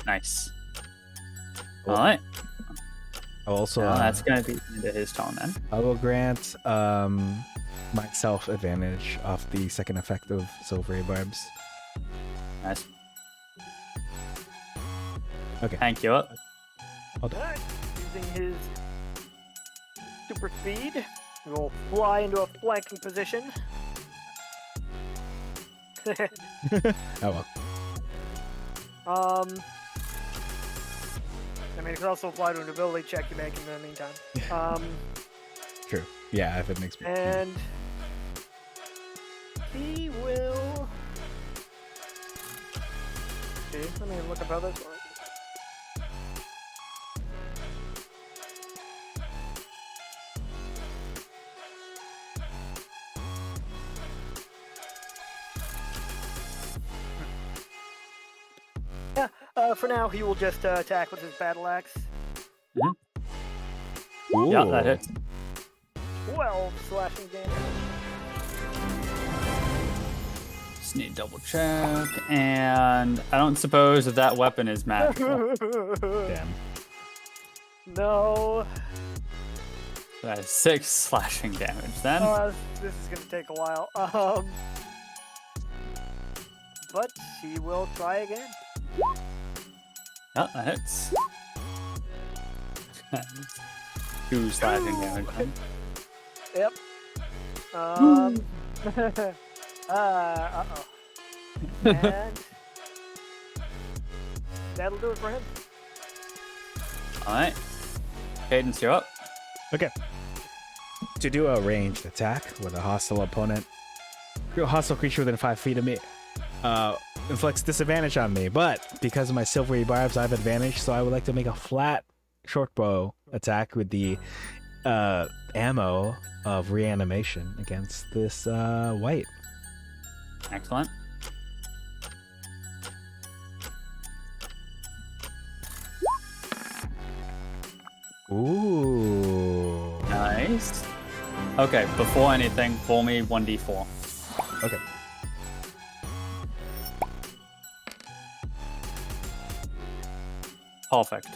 Nice. Cool. All right. I'll also Well, that's going to be into his turn then. I will grant myself advantage off the second effect of silvery barbs. Nice. Okay. Thank you. Alright, using his super speed, he will fly into a flanking position. Oh well. I mean, it could also fly to an ability check you make in the meantime. True. Yeah, if it makes me. And he will. See, let me look up how this works. Yeah, for now he will just attack with his battle axe. Yeah, that hits. 12 slashing damage. Just need to double check. And I don't suppose that weapon is magical. Damn. No. That is 6 slashing damage then. This is gonna take a while. But he will try again. Oh, that hits. 2 slashing damage then. Yep. Uh-oh. And that'll do it for him. Alright. Cadence, you're up. Okay. To do a ranged attack with a hostile opponent, a hostile creature within 5 feet of me, inflicts disadvantage on me. But because of my silvery barbs, I have advantage. So I would like to make a flat short bow attack with the ammo of reanimation against this white. Excellent. Ooh. Nice. Okay, before anything, roll me 1d4. Okay. Perfect.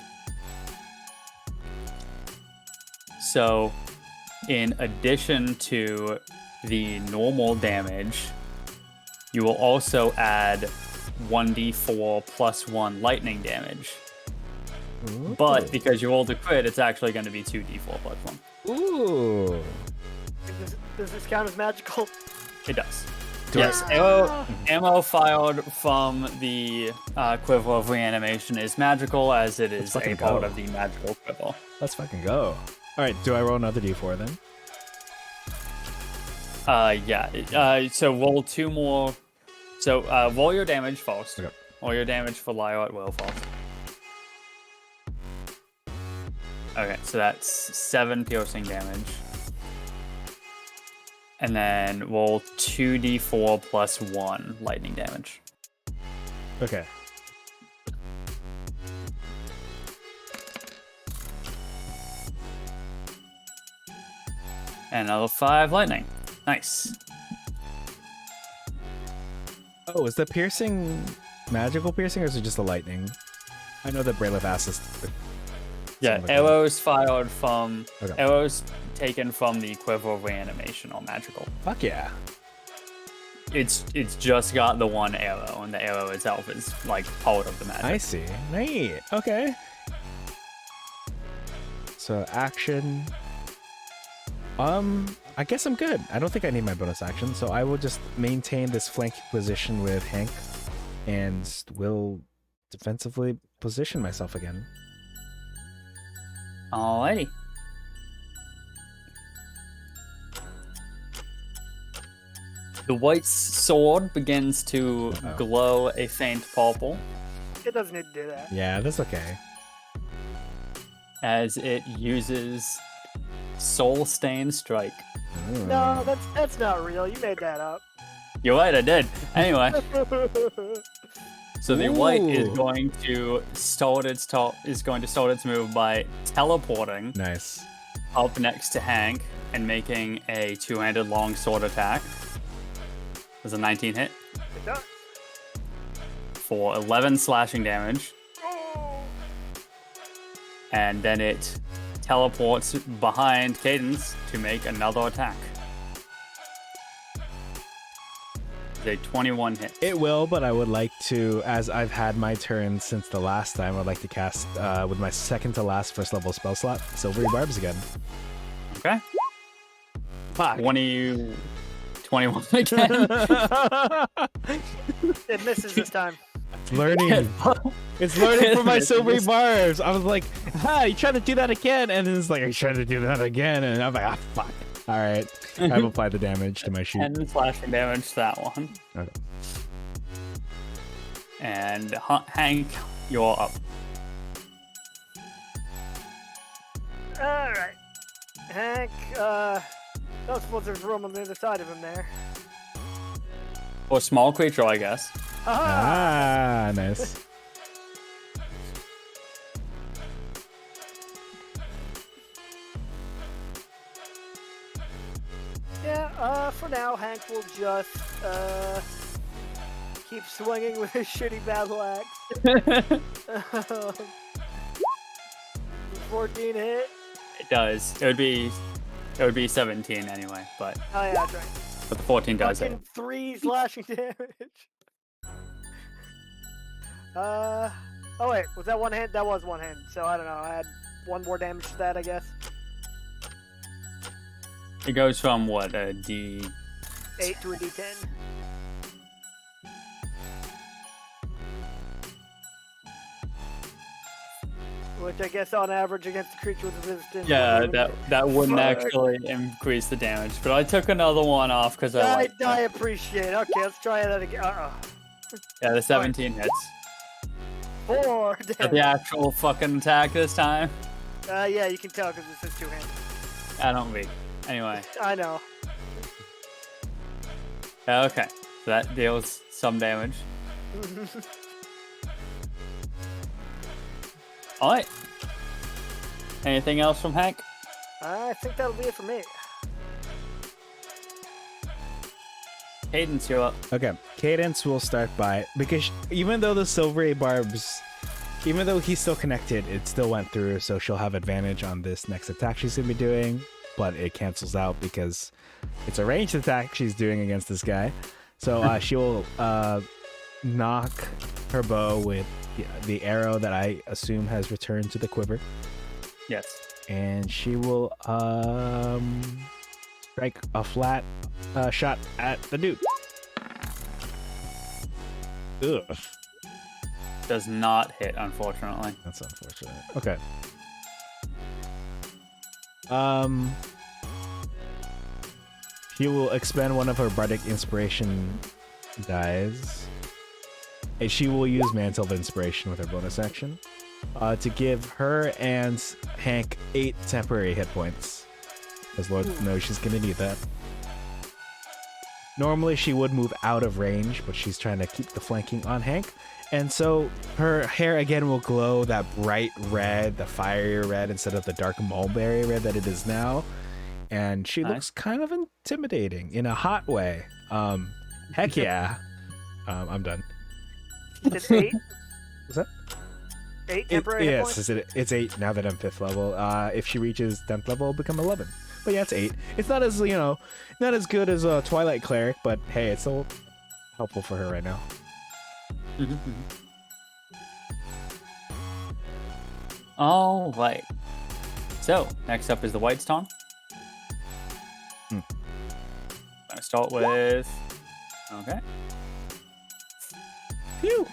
So, in addition to the normal damage, you will also add 1d4 plus 1 lightning damage. Ooh. But because you rolled a crit, it's actually going to be 2d4 plus 1. Ooh. Does this count as magical? It does. Do Yes, ammo fired from the Quiver of Reanimation is magical, as it is fucking a part go. of the magical quiver. Let's fucking go. All right, do I roll another d4 then? Yeah. So roll 2 more. So roll your damage first. Okay. Roll your damage for Lyra at will first. Okay, so that's 7 piercing damage. And then roll 2d4 plus 1 lightning damage. Okay. And another 5 lightning. Nice. Oh, is the piercing magical piercing, or is it just the lightning? I know that Brayleth asked us. Yeah, like arrows fired from... Okay. Arrows taken from the Quiver of Reanimation are magical. Fuck yeah. It's just got the one arrow, and the arrow itself is like part of the magic. I see. Neat. Okay. So action. I guess I'm good. I don't think I need my bonus action, so I will just maintain this flanking position with Hank, and will defensively position myself again. Alrighty. The white's sword begins to glow a faint purple It doesn't need to do that. Yeah, that's okay. as it uses Soul Stain Strike. Ooh. No, that's not real. You made that up. You're right, I did. Anyway, so the white is Ooh. going to start its move by teleporting Nice. up next to Hank and making a two-handed long sword attack. Does a 19 hit It does. for 11 slashing damage, Oh. and then it teleports behind Cadence to make another attack. A 21 hit. It will, but I would like to, as I've had my turn since the last time, I'd like to cast with my second to last first level spell slot, Silvery Barbs again. Okay. Fuck. 21 again. It misses this time. It's learning. It's learning from my Silvery Barbs. I was like, you trying to do that again? And then it's like, are you trying to do that again? And I'm like, fuck. All right. I've applied the damage to my sheet. 10 slashing damage to that one. Okay. And Hank, you're up. Alright. Hank, don't suppose there's room on the other side of him there. Or small creature, I guess. Aha! Nice. Yeah, for now, Hank will just, keep swinging with his shitty battle axe. 14 hit. It does. It would be 17 anyway, but Oh yeah, that's right. the 14 does hit. Fucking 3 slashing damage. Oh wait, was that one hand? That was one hand. So I don't know. I had 1 more damage to that, I guess. It goes from what, a D... 8 to a D10. Which I guess on average against a creature with resistance. Yeah, that wouldn't Fuck. actually increase the damage, but I took another one off because I like I appreciate it. Okay, let's try that again. Yeah, the 17 hits. 4 But the damage. actual fucking attack this time. Yeah, you can tell because this is 2-handed. I don't read. Anyway. I know. Okay. So that deals some damage. Alright. Anything else from Hank? I think that'll be it for me. Cadence, you're up. Okay, Cadence will start by, because even though the silvery barbs, even though he's still connected, it still went through, so she'll have advantage on this next attack she's gonna be doing, but it cancels out because it's a ranged attack she's doing against this guy. So she will knock her bow with the arrow that I assume has returned to the quiver, Yes. and she will strike a flat shot at the dude. Ugh. Does not hit, unfortunately. That's unfortunate. Okay. She will expend one of her bardic inspiration dies, and she will use Mantle of Inspiration with her bonus action to give her and Hank 8 temporary hit points, because Lord knows she's gonna need that. Normally she would move out of range, but she's trying to keep the flanking on Hank. And so her hair again will glow that bright red, the fiery red, instead of the dark mulberry red that it is now. And she looks kind of intimidating in a hot way. Heck yeah. I'm done. It's 8. What's that? 8 temporary hit points? Yes, it's 8 now that I'm 5th level. If she reaches 10th level, it'll become 11. But yeah, it's 8. It's not as, not as good as a Twilight Cleric, but hey, it's still helpful for her right now. All right. So, next up is the White Storm. I'm going to start with... Okay. Phew!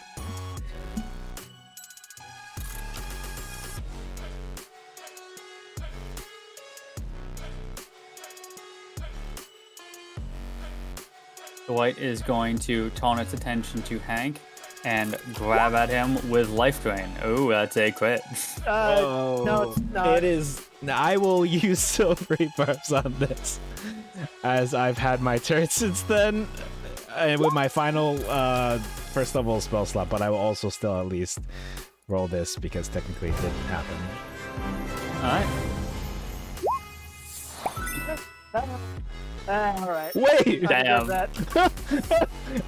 The White is going to turn its attention to Hank and grab at him with Life Drain. Oh, that's a crit. No, it's not. It is. I will use silvery barbs on this, as I've had my turn since then, and with my final first level spell slot. But I will also still at least roll this because technically it didn't happen. All right. Alright. Wait. Damn.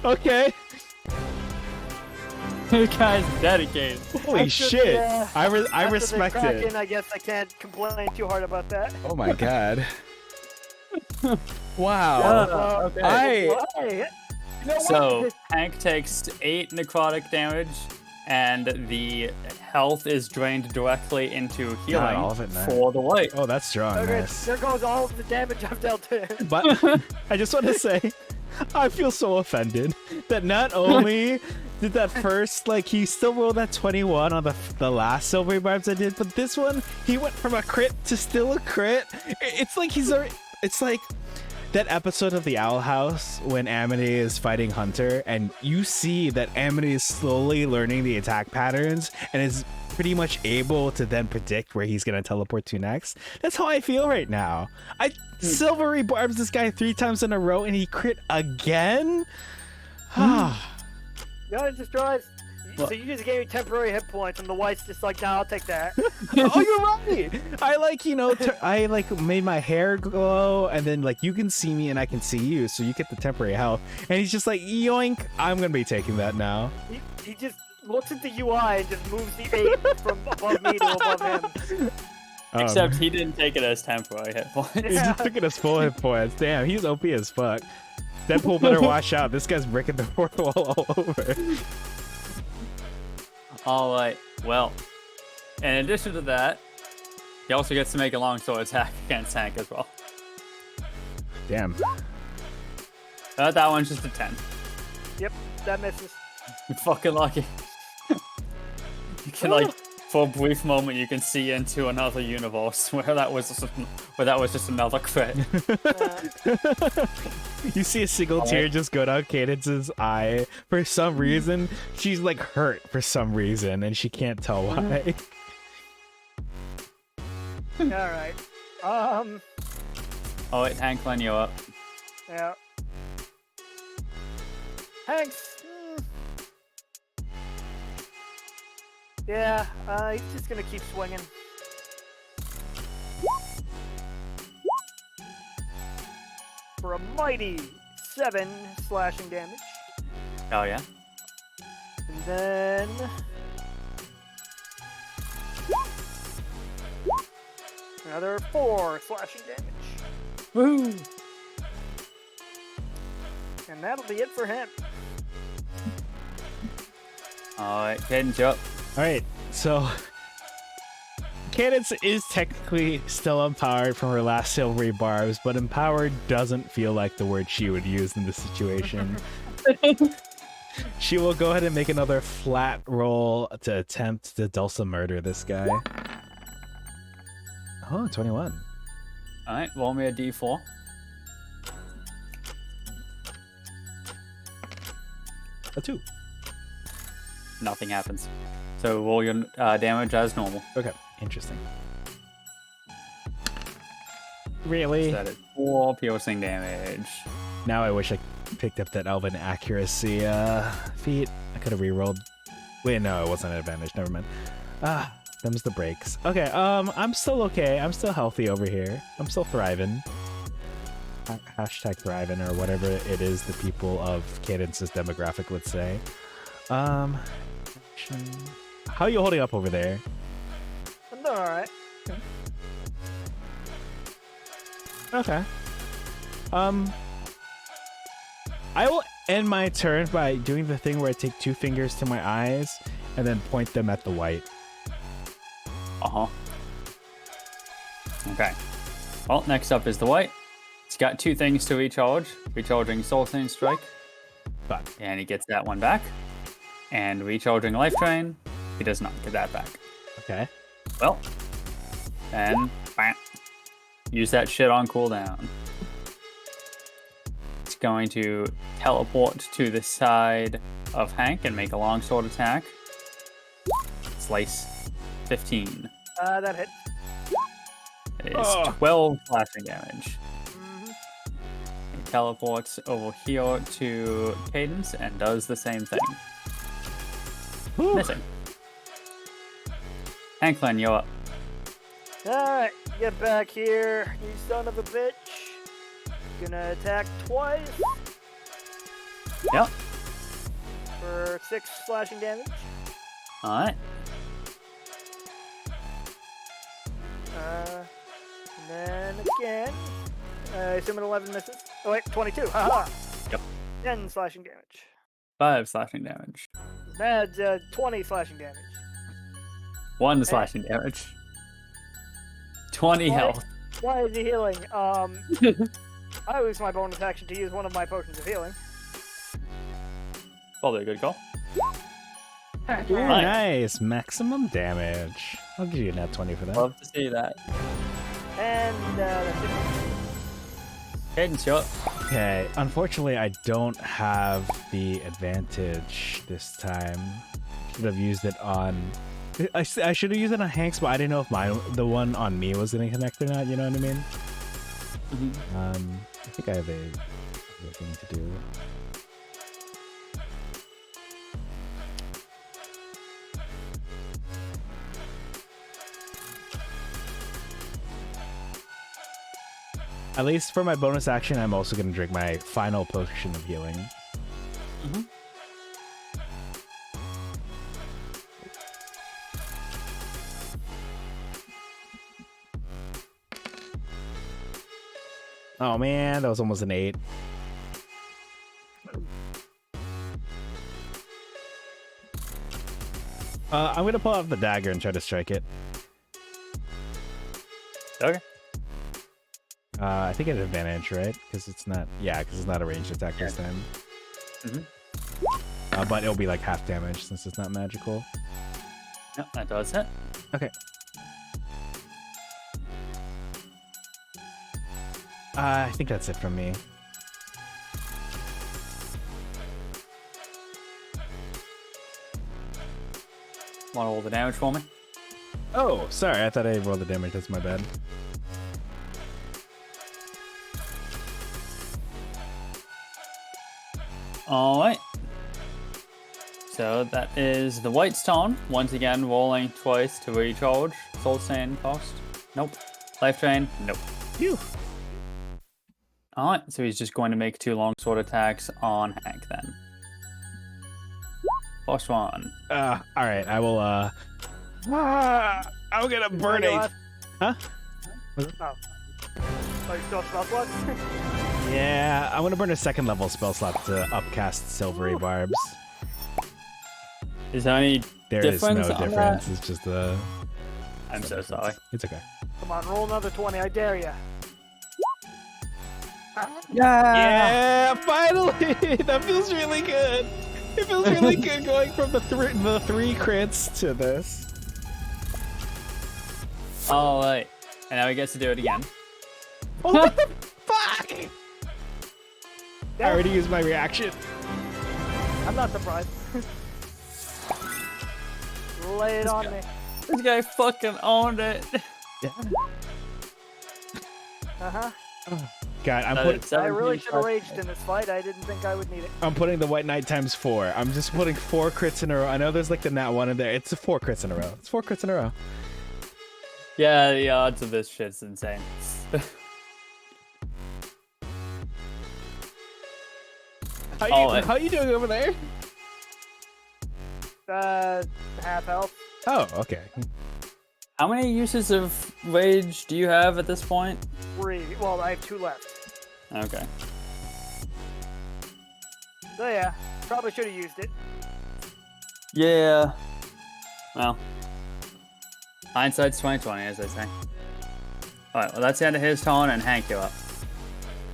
Okay. You guys dedicated. Holy shit! Yeah. I After respect the Kraken, it. I guess I can't complain too hard about that. Oh my god. Wow. Okay. Why? You know what? So, Hank takes 8 necrotic damage, and the health is drained directly into healing all of it, man. for the White. Oh, that's strong. Okay, Nice. there goes all of the damage I've dealt to him. But I just want to say, I feel so offended that not only did that first, he still rolled that 21 on the last silvery barbs I did, but this one, he went from a crit to still a crit. It's like it's like that episode of the Owl House when Amity is fighting Hunter, and you see that Amity is slowly learning the attack patterns and is pretty much able to then predict where he's going to teleport to next. That's how I feel right now. I silvery barbs this guy 3 times in a row and he crit again? No, it destroys. So you just gave me temporary hit points, and the White's just like, nah, I'll take that. Oh, you're right. I made my hair glow, and then you can see me and I can see you, so you get the temporary health. And he's just like, yoink, I'm gonna be taking that now. He just looks at the UI and just moves the 8 from above me to above him. Except he didn't take it as temporary hit points. He just took it as full hit points. Damn, he's OP as fuck. Deadpool better watch out. This guy's breaking the fourth wall all over. Alright, well, in addition to that, he also gets to make a longsword attack against Hank as well. Damn. That one's just a 10. Yep, that misses. You're fucking lucky. You can for a brief moment, you can see into another universe where that was just another crit. You see a single tear just go down Cadence's eye. For some reason, she's hurt for some reason, and she can't tell why. Alright. Oh, wait, Hank, line you up. Yeah. Hanks. Yeah, he's just gonna keep swinging. For a mighty 7 slashing damage. Oh, yeah? And then... another 4 slashing damage. Woo! And that'll be it for him. Alright, Cadence, you up. All right, so Cadence is technically still empowered from her last silvery barbs, but empowered doesn't feel like the word she would use in this situation. She will go ahead and make another flat roll to attempt to Dulce murder this guy. Oh, 21. Alright, roll me a d4. A 2. Nothing happens. So roll your damage as normal. Okay, interesting. Really? That is 4 piercing damage. Now I wish I picked up that Elven accuracy feat. I could have rerolled. Wait, no, it wasn't an advantage. Never mind. Them's the breaks. Okay, I'm still okay. I'm still healthy over here. I'm still thriving. Hashtag thriving or whatever it is the people of Cadence's demographic would say. How are you holding up over there? I'm doing alright. Okay. I will end my turn by doing the thing where I take 2 fingers to my eyes and then point them at the white. Uh-huh. Okay. Well, next up is the white. It's got 2 things to recharge. Recharging Soul Stain Strike. Fuck. And he gets that one back. And recharging Life Drain. He does not get that back. Okay. Well, then, bam. Use that shit on cooldown. It's going to teleport to the side of Hank and make a longsword attack. Slice 15. That hit. It is 12 slashing damage. Mm-hmm. It teleports over here to Cadence and does the same thing. Whew. Missing. Hanklin, you're up. Alright, get back here, you son of a bitch. Gonna attack twice Yep. for 6 slashing damage. Alright. And then again. I assume an 11 misses. Oh wait, 22. Haha. Yep. 10 slashing damage. 5 slashing damage. That's 20 slashing damage. 1 slashing damage. 20 Why? health. Why is he healing? I use my bonus action to use one of my potions of healing. Probably a good call. Ooh, nice. Maximum damage. I'll give you a nat 20 for that. Love to see that. And that's it. Cadence, you're up. Okay, unfortunately, I don't have the advantage this time. Should have used it on. I should have used it on Hank's, but I didn't know if the one on me was going to connect or not. You know what I mean? Mm-hmm. I think I have a thing to do. At least for my bonus action, I'm also going to drink my final potion of healing. Mm-hmm. Oh man, that was almost an 8. I'm going to pull out the dagger and try to strike it. Okay. I think it had advantage, right? Because it's not... Yeah, because it's not a ranged attack this time. Mm-hmm. But it'll be like half damage since it's not magical. Yep, that does hit. Okay. I think that's it from me. Want to roll the damage for me? Oh, sorry. I thought I rolled the damage. That's my bad. All right. So that is the White Stone. Once again, rolling twice to recharge. Soul Sand cost. Nope. Life Drain. Nope. Phew. All right. So he's just going to make 2 longsword attacks on Hank then. First one. All right. I will. I'm gonna burn a. Huh? Oh, you still have spell slots? Yeah, I'm gonna burn a 2nd level spell slot to upcast Silvery Barbs. Is there any There is no difference on that? difference. It's just I'm so sorry. It's okay. Come on, roll another 20. I dare ya. Yeah, finally! That feels really good. It feels really good going from the 3 crits to this. All right. And now he gets to do it again. What the fuck? I already used my reaction. I'm not surprised. Lay it on me. This guy fucking owned it. Yeah. Uh-huh. God, I really should have raged in this fight. I didn't think I would need it. I'm putting the White Knight times 4. I'm just putting 4 crits in a row. I know there's like the nat 1 in there. It's 4 crits in a row. It's 4 crits in a row. Yeah, the odds of this shit's insane. How you doing over there? Half health. Oh, okay. How many uses of rage do you have at this point? 3. Well, I have 2 left. Okay. So yeah, probably should have used it. Yeah. Well. Hindsight's 20/20, as they say. Alright, well that's the end of his turn, and Hank, you up.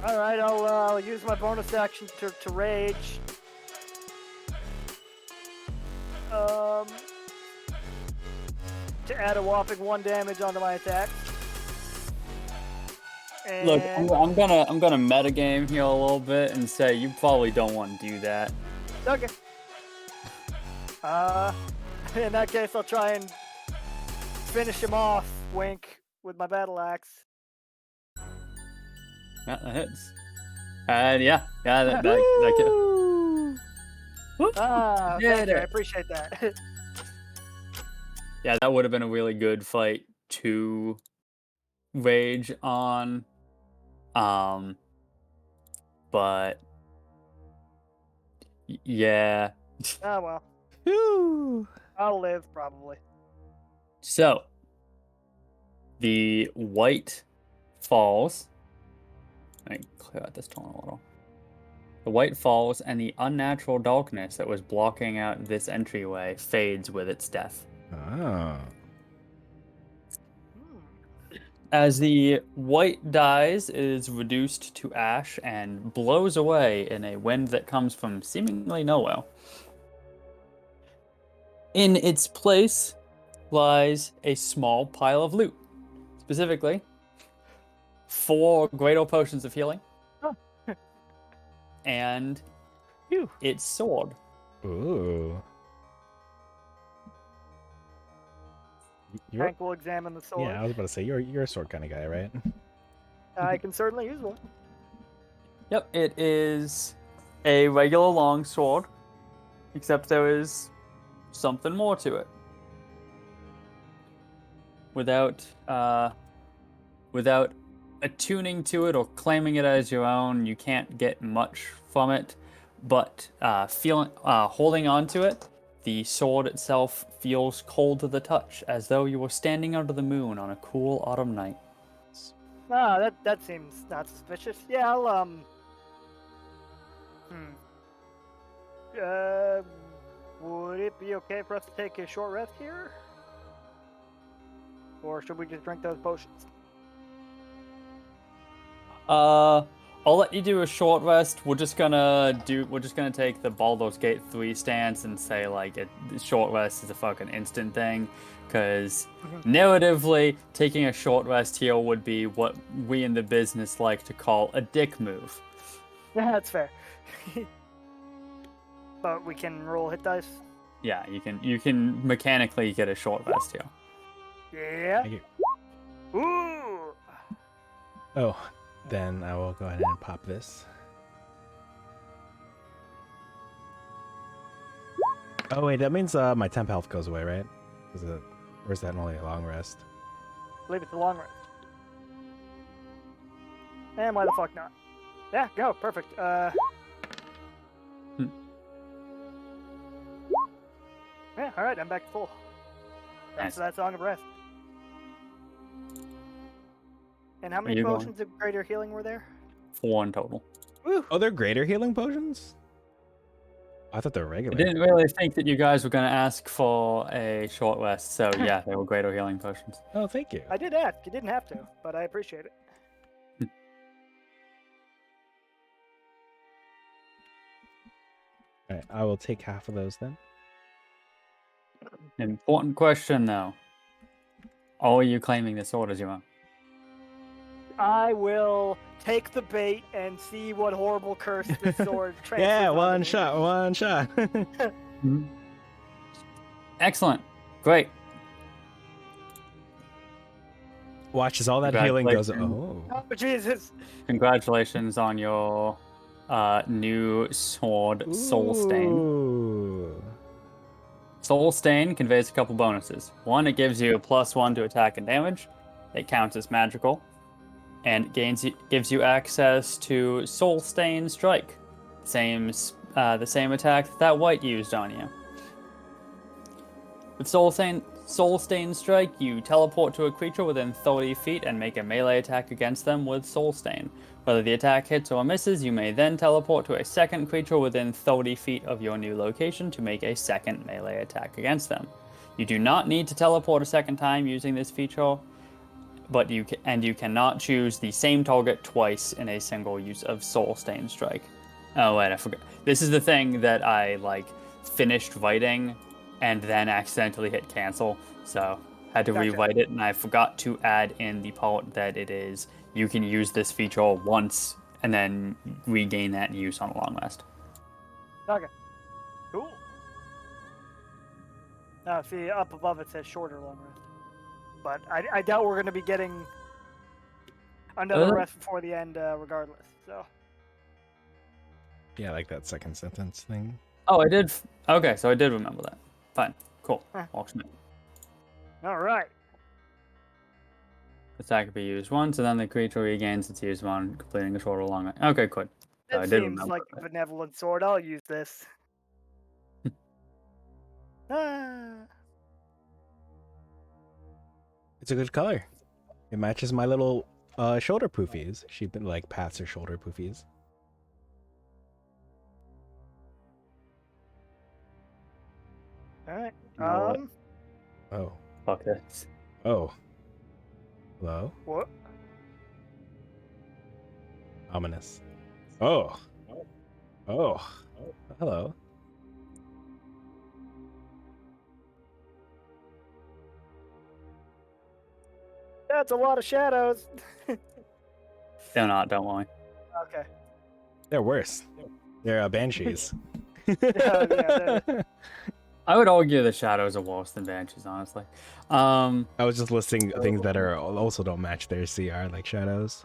Alright, I'll use my bonus action to rage. To add a whopping 1 damage onto my attack. And Look, I'm gonna metagame here a little bit and say you probably don't want to do that. okay. In that case, I'll try and finish him off, wink, with my battle axe. Yeah, that hits. And yeah, that Ah, Yeah, thank you, I there. appreciate that. Yeah, that would have been a really good fight to rage on. But yeah. Ah well, Whew. I'll live probably. So the white falls. Let me clear out this tone a little. The white falls, and the unnatural darkness that was blocking out this entryway fades with its death. Oh. As the white dies, it is reduced to ash and blows away in a wind that comes from seemingly nowhere. In its place lies a small pile of loot. Specifically, 4 great old potions of healing. Oh. And Phew. its sword. Ooh. You're, Hank will examine the sword. yeah, I was about to say you're a sword kind of guy, right? I can certainly use one. Yep, it is a regular long sword, except there is something more to it. Without attuning to it or claiming it as your own, you can't get much from it. But holding on to it, the sword itself feels cold to the touch, as though you were standing under the moon on a cool autumn night. Ah, that seems not suspicious. Yeah, I'll would it be okay for us to take a short rest here? Or should we just drink those potions? I'll let you do a short rest. We're just gonna take the Baldur's Gate 3 stance and say like short rest is a fucking instant thing, because narratively taking a short rest here would be what we in the business like to call a dick move. Yeah, that's fair. But we can roll hit dice. Yeah, you can mechanically get a short rest here. Yeah. Thank you. Ooh. Oh, then I will go ahead and pop this. Oh wait, that means my temp health goes away, right? Is it, or is that only a long rest? I believe it's a long rest. And why the fuck not? Yeah, go. Perfect. Yeah, alright, I'm back to full. Thanks Nice. for that Song of Rest. And how many you going? potions of greater healing were there? 4 in total. Woo! Oh, they're greater healing potions? I thought they were I regular. didn't really think that you guys were going to ask for a short rest, so yeah, they were greater healing potions. Oh, thank you. I did ask. You didn't have to, but I appreciate it. All right, I will take half of those then. Important question, though. Are you claiming the sword as your own? I will take the bait and see what horrible curse this sword transfers. Yeah, onto one me. shot, one shot. Excellent. Great. Watch as all that healing goes. Congratulations. Oh. Oh, Jesus. Congratulations on your new sword, Soul Stain. Ooh. Soul Stain conveys a couple bonuses. One, it gives you a +1 to attack and damage. It counts as magical. And it gives you access to Soul Stain Strike. The same attack that White used on you. With Soul Stain Strike, you teleport to a creature within 30 feet and make a melee attack against them with Soul Stain. Whether the attack hits or misses, you may then teleport to a second creature within 30 feet of your new location to make a second melee attack against them. You do not need to teleport a second time using this feature, but you cannot choose the same target twice in a single use of Soul Stain Strike. Oh wait, I forgot. This is the thing that I finished writing and then accidentally hit cancel, so had to Gotcha. rewrite it, and I forgot to add in the part that it is you can use this feature once and then regain that use on a long rest. Okay. Cool. Now, see, up above it says shorter long rest. But I doubt we're going to be getting another rest before the end regardless, so. Yeah, like that second sentence thing. Oh, I did. Okay, so I did remember that. Fine. Cool. Huh. Awesome. Alright. Attack can be used once, and then the creature regains its use on completing a short or long rest. Okay, good. So I It did seems remember like that. a benevolent sword. I'll use this. Ah. It's a good color. It matches my little shoulder poofies. She pats her shoulder poofies. Alright. Oh. Fuck this. Oh. Hello? What? Ominous. Oh. Oh. Hello. That's a lot of shadows. They're not, don't worry. Okay. They're worse. They're banshees. Yeah, I would argue the shadows are worse than banshees, honestly. I was just listing things that are also don't match their CR, like shadows.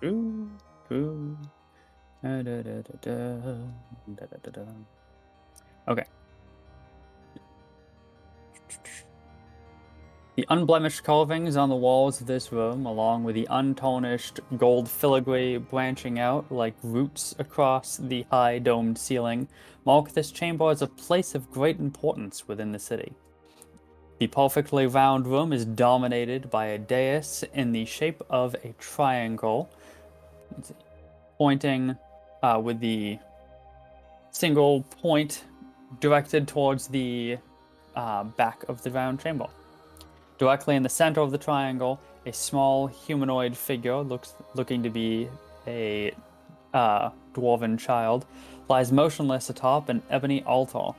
Ooh, ooh. Da, da, da, da, da. Da, da, da, da. Okay. The unblemished carvings on the walls of this room, along with the untarnished gold filigree branching out like roots across the high domed ceiling, mark this chamber as a place of great importance within the city. The perfectly round room is dominated by a dais in the shape of a triangle, pointing with the single point directed towards the back of the round chamber. Directly in the center of the triangle, a small humanoid figure, looking to be a dwarven child, lies motionless atop an ebony altar.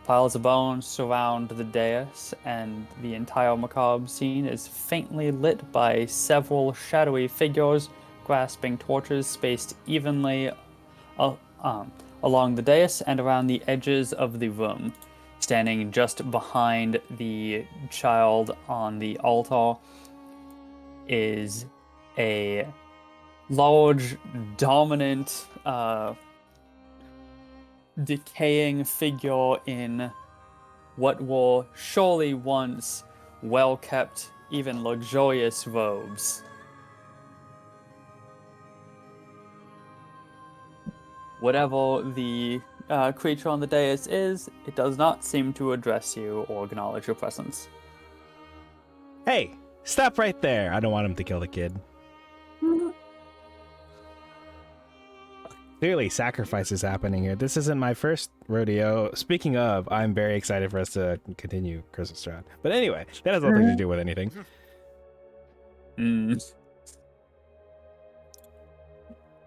Piles of bones surround the dais, and the entire macabre scene is faintly lit by several shadowy figures grasping torches spaced evenly along the dais and around the edges of the room. Standing just behind the child on the altar is a large, dominant decaying figure in what were surely once well-kept, even luxurious robes. Whatever the creature on the dais is, it does not seem to address you or acknowledge your presence. Hey, stop right there. I don't want him to kill the kid. Clearly, sacrifice is happening here. This isn't my first rodeo. Speaking of, I'm very excited for us to continue Crystal Strahd. But anyway, that has nothing to do with anything.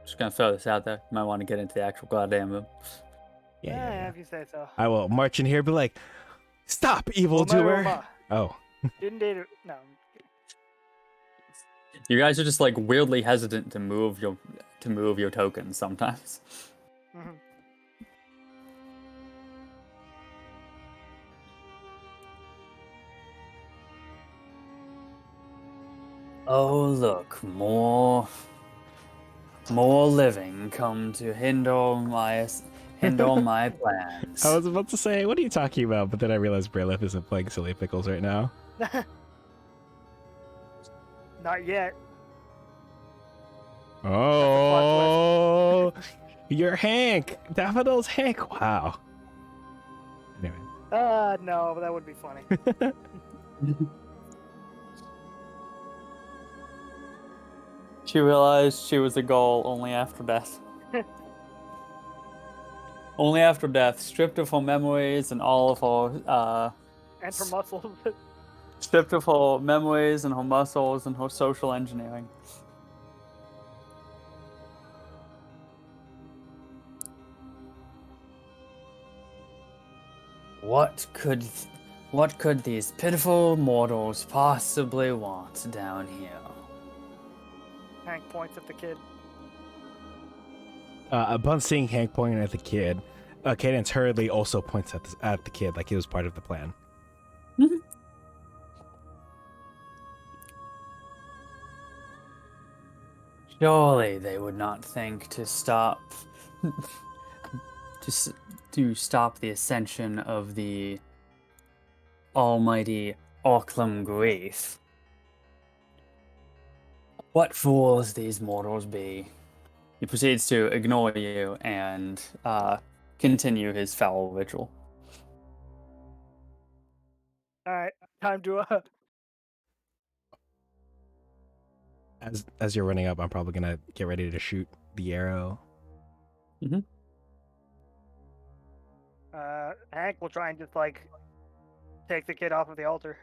Just gonna throw this out there. You might want to get into the actual goddamn room. Yeah, if you say so. I will march in here and be like, stop, evildoer. Oh. Didn't date it. No. You guys are just like weirdly hesitant to move your tokens sometimes. Mm-hmm. Oh look, more living come to hinder my plans. I was about to say, what are you talking about? But then I realized Brayleth isn't playing Silly Pickles right now. Not yet. Oh, you're Hank. Daffodil's Hank. Wow. Anyway. No, but that would be funny. She realized she was a goal only after death. Only after death, stripped of her memories and all of her And for muscles. stripped of her memories and her muscles and her social engineering. What could these pitiful mortals possibly want down here? Hank points at the kid. Upon seeing Hank pointing at the kid, Cadence hurriedly also points at the kid like he was part of the plan. Surely they would not think to stop to stop the ascension of the almighty Orclam Grief. What fools these mortals be. He proceeds to ignore you and continue his foul ritual. Alright, time to As you're running up, I'm probably gonna get ready to shoot the arrow. Mm-hmm. Hank will try and just like take the kid off of the altar.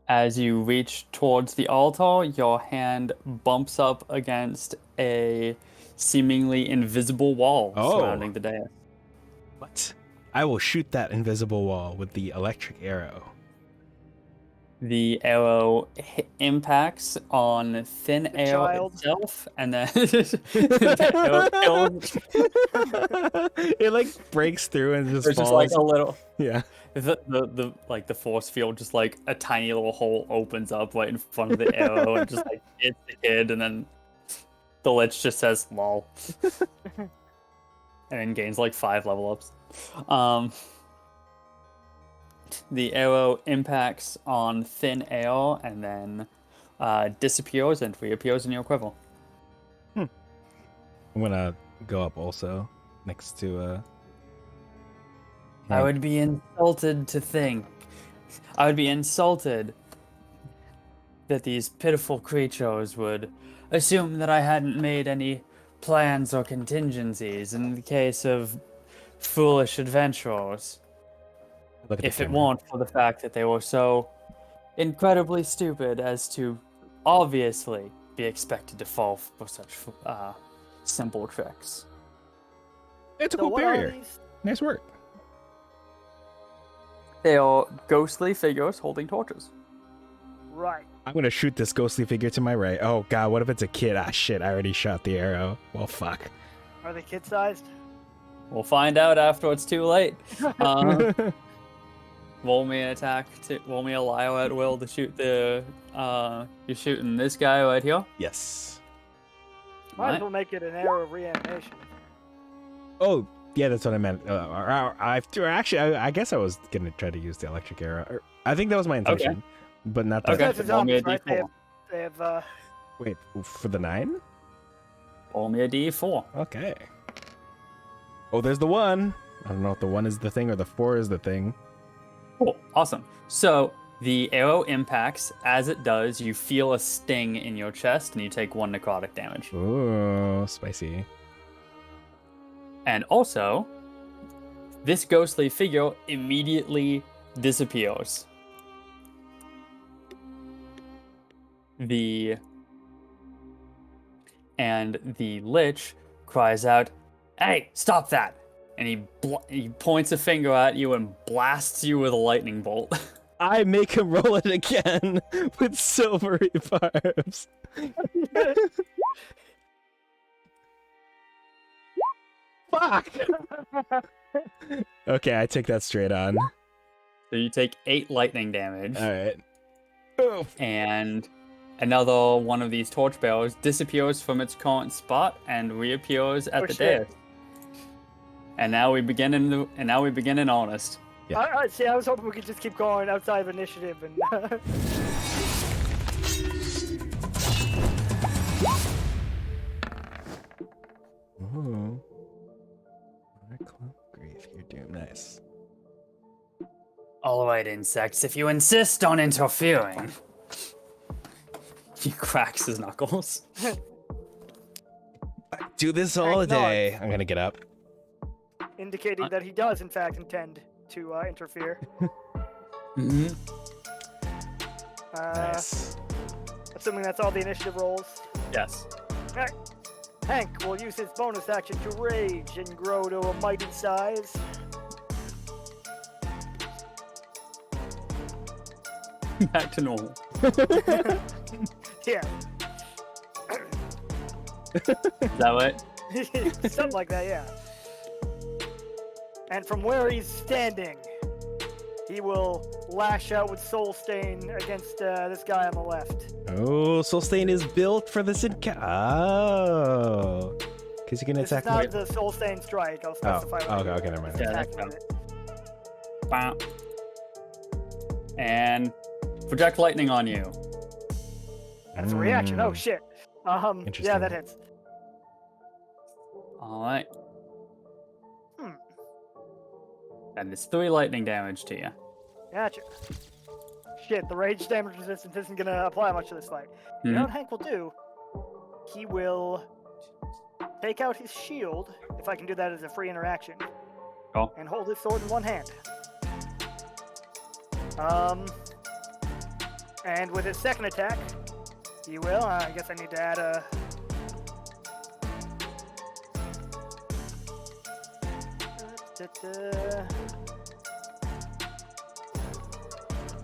As you reach towards the altar, your hand bumps up against a seemingly invisible wall surrounding the dais. What? I will shoot that invisible wall with the electric arrow. The arrow impacts on thin air child. itself, and then the arrow kills. It like breaks through and just There's falls. just like a little. Yeah. The like the force field, just like a tiny little hole opens up right in front of the arrow and just like hits the kid, and then the lich just says "lol," and then gains like 5 level ups. The arrow impacts on thin air and then disappears and reappears in your quiver. I'm gonna go up also next to I would be insulted to think. I would be insulted that these pitiful creatures would assume that I hadn't made any plans or contingencies in the case of foolish adventurers. If it weren't for the fact that they were so incredibly stupid as to obviously be expected to fall for such simple tricks. It's a So cool what are barrier. these? Nice work. They are ghostly figures holding torches. Right. I'm gonna shoot this ghostly figure to my right. Oh god, what if it's a kid? Ah shit, I already shot the arrow. Well, fuck. Are they kid-sized? We'll find out after it's too late. Roll me an attack. Roll me a Lyle at will to shoot the. You're shooting this guy right here. Yes. Might as well make it an arrow of reanimation. Oh, Yeah, that's what I meant. I guess I was gonna try to use the electric arrow. I think that was my intention, but not that. Okay. Because it's Roll me a zombies, right? D4. They have Wait, for the 9? Roll me a D4. Okay. Oh, there's the 1. I don't know if the 1 is the thing or the 4 is the thing. Cool. Awesome. So the arrow impacts. As it does, you feel a sting in your chest, and you take 1 necrotic damage. Ooh, spicy. And also, this ghostly figure immediately disappears. The lich cries out, "Hey, stop that!" And he points a finger at you and blasts you with a lightning bolt. I make him roll it again with silvery barbs. Fuck! Okay, I take that straight on. So you take 8 lightning damage. Alright. Oh. And another one of these torchbearers disappears from its current spot and reappears at the shit. dais. And now we begin in earnest. Yeah. See, I was hoping we could just keep going outside of initiative and. Ooh. Grief, you're doing nice. All right, insects, if you insist on interfering. He cracks his knuckles. I do this all day. I'm gonna get up. Indicating that he does, in fact, intend to interfere. Mm-hmm. Nice. Assuming that's all the initiative rolls. Yes. Alright. Hank will use his bonus action to rage and grow to a mighty size. Back to normal. Yeah. Is that what? Something like that, yeah. And from where he's standing, he will lash out with Soul Stain against this guy on the left. Oh, Soul Stain is built for this Oh. Because you can This attack is not with... the Soul Stain strike, I'll specify. Okay, never mind. Yeah, that's fine. Bam. And project lightning on you. That's a reaction, oh shit. Yeah, Interesting. that hits. Alright. And it's 3 lightning damage to you. Gotcha. Shit, the rage damage resistance isn't gonna apply much to this fight. You know what Hank will do? He will take out his shield, if I can do that as a free interaction, Oh. and hold his sword in one hand. And with his second attack, he will, I guess I need to add a...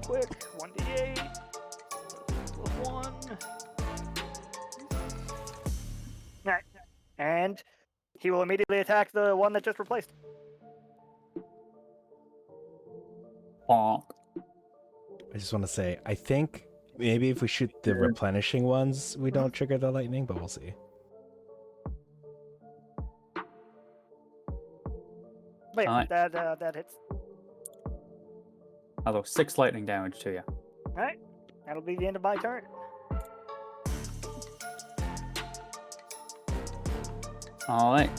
Quick, 1d8 plus 1. Alright, and he will immediately attack the one that just replaced. Bonk. I just want to say, I think maybe if we shoot the replenishing ones, we don't trigger the lightning, but we'll see. But yeah, Alright. that hits. Although 6 lightning damage to you. Alright, that'll be the end of my turn. Alright.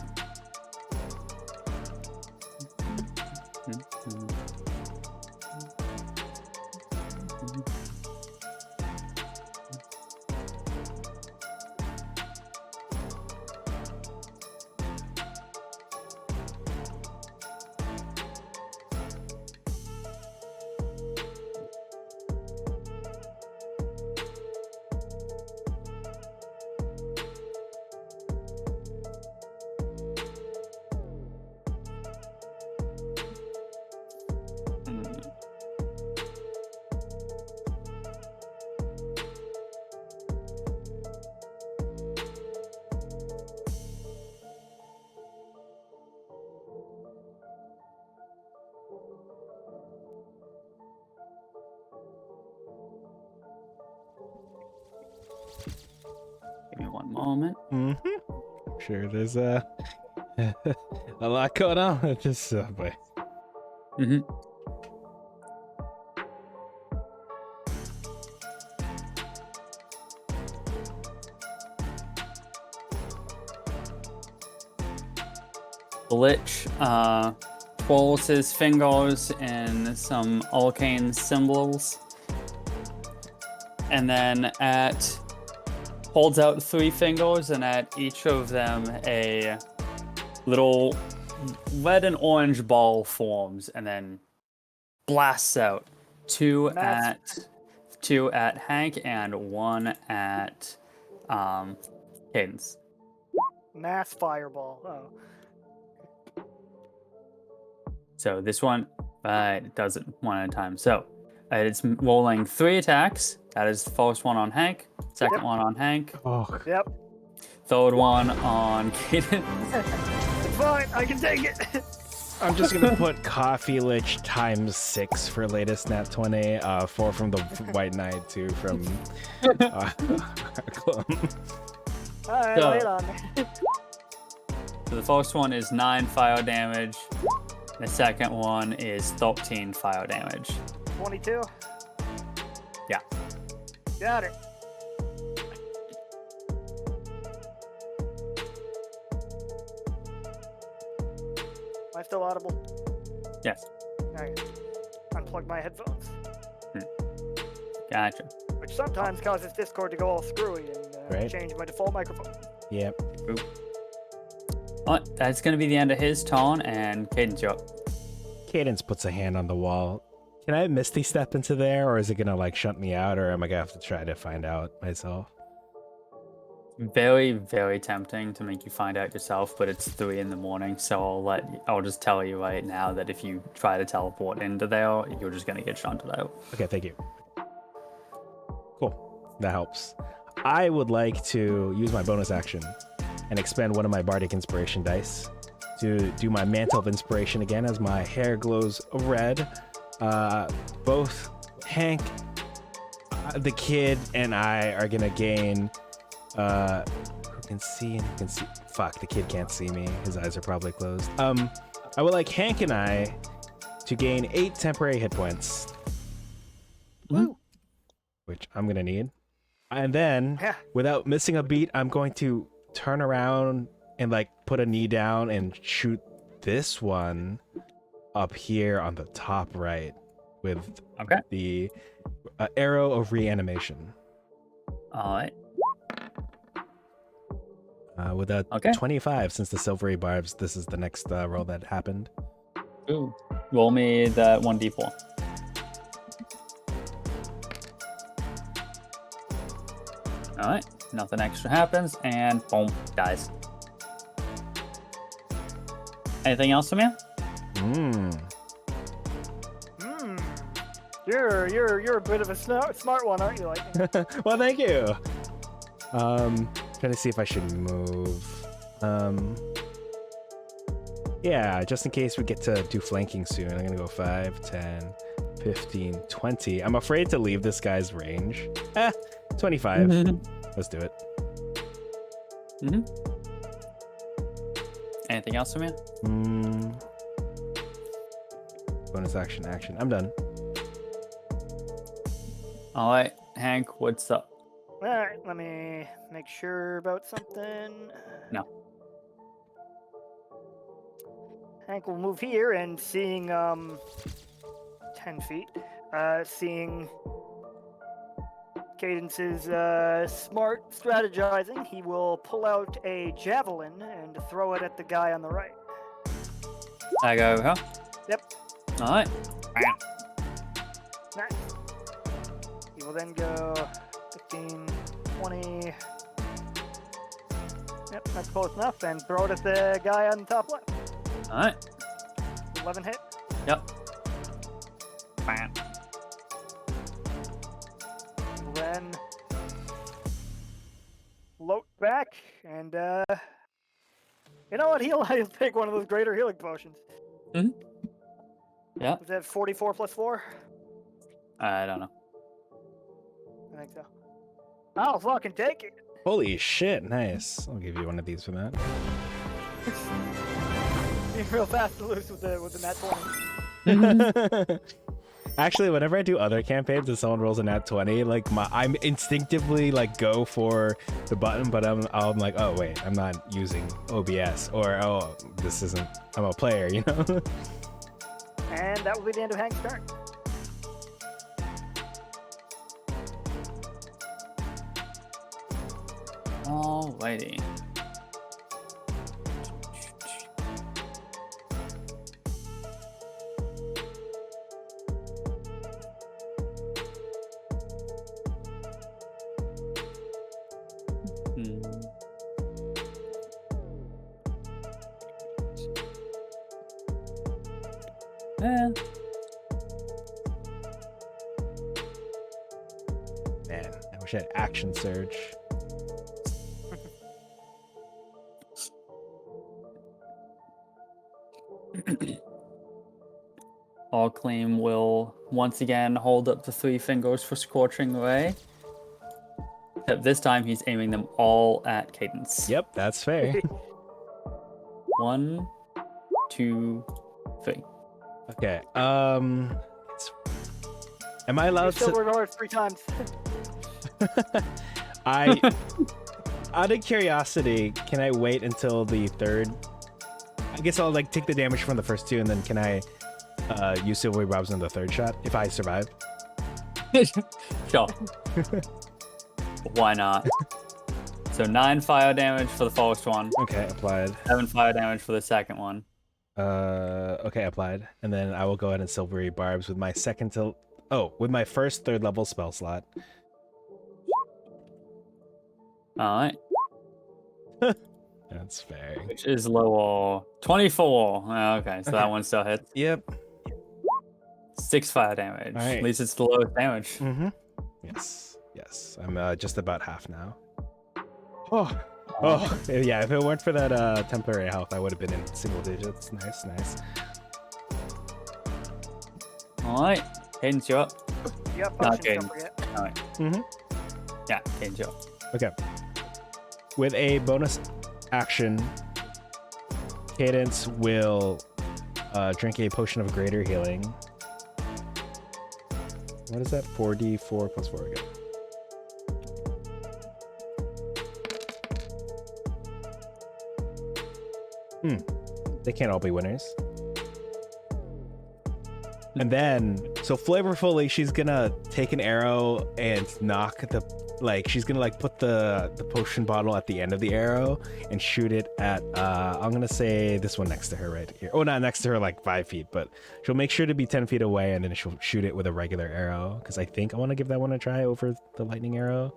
Give me one moment. Mm-hmm. Sure, there's a A lot going on. Just boy. Mm-hmm. The Lich twirls his fingers in some arcane symbols, and then holds out 3 fingers, and at each of them a little red and orange ball forms, and then blasts out. 2 at Hank and 1 at Cadence. Mass fireball. Oh. So this one, it does it one at a time. So it's rolling 3 attacks. That is the first one on Hank, second one on Hank, Oh, Yep. third one on Cadence. It's fine. I can take it. I'm just gonna put Coffee Lich times 6 for latest nat 20. 4 from the White Knight, 2 from Clone. All right, So- lay it on me. So the first one is 9 fire damage. The second one is 13 fire damage. 22. Yeah. Got it. Am I still audible? Yes. Alright. Unplug my headphones, Gotcha. which sometimes causes Discord to go all screwy and Right. change my default microphone. Yep. Well, that's going to be the end of his turn, and Cadence, you're up. Cadence puts a hand on the wall. Can I Misty Step into there, or is it gonna like shut me out, or am I gonna have to try to find out myself? Very, very tempting to make you find out yourself, but it's 3 in the morning, so I'll just tell you right now that if you try to teleport into there, you're just going to get shunted out. Okay, thank you. Cool. That helps. I would like to use my bonus action and expend one of my Bardic Inspiration dice to do my Mantle of Inspiration again as my hair glows red. Both Hank, the kid, and I are gonna gain. Who can see and who can see? Fuck, the kid can't see me. His eyes are probably closed. I would like Hank and I to gain 8 temporary hit points. Woo. Which I'm gonna need. And then, Yeah. without missing a beat, I'm going to turn around and like put a knee down and shoot this one up here on the top right with Okay. the arrow of reanimation. All right. With a Okay. 25, since the silvery barbs, this is the next roll that happened. Ooh. Roll me that 1d4. All right. Nothing extra happens, and boom, dies. Anything else from you? Hmm. You're a bit of a smart one, aren't you? Like, Well, thank you. Trying to see if I should move. Yeah, just in case we get to do flanking soon, I'm gonna go 5, 10, 15, 20. I'm afraid to leave this guy's range. 25. Let's do it. Anything else from you? Bonus action. I'm done. All right, Hank, what's up? all right, let me make sure about something. No. Hank will move here and seeing 10 feet, seeing Cadence's smart strategizing, he will pull out a javelin and throw it at the guy on the right. I go, huh? Yep. All right. Nice. He will then go 15, 20. Yep, that's close enough. And throw it at the guy on the top left. All right. 11 hit. Yep. Bam. Then float back and you know what? He'll take one of those greater healing potions. Yeah. Was that 44 plus 4? I don't know. I think so. I'll fucking take it. Holy shit, nice. I'll give you one of these for that. Being real fast and loose with the nat 20. Actually, whenever I do other campaigns and someone rolls a nat 20, like I'm instinctively like go for the button, but I'm like, oh wait, I'm not using OBS, or oh, this isn't, I'm a player, you know? And that will be the end of Hank's turn. Alrighty. Yeah. Man, I wish I had action surge. All claim will once again hold up the 3 fingers for Scorching Ray. Except this time he's aiming them all at Cadence. Yep, that's fair. 1, 2, 3. Okay, am I allowed Silver to? North 3 times. Out of curiosity, can I wait until the third? I guess I'll like take the damage from the first 2, and then can I use Silvery Bobs in the third shot if I survive? Sure. Why not? So 9 fire damage for the first one. Okay, applied. 7 fire damage for the second one. Okay, applied. And then I will go ahead and Silvery Barbs with my with my first 3rd level spell slot. Alright. That's fair. Which is lower. 24. Okay, so that one still hits. Yep. 6 fire damage. Alright. At least it's the lowest damage. Mm-hmm. Yes. I'm just about half now. Oh, yeah, if it weren't for that temporary health, I would have been in single digits. Nice. Alright. Cadence, you're up. Yep, Not potions, don't Cadence. forget. Alright. Mm-hmm. Yeah, Cadence, you're up. Okay. With a bonus action, Cadence will drink a potion of greater healing. What is that? 4d4 plus 4 again. They can't all be winners. And then, so flavorfully, she's gonna take an arrow and knock she's gonna put the potion bottle at the end of the arrow and shoot it at, I'm gonna say this one next to her right here. Oh, not next to her, like 5 feet, but she'll make sure to be 10 feet away, and then she'll shoot it with a regular arrow, because I think I want to give that one a try over the lightning arrow.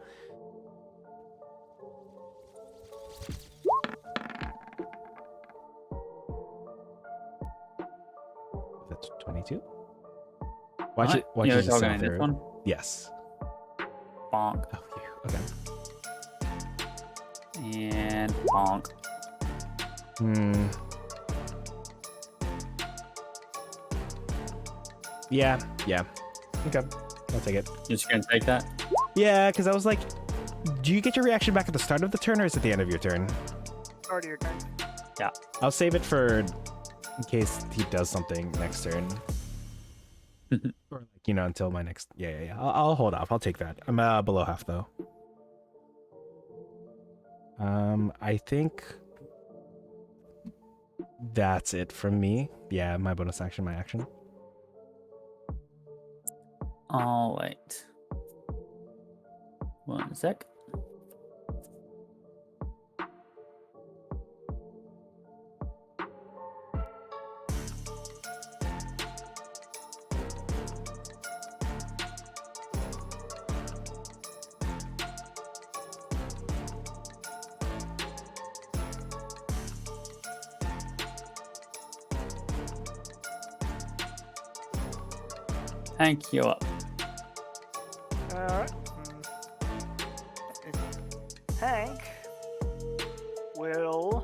That's 22. Watch it. Watch You're it just talking sell this through. one? Yes. Bonk. Oh, yeah. Okay. And bonk. Yeah. Okay. I'll take it. You're just gonna take that? Yeah, because I was like, do you get your reaction back at the start of the turn, or is it the end of your turn? Start of your turn. Yeah. I'll save it for in case he does something next turn. Or until my next. Yeah. I'll hold off. I'll take that. I'm below half though. I think that's it from me. Yeah, my bonus action, my action. All right. 1 sec. Hank, you up. Alright. Hank will.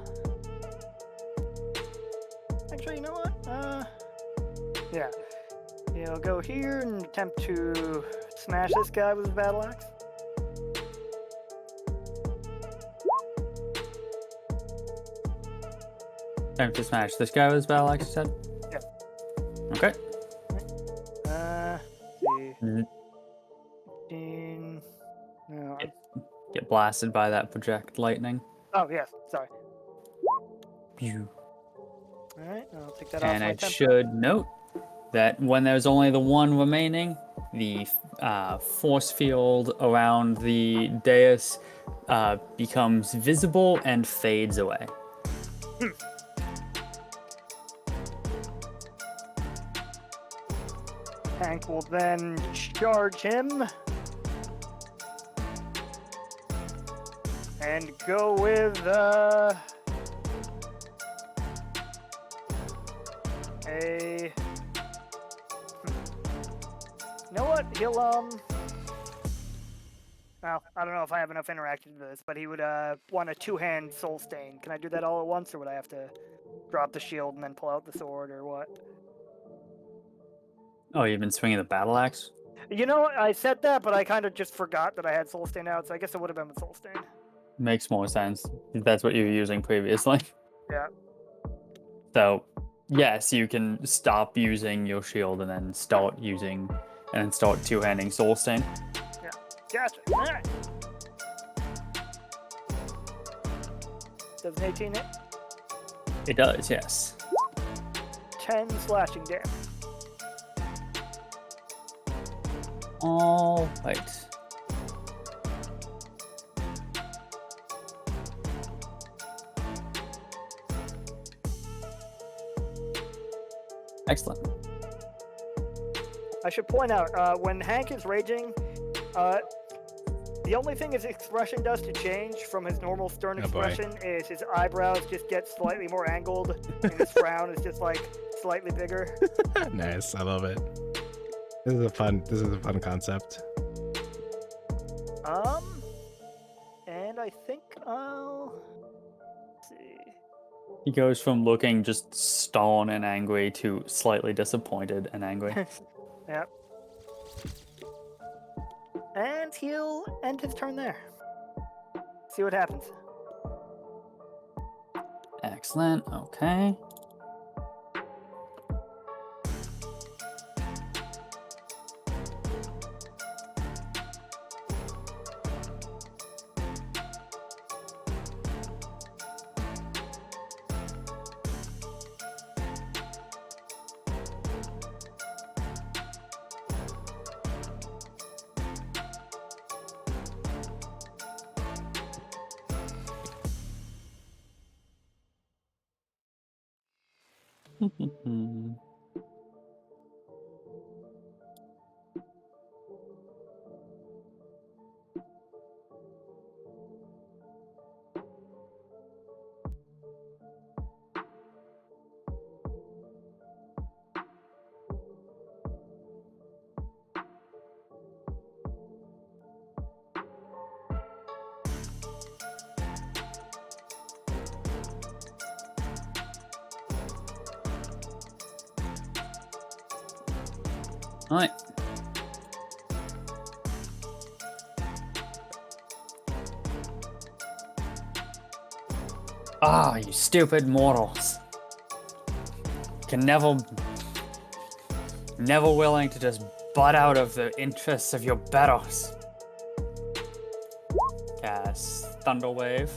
Actually, you know what? Yeah. He'll go here and attempt to smash this guy with his battle axe. Attempt to smash this guy with his battle axe, you said? Yeah. Okay. See. Mhm. 15. No. Get blasted by that project lightning. Oh, yes. Sorry. Pew. Alright, I'll take that off And my I tempo. should note that when there's only the one remaining, the force field around the dais becomes visible and fades away. Hank will then charge him. And go with a. You know what? He'll Well, I don't know if I have enough interaction for this, but he would want a two-hand soul stain. Can I do that all at once, or would I have to drop the shield and then pull out the sword, or what? Oh, you've been swinging the battle axe? You know, I said that, but I kind of just forgot that I had soul stain out, so I guess it would have been with soul stain. Makes more sense. That's what you were using previously. Yeah. So, yes, you can stop using your shield and then start two-handing soul stain. Yeah. Gotcha. All right. Does an 18 hit? It does, yes. 10 slashing damage. All right. Excellent. I should point out, when Hank is raging, the only thing his expression does to change from his normal stern Oh, boy. expression is his eyebrows just get slightly more angled, and his frown is just like slightly bigger. Nice. I love it. This is a fun concept. And I think I'll see. He goes from looking just stern and angry to slightly disappointed and angry. Yep. And he'll end his turn there. See what happens. Excellent. Okay. All right. Ah, you stupid mortals. Never willing to just butt out of the interests of your betters. Cast Thunder Wave.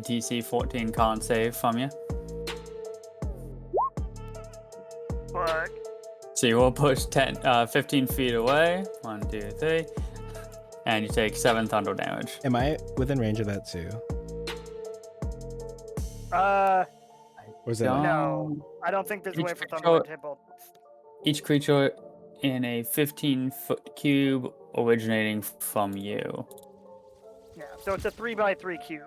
DC 14 can't save from you. But So you will push 15 feet away. 1, 2, 3. And you take 7 thunder damage. Am I within range of that too? Or is it like, no, I don't think there's a Each way for control- Thunder to hit both. Each creature in a 15-foot cube originating from you. Yeah, so it's a 3x3 cube.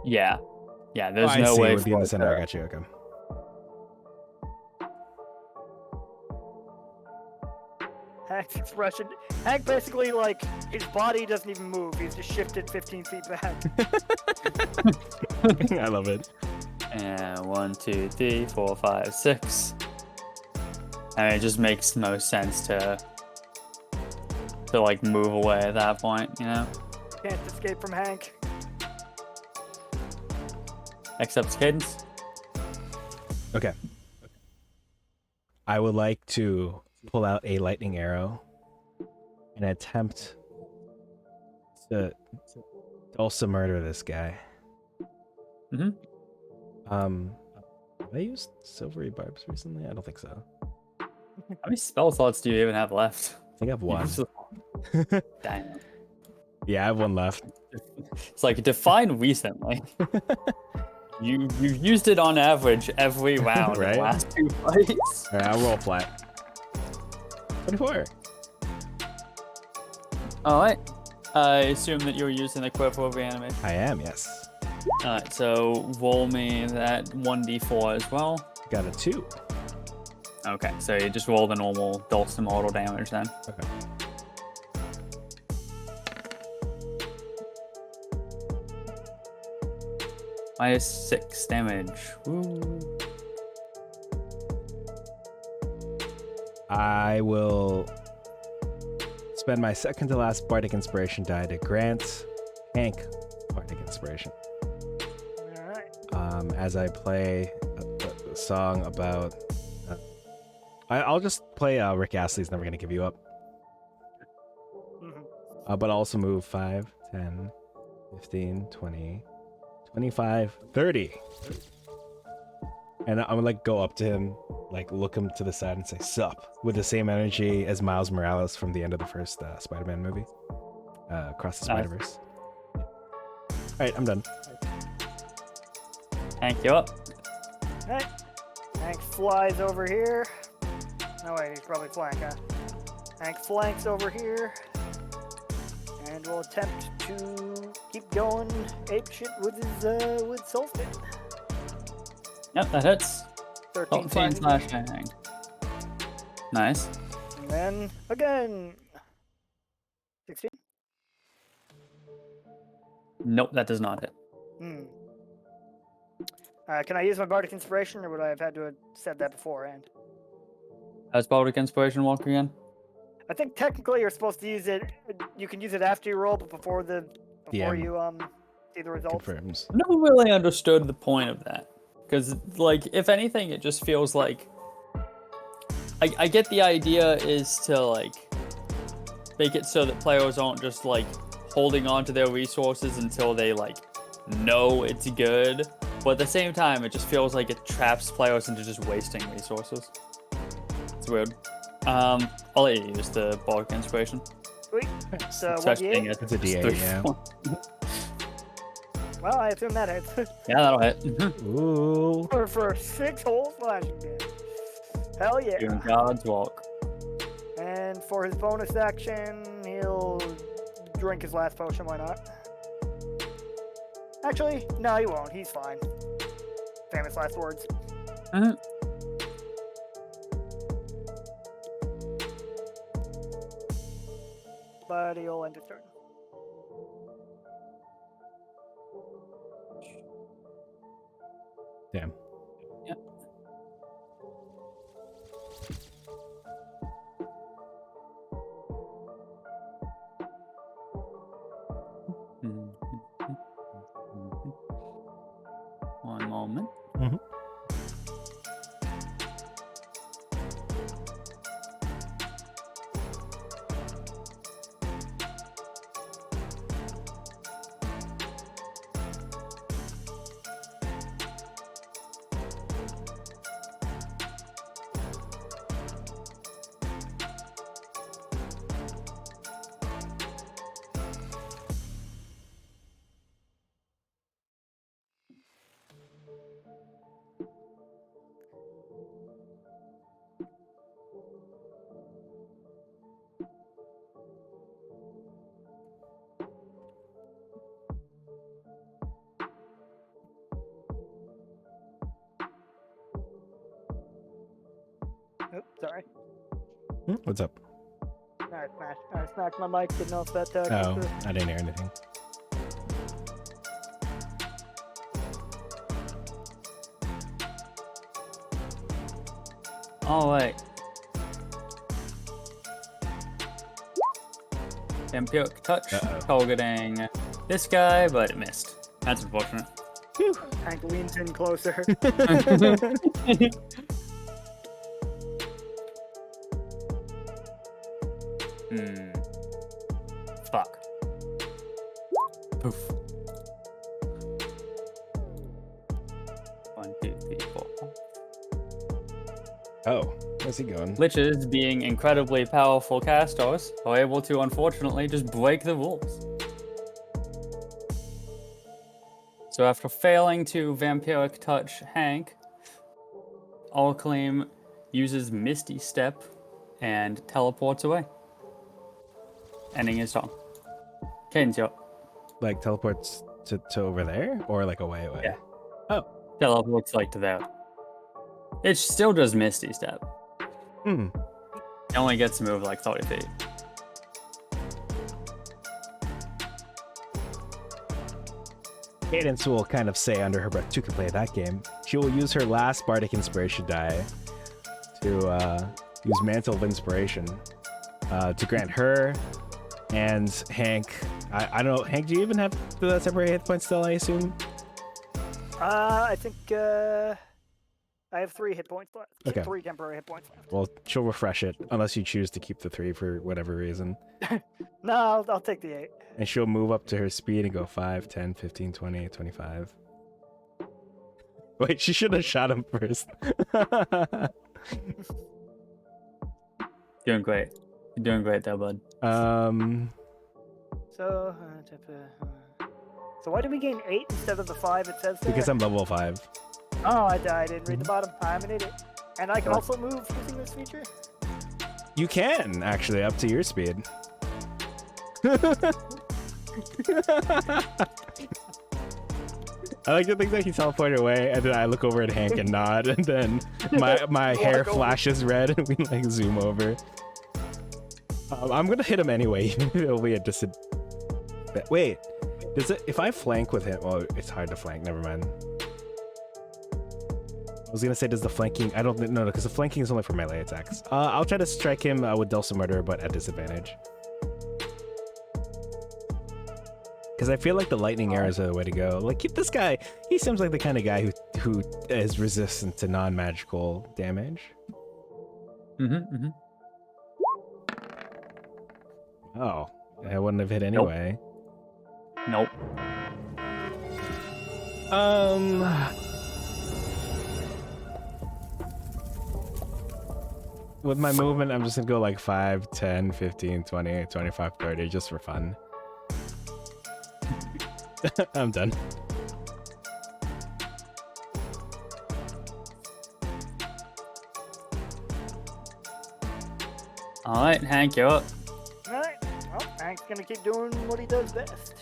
Yeah. Yeah, there's I no see, it way would be in for the it center. I to- got you. Okay. Hank's expression. Hank basically, like, his body doesn't even move. He's just shifted 15 feet back. I love it. And 1, 2, 3, 4, 5, 6. And it just makes most sense to like move away at that point, you know? Can't escape from Hank. Accepts cadence. Okay. I would like to pull out a lightning arrow and attempt to also murder this guy. Mm-hmm. Have I used silvery barbs recently? I don't think so. How many spell slots do you even have left? I think I have one. Dang. Yeah, I have one left. It's like define recently. You've used it on average every round in Right? the last 2 fights. All right, I'll roll flat. 24. All right. I assume that you're using the Quiver reanimate. I am, yes. All right, so roll me that 1d4 as well. Got a 2. Okay, so you just roll the normal dulse mortal damage then. Okay. -6 damage. Woo. I will spend my second to last Bardic Inspiration die to grant Hank Bardic Inspiration. All right. As I play a song about... I'll just play Rick Astley's Never Gonna Give You Up. Mhm. But I'll also move 5, 10, 15, 20, 25, 30. And I'm gonna like go up to him, like look him to the side and say sup, with the same energy as Miles Morales from the end of the first Spider-Man movie, Across the Spider-Verse. Alright, I'm done. Hank, you up? All right. Hank flies over here. No, wait, he's probably flank, huh? Hank flanks over here. And will attempt to keep going apeshit with his, with Solstice. Yep, that hits. 13 13 slash Hank. Nice. And then, again. 16? Nope, that does not hit. Hmm. Can I use my Bardic Inspiration, or would I have had to have said that beforehand? How's Bardic Inspiration walk again? I think technically you're supposed to use it. You can use it after you roll, but before you see the results. Confirms. I never really understood the point of that. Because, like, if anything, it just feels like... I get the idea is to, like, make it so that players aren't just, like, holding on to their resources until they, like, know it's good. But at the same time, it just feels like it traps players into just wasting resources. It's weird. I'll let you use the Bardic Inspiration. Sweet. So, Especially 1d8? It's a D8, yeah. Well, I assume that hits. Yeah, that'll hit. Ooh. for 6 whole slashing damage. Hell yeah. Doing God's walk. And for his bonus action, he'll drink his last potion. Why not? Actually, no, he won't. He's fine. Famous last words. But he'll end his turn. Damn. Yep. One moment. Mhm. Oops, sorry. What's up? I smacked my mic. Didn't know if that Oh, came through. I didn't hear anything. All right. Vampiric touch, Uh-oh. targeting this guy, but it missed. That's unfortunate. Hank leans in closer. Fuck. Poof. 1, 2, 3, 4. Oh, where's he going? Liches, being incredibly powerful casters, are able to unfortunately just break the rules. So after failing to vampiric touch Hank, Alclaim uses Misty Step and teleports away, ending his turn. Caden's you up. Like teleports to over there, or like away? Yeah. Oh. Teleports like to there. It still does Misty Step. Hmm. It only gets to move like 30 feet. Cadence will kind of say under her breath, "You can play that game." She will use her last Bardic Inspiration die to use Mantle of Inspiration to grant her and Hank. I don't know, Hank, do you even have the temporary hit points still, I assume? I think I have 3 hit points left. Okay. 3 temporary hit points left. Well, she'll refresh it, unless you choose to keep the 3 for whatever reason. No, I'll take the 8. And she'll move up to her speed and go 5, 10, 15, 20, 25. Wait, she should have shot him first. Doing great. You're doing great there, bud. So, so why did we gain 8 instead of the 5 it says there? Because I'm level 5. Oh, I didn't read the bottom. I'm an idiot. And I can also move using this feature? You can, actually, up to your speed. I like to think that he teleported away, and then I look over at Hank and nod, and then my hair flashes red, and we like zoom over. I'm gonna hit him anyway, even if it'll be a Wait, does it? If I flank with him, well, it's hard to flank. Never mind. I was gonna say, does the flanking? I don't know, because the flanking is only for melee attacks. I'll try to strike him with Dulce Murder, but at disadvantage. Because I feel like the lightning arrows are the way to go. Like, this guy, he seems like the kind of guy who is resistant to non-magical damage. Oh, I wouldn't have hit anyway. Nope. With my movement, I'm just gonna go like 5, 10, 15, 20, 25, 30, just for fun. I'm done. Alright, Hank, you're up. Alright. Well, Hank's gonna keep doing what he does best.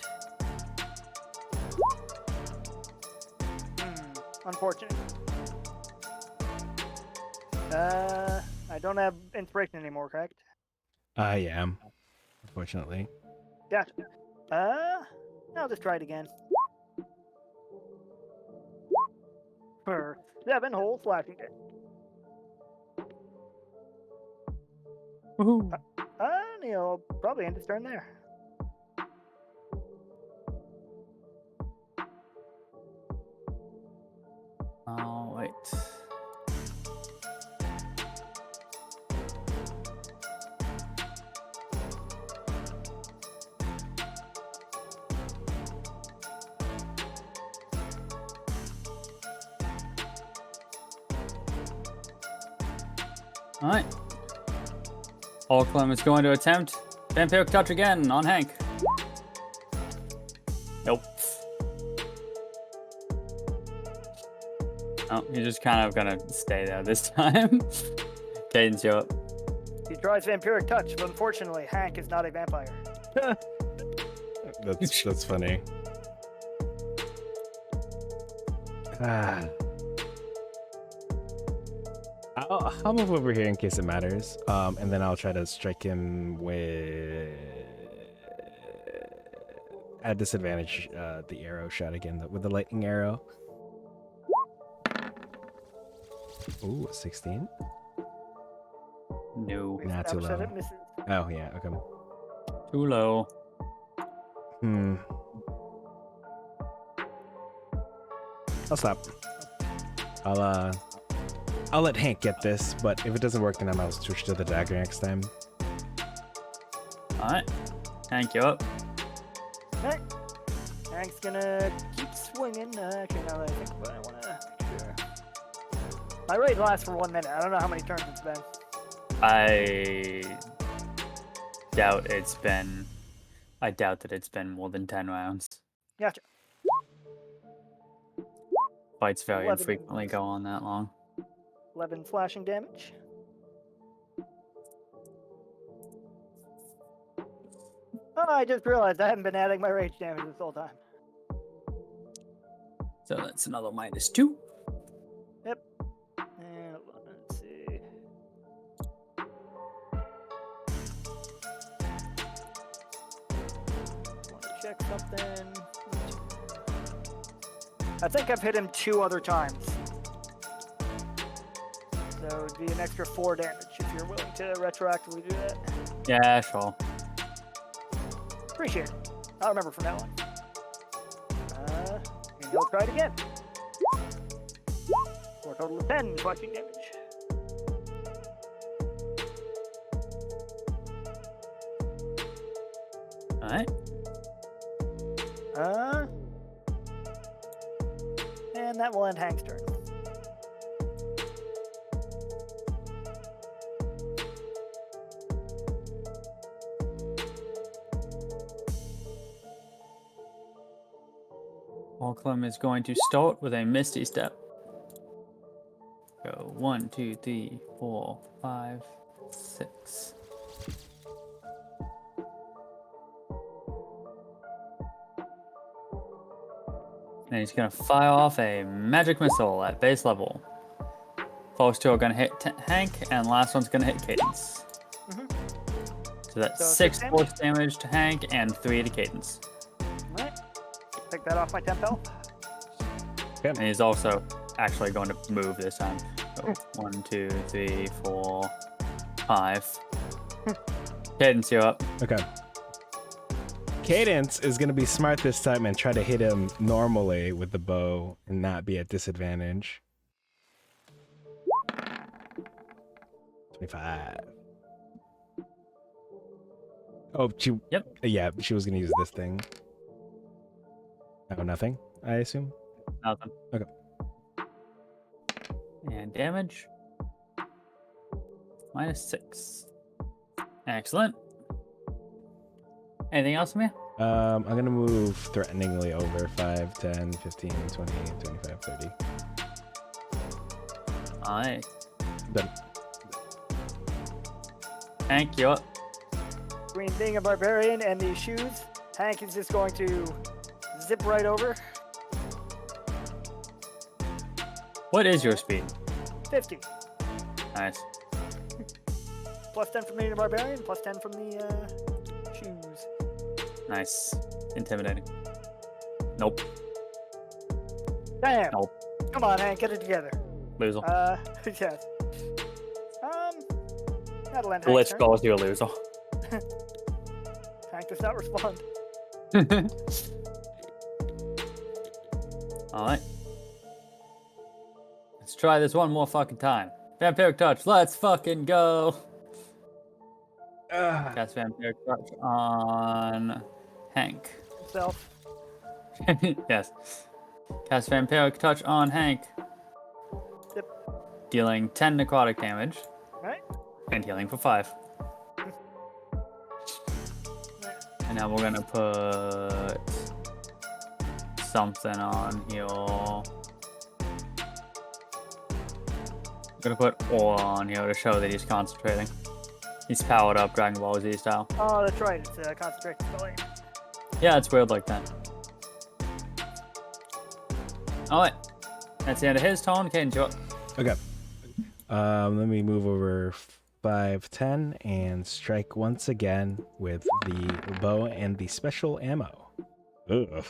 Unfortunate. I don't have inspiration anymore, correct? I am, unfortunately. Gotcha. I'll just try it again. For 7 whole slashing damage. Woohoo. He'll probably end his turn there. Oh, wait. Alright. Alclem is going to attempt Vampiric Touch again on Hank. Nope. Oh, you're just kind of gonna stay there this time. Cadence, you're up. He tries Vampiric Touch, but unfortunately, Hank is not a vampire. That's funny. I'll move over here in case it matters, and then I'll try to strike him with at disadvantage the arrow shot again with the lightning arrow. Ooh, 16. No. We've Nah, too established that low. it misses. Oh yeah, okay. Too low. I'll stop. I'll let Hank get this, but if it doesn't work, then I might switch to the dagger next time. Alright. Hank, you up? Okay. Hank's gonna keep swinging. Actually, now that I think about it, I wanna make sure. My raid lasts for 1 minute. I don't know how many turns it's been. I doubt that it's been more than 10 rounds. Gotcha. Fights very 11. infrequently go on that long. 11 slashing damage. Oh, I just realized I haven't been adding my rage damage this whole time. So that's another -2. Yep. And let's see. Want to check something. I think I've hit him 2 other times. So it'd be an extra 4 damage if you're willing to retroactively do that. Yeah, sure. Appreciate it. I'll remember from that one. And he'll try it again. For a total of 10 slashing damage. Alright. And that will end Hank's turn. Orclum is going to start with a Misty Step. Go 1, 2, 3, 4, 5, 6. And he's going to fire off a magic missile at base level. First 2 are going to hit Hank, and last one's going to hit Cadence. So that's 6 force damage to Hank and 3 to Cadence. Alright. Take that off my temp health. And he's also actually going to move this time. So 1, 2, 3, 4, 5. Cadence, you're up. Okay. Cadence is going to be smart this time and try to hit him normally with the bow and not be at disadvantage. 25. Oh, Yep. Yeah, she was going to use this thing. Oh, nothing, I assume? Nothing. Okay. And damage. -6. Excellent. Anything else from you? I'm going to move threateningly over 5, 10, 15, 20, 25, 30. Alright. Done. Hank, you up. Between being a barbarian and these shoes, Hank is just going to zip right over. What is your speed? 50. Nice. Plus 10 from being a barbarian, plus 10 from the shoes. Nice. Intimidating. Nope. Damn. Nope. Come on, Hank, get it together. Loser. Yes. That'll end Hank's Glitch turn. calls you a loser. Hank does not respond. Alright. Let's try this one more fucking time. Vampiric Touch, let's fucking go! Cast Vampiric Touch on Hank. Himself. Yes. Cast Vampiric Touch on Hank. Yep. Dealing 10 necrotic damage. Right? And healing for 5. And now we're gonna put something on here. I'm gonna put Aura on here to show that he's concentrating. He's powered up Dragon Ball Z style. Oh, that's right. It's a concentration spell. Yeah, it's weird like that. Alright. That's the end of his turn. Cadence, you're up. Okay. Let me move over 5, 10 and strike once again with the bow and the special ammo. Ugh.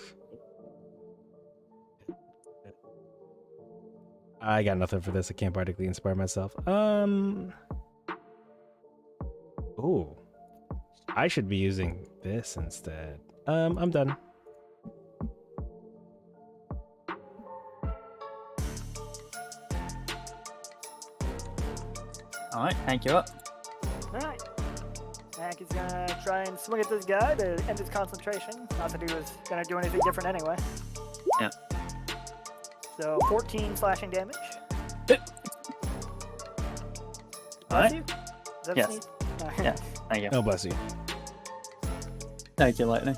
I got nothing for this. I can't particularly inspire myself. Ooh. I should be using this instead. I'm done. Hank, you up? Alright. Hank is gonna try and swing at this guy to end his concentration. Not that he was gonna do anything different anyway. Yeah. So 14 slashing damage. Alright. Bless you? Is that Yes. sneeze? Yeah. Thank you. Oh, bless you. Thank you, Lightning.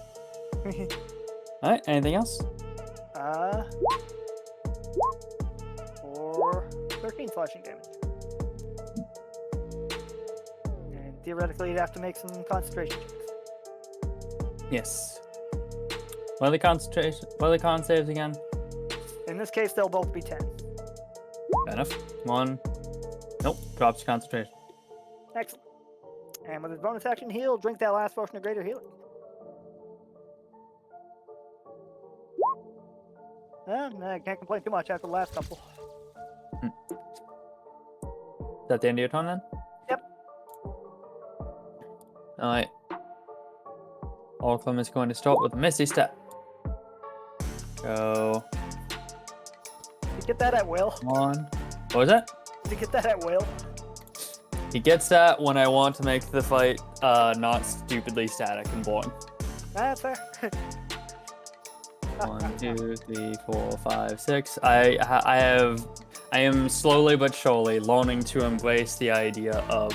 Alright, anything else? Or 13 slashing damage. And theoretically, you'd have to make some concentration checks. Yes. What are the concentration? What are the con saves again? In this case, they'll both be 10. Fair enough. One. Nope. Drops concentration. Excellent. And with his bonus action heal, drink that last potion of greater healing. I can't complain too much after the last couple. Is that the end of your turn then? Yep. Alright. Orclum is going to start with a Misty Step. Go. You get that at will. One. What was that? You get that at will. He gets that when I want to make the fight not stupidly static and boring. That's fair. 1, 2, 3, 4, 5, 6. I am slowly but surely learning to embrace the idea of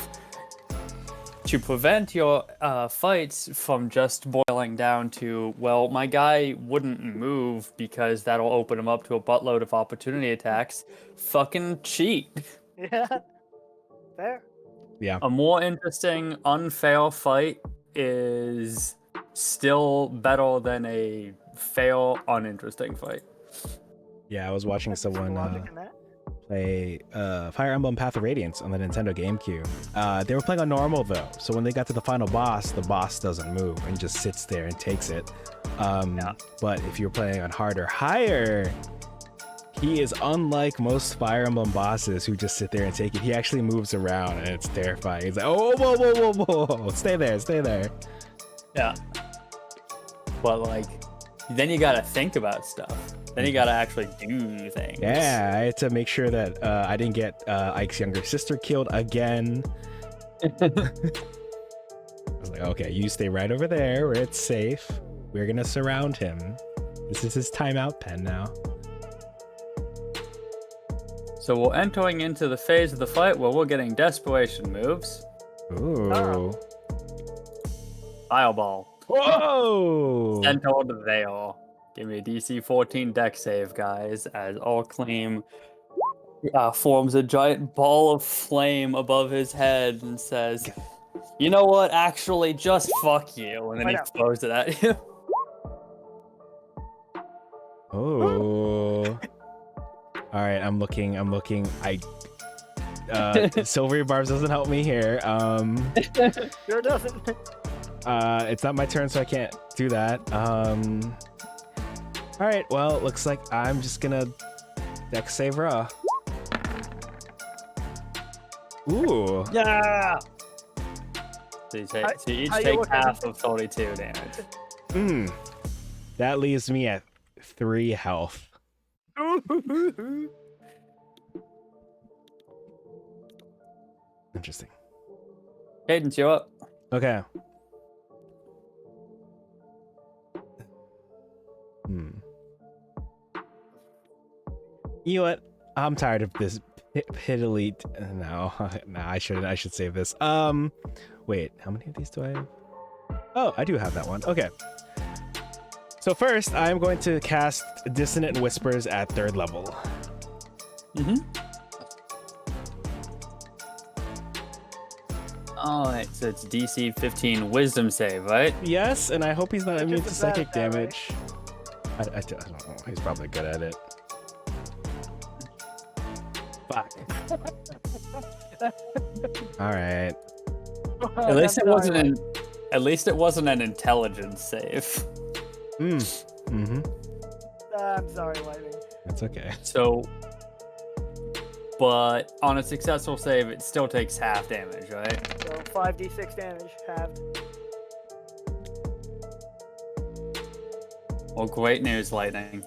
to prevent your fights from just boiling down to, well, my guy wouldn't move because that'll open him up to a buttload of opportunity attacks. Fucking cheat. Yeah. Fair. Yeah. A more interesting, unfair fight is still better than a fair, uninteresting fight. Yeah, I was watching Some someone logic in that. play Fire Emblem Path of Radiance on the Nintendo GameCube. They were playing on normal though, so when they got to the final boss, the boss doesn't move and just sits there and takes it. But if you're playing on hard or higher, he is unlike most Fire Emblem bosses who just sit there and take it. He actually moves around and it's terrifying. He's like, oh, whoa, whoa, whoa, whoa, whoa. Stay there, stay there. Yeah. But like, then you gotta think about stuff. Then you gotta actually do things. Yeah, I had to make sure that I didn't get Ike's younger sister killed again. I was like, okay, you stay right over there where it's safe. We're gonna surround him. This is his timeout pen now. So we're entering into the phase of the fight where we're getting desperation moves. Ooh. Fireball. Whoa! Center the veil. Give me a DC 14 deck save, guys, as Orclum forms a giant ball of flame above his head and says, you know what, actually, just fuck you. And then he throws it at you. Oh. All right, I'm looking. Silvery Barbs doesn't help me here. Sure doesn't. It's not my turn, so I can't do that. All right, well, it looks like I'm just gonna deck save raw. Ooh. Yeah. So you each take half of 42 damage. That leaves me at 3 health. Interesting. Cadence, you up? Okay. You know what? I'm tired of this piddly. No, I shouldn't. I should save this. Wait, how many of these do I have? Oh, I do have that one. Okay. So first, I'm going to cast Dissonant Whispers at 3rd level. Alright, so it's DC 15 Wisdom save, right? Yes, and I hope he's not immune to Just about psychic that, right? damage. I don't know. He's probably good at it. Fuck. All right. At least it wasn't an. At least it wasn't an intelligence save. I'm sorry, Lightning. That's okay. So, but on a successful save, it still takes half damage, right? So 5d6 damage halved. Well, great news, Lightning.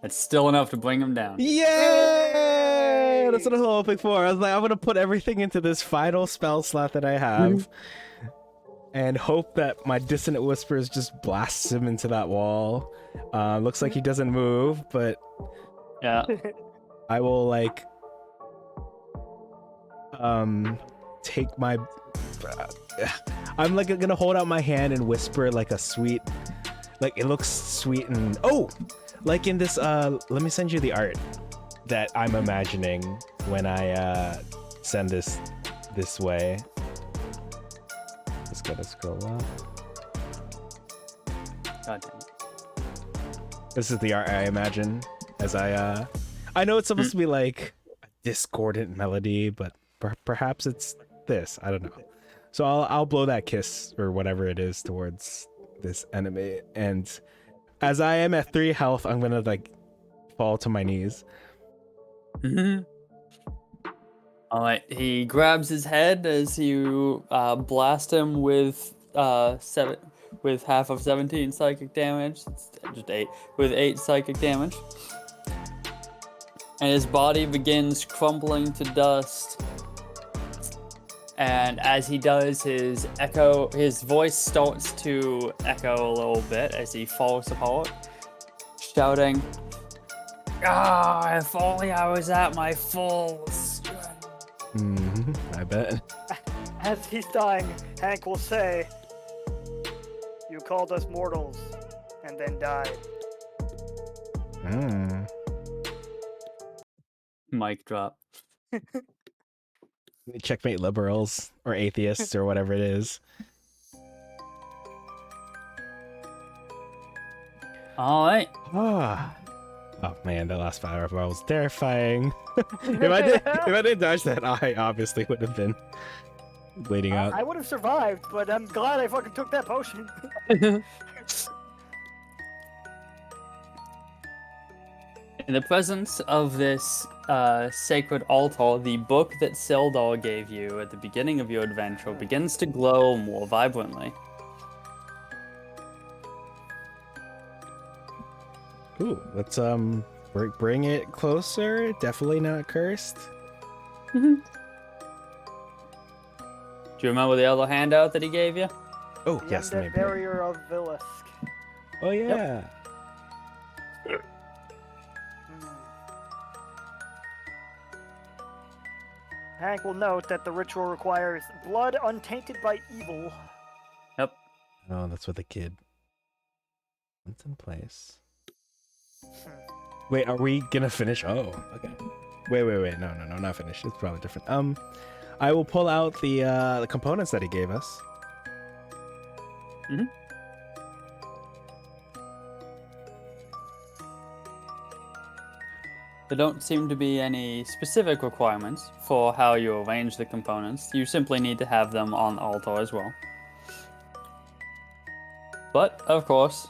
That's still enough to bring him down. Yay! that's what I was hoping for. I was like, I'm gonna put everything into this final spell slot that I have, and hope that my dissonant whispers just blasts him into that wall. Looks like he doesn't move, but Yeah. I will like take my. I'm like gonna hold out my hand and whisper like a sweet, like it looks sweet and like in this. Let me send you the art that I'm imagining when I send this way. Just gotta scroll up. God damn it. This is the art I imagine as I know it's supposed to be like a discordant melody, but perhaps it's this. I don't know. So I'll blow that kiss or whatever it is towards this enemy, and as I am at 3 health, I'm gonna like fall to my knees. All right, he grabs his head as you blast him with with half of 17 psychic damage. It's just 8 with 8 psychic damage, and his body begins crumbling to dust. And as he does, his voice starts to echo a little bit as he falls apart, shouting, "Ah, if only I was at my full strength." I bet. As he's dying, Hank will say, "You called us mortals, and then died." Mic drop. Checkmate liberals or atheists or whatever it is. All right. Oh man, that last fireball was terrifying. if I didn't dodge that, I obviously would have been bleeding out. I would have survived, but I'm glad I fucking took that potion. In the presence of this sacred altar, the book that Sildar gave you at the beginning of your adventure begins to glow more vibrantly. Ooh, let's bring it closer. Definitely not cursed. Do you remember the other handout that he gave you? Oh The yes, undead barrier of Villisk. Oh yeah. Hank will note that the ritual requires blood untainted by evil. Yep. Oh, that's what the kid. It's in place. Wait, are we gonna finish? Oh, okay. Wait. No, not finished. It's probably different. I will pull out the components that he gave us. There don't seem to be any specific requirements for how you arrange the components. You simply need to have them on altar as well. But, of course,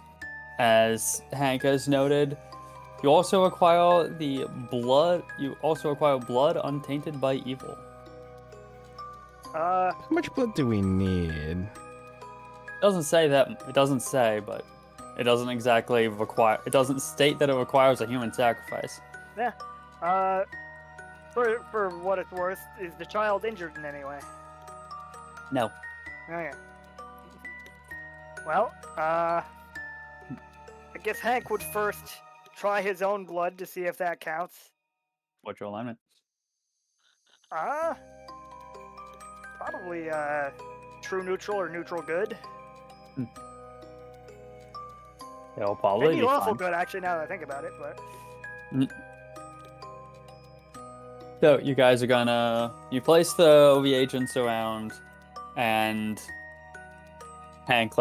as Hank has noted, you also require blood untainted by evil. How much blood do we need? It doesn't say that. It doesn't say, but it doesn't exactly require. It doesn't state that it requires a human sacrifice. Yeah. For what it's worth, is the child injured in any way? No. Okay. Well, I guess Hank would first try his own blood to see if that counts. What's your alignment? Probably true neutral or neutral good. It'll probably Maybe be lawful fine. good, actually, now that I think about it, but... So you guys are gonna place the reagents around, and Hank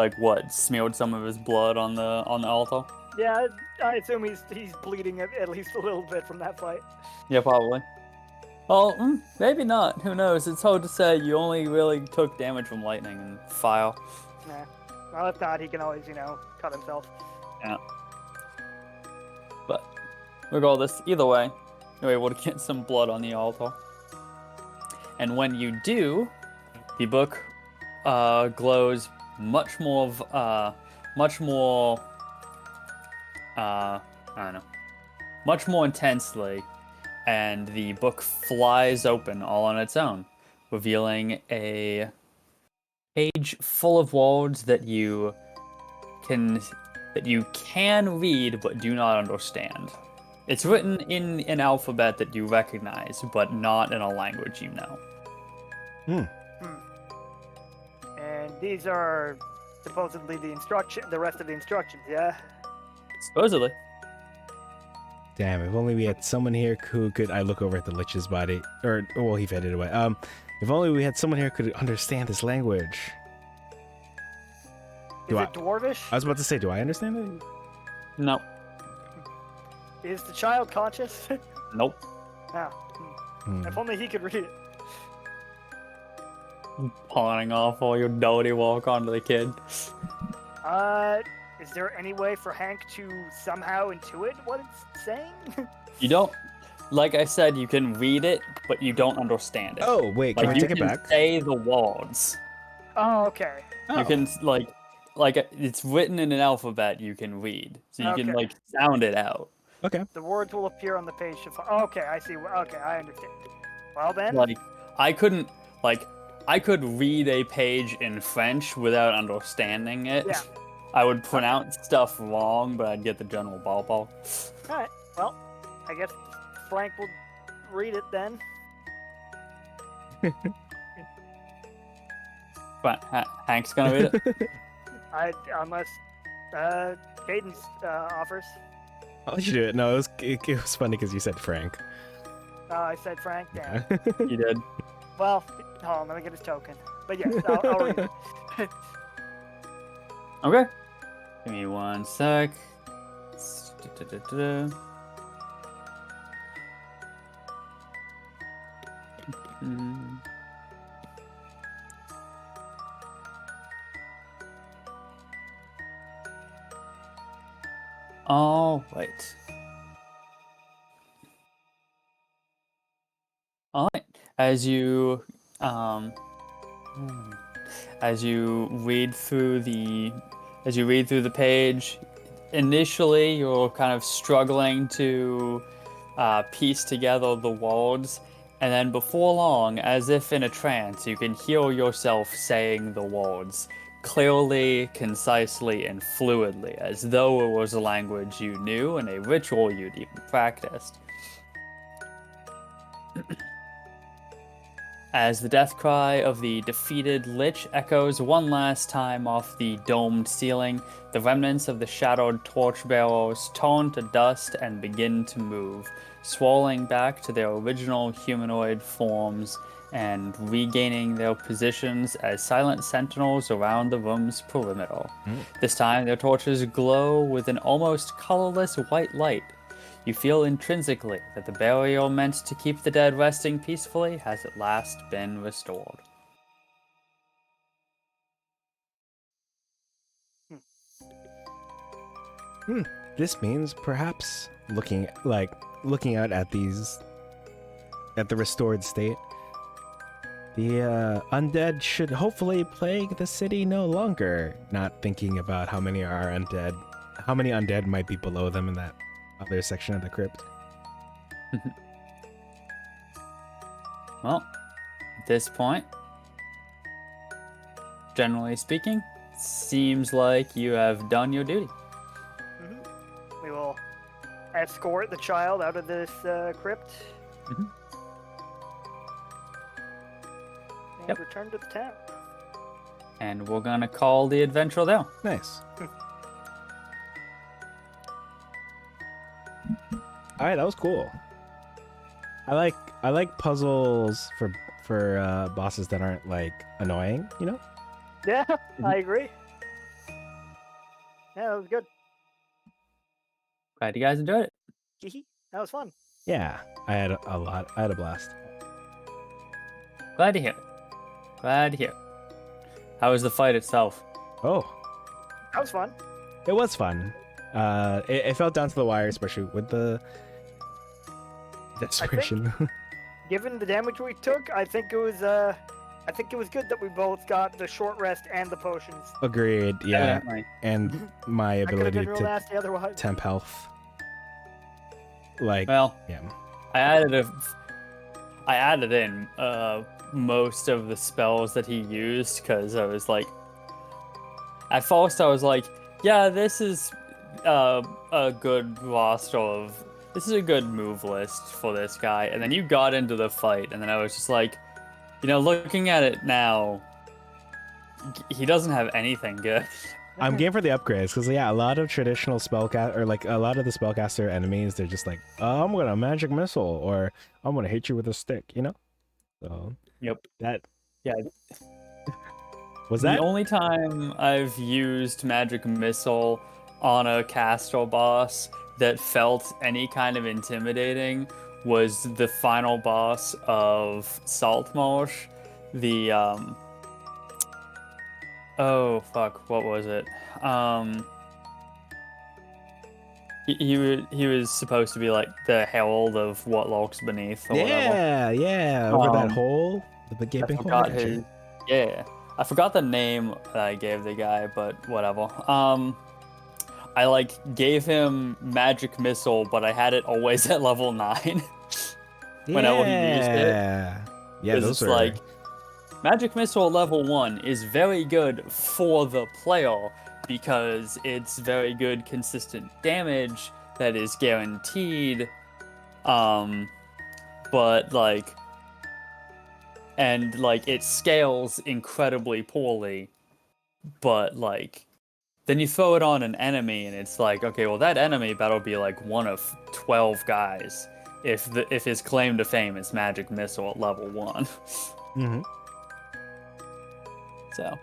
smeared some of his blood on the altar. Yeah, I assume he's bleeding at least a little bit from that fight. Yeah, probably. Well, maybe not. Who knows? It's hard to say. You only really took damage from lightning and fire. Yeah. Well, if not, he can always, cut himself. Yeah. But regardless, either way, you're able to get some blood on the altar. And when you do, the book glows much more intensely and the book flies open all on its own, revealing a page full of words that you can read but do not understand. It's written in an alphabet that you recognize, but not in a language you know. And these are supposedly the rest of the instructions, yeah? Supposedly. Damn, if only we had someone here who could. I look over at the Lich's body. Well, he faded away. If only we had someone here who could understand this language. Is it Dwarvish? I was about to say, do I understand it? No. Is the child conscious? Nope. No. If only he could read it. Pawning off all your dirty walk onto the kid. Is there any way for Hank to somehow intuit what it's saying? You don't. Like I said, you can read it, but you don't understand it. Oh, wait, can I take it back? You can say the words. Oh, okay. You can, like, it's written in an alphabet you can read. So you can, Okay. sound it out. Okay. The words will appear on the page. Okay, I see. Okay, I understand. Well then. I could read a page in French without understanding it. Yeah. I would pronounce stuff wrong, but I'd get the general ballpark. Alright, well, I guess Frank will read it then. But Hank's gonna read it. Unless Cadence offers. I'll let you do it. No, it was funny because you said Frank. I said Frank, damn. You did. Well, hold on, let me get his token. But yes, I'll read it. Okay. Give me 1 sec. All right. All right. As you read through the page, initially you're kind of struggling to piece together the words, and then before long, as if in a trance, you can hear yourself saying the words clearly, concisely, and fluidly, as though it was a language you knew and a ritual you'd even practiced. As the death cry of the defeated Lich echoes one last time off the domed ceiling, the remnants of the shadowed torchbearers turn to dust and begin to move, swirling back to their original humanoid forms and regaining their positions as silent sentinels around the room's perimeter. This time, their torches glow with an almost colorless white light. You feel intrinsically that the barrier meant to keep the dead resting peacefully has at last been restored. This means perhaps looking out at the restored state, the undead should hopefully plague the city no longer. Not thinking about how many undead might be below them in that other section of the crypt. Well, at this point, generally speaking, seems like you have done your duty. We will escort the child out of this crypt. And return to the town. And we're gonna call the adventure there. Nice. All right, that was cool. I like puzzles for bosses that aren't annoying, you know? Yeah, I agree. Yeah, that was good. Glad you guys enjoyed it. That was fun. Yeah, I had a blast. Glad to hear it. Glad to hear it. How was the fight itself? Oh, That was fun. it was fun. It felt down to the wire, especially with the desperation. Given the damage we took, I think it was good that we both got the short rest and the potions. Agreed. Yeah, Evidently. and my I could have ability been real to nasty otherwise. temp health. Well, Yeah. I added in most of the spells that he used because I was like, at first I was like, yeah, this is a good roster of, this is a good move list for this guy. And then you got into the fight, and then I was just like, looking at it now, he doesn't have anything good. I'm game for the upgrades because a lot of traditional spellcast or like a lot of the spellcaster enemies, they're just like, oh, I'm gonna magic missile or I'm gonna hit you with a stick, So Yep. that Yeah. was The that only time I've used magic missile on a caster boss that felt any kind of intimidating was the final boss of Saltmarsh. The oh fuck, what was it? He was supposed to be like the herald of what lurks beneath or whatever. yeah over that Um, hole, the I gaping hole. forgot his. Yeah, I forgot the name that I gave the guy, but whatever. I like gave him magic missile, but I had it always at level 9 whenever he used it. Yeah, Because those it's are like magic missile level 1 is very good for the player because it's very good consistent damage that is guaranteed. But like and like it scales incredibly poorly, but like then you throw it on an enemy and it's like, okay, well that enemy better be like one of 12 guys if his claim to fame is magic missile at level 1. Mhm. So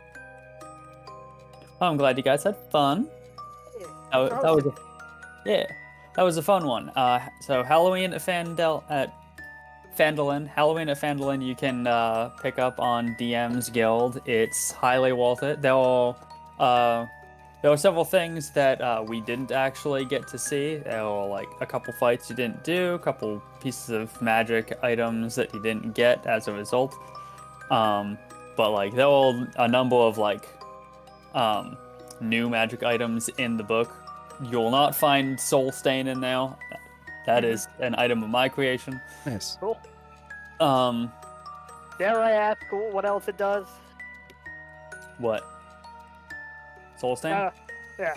I'm glad you guys had fun. Yeah, that was a fun one. So Halloween at Phandalin, you can pick up on DM's Guild. It's highly worth it. There were several things that we didn't actually get to see. There were like a couple fights you didn't do, a couple pieces of magic items that you didn't get as a result. But like there were a number of like new magic items in the book. You'll not find Soul Stain in there. That is an item of my creation. Nice. Cool. Um, Dare I ask what else it does? what? Soul Stain? Yeah.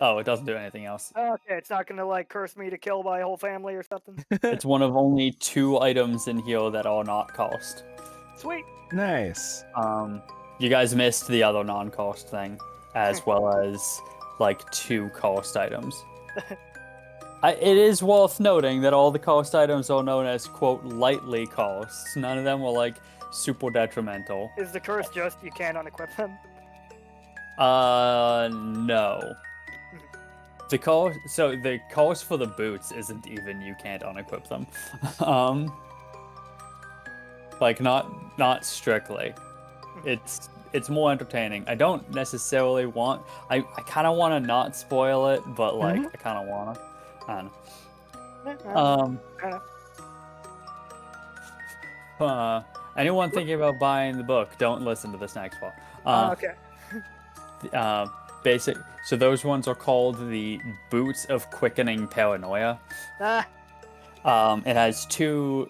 Oh, it doesn't do anything else. Okay, it's not gonna like curse me to kill my whole family or something. It's one of only 2 items in here that are not cost. Sweet. Nice. You guys missed the other non-cost thing, as well as like 2 cost items. It is worth noting that all the cost items are known as quote lightly costs. None of them were like super detrimental. Is the curse just you can't unequip them? No. The cost for the boots isn't even you can't unequip them. Like not strictly. It's more entertaining. I don't necessarily want. I kind of want to not spoil it, but like I kind of want to. I don't know. Anyone thinking about buying the book, don't listen to this next part. Okay. Basic. So those ones are called the Boots of Quickening Paranoia. It has two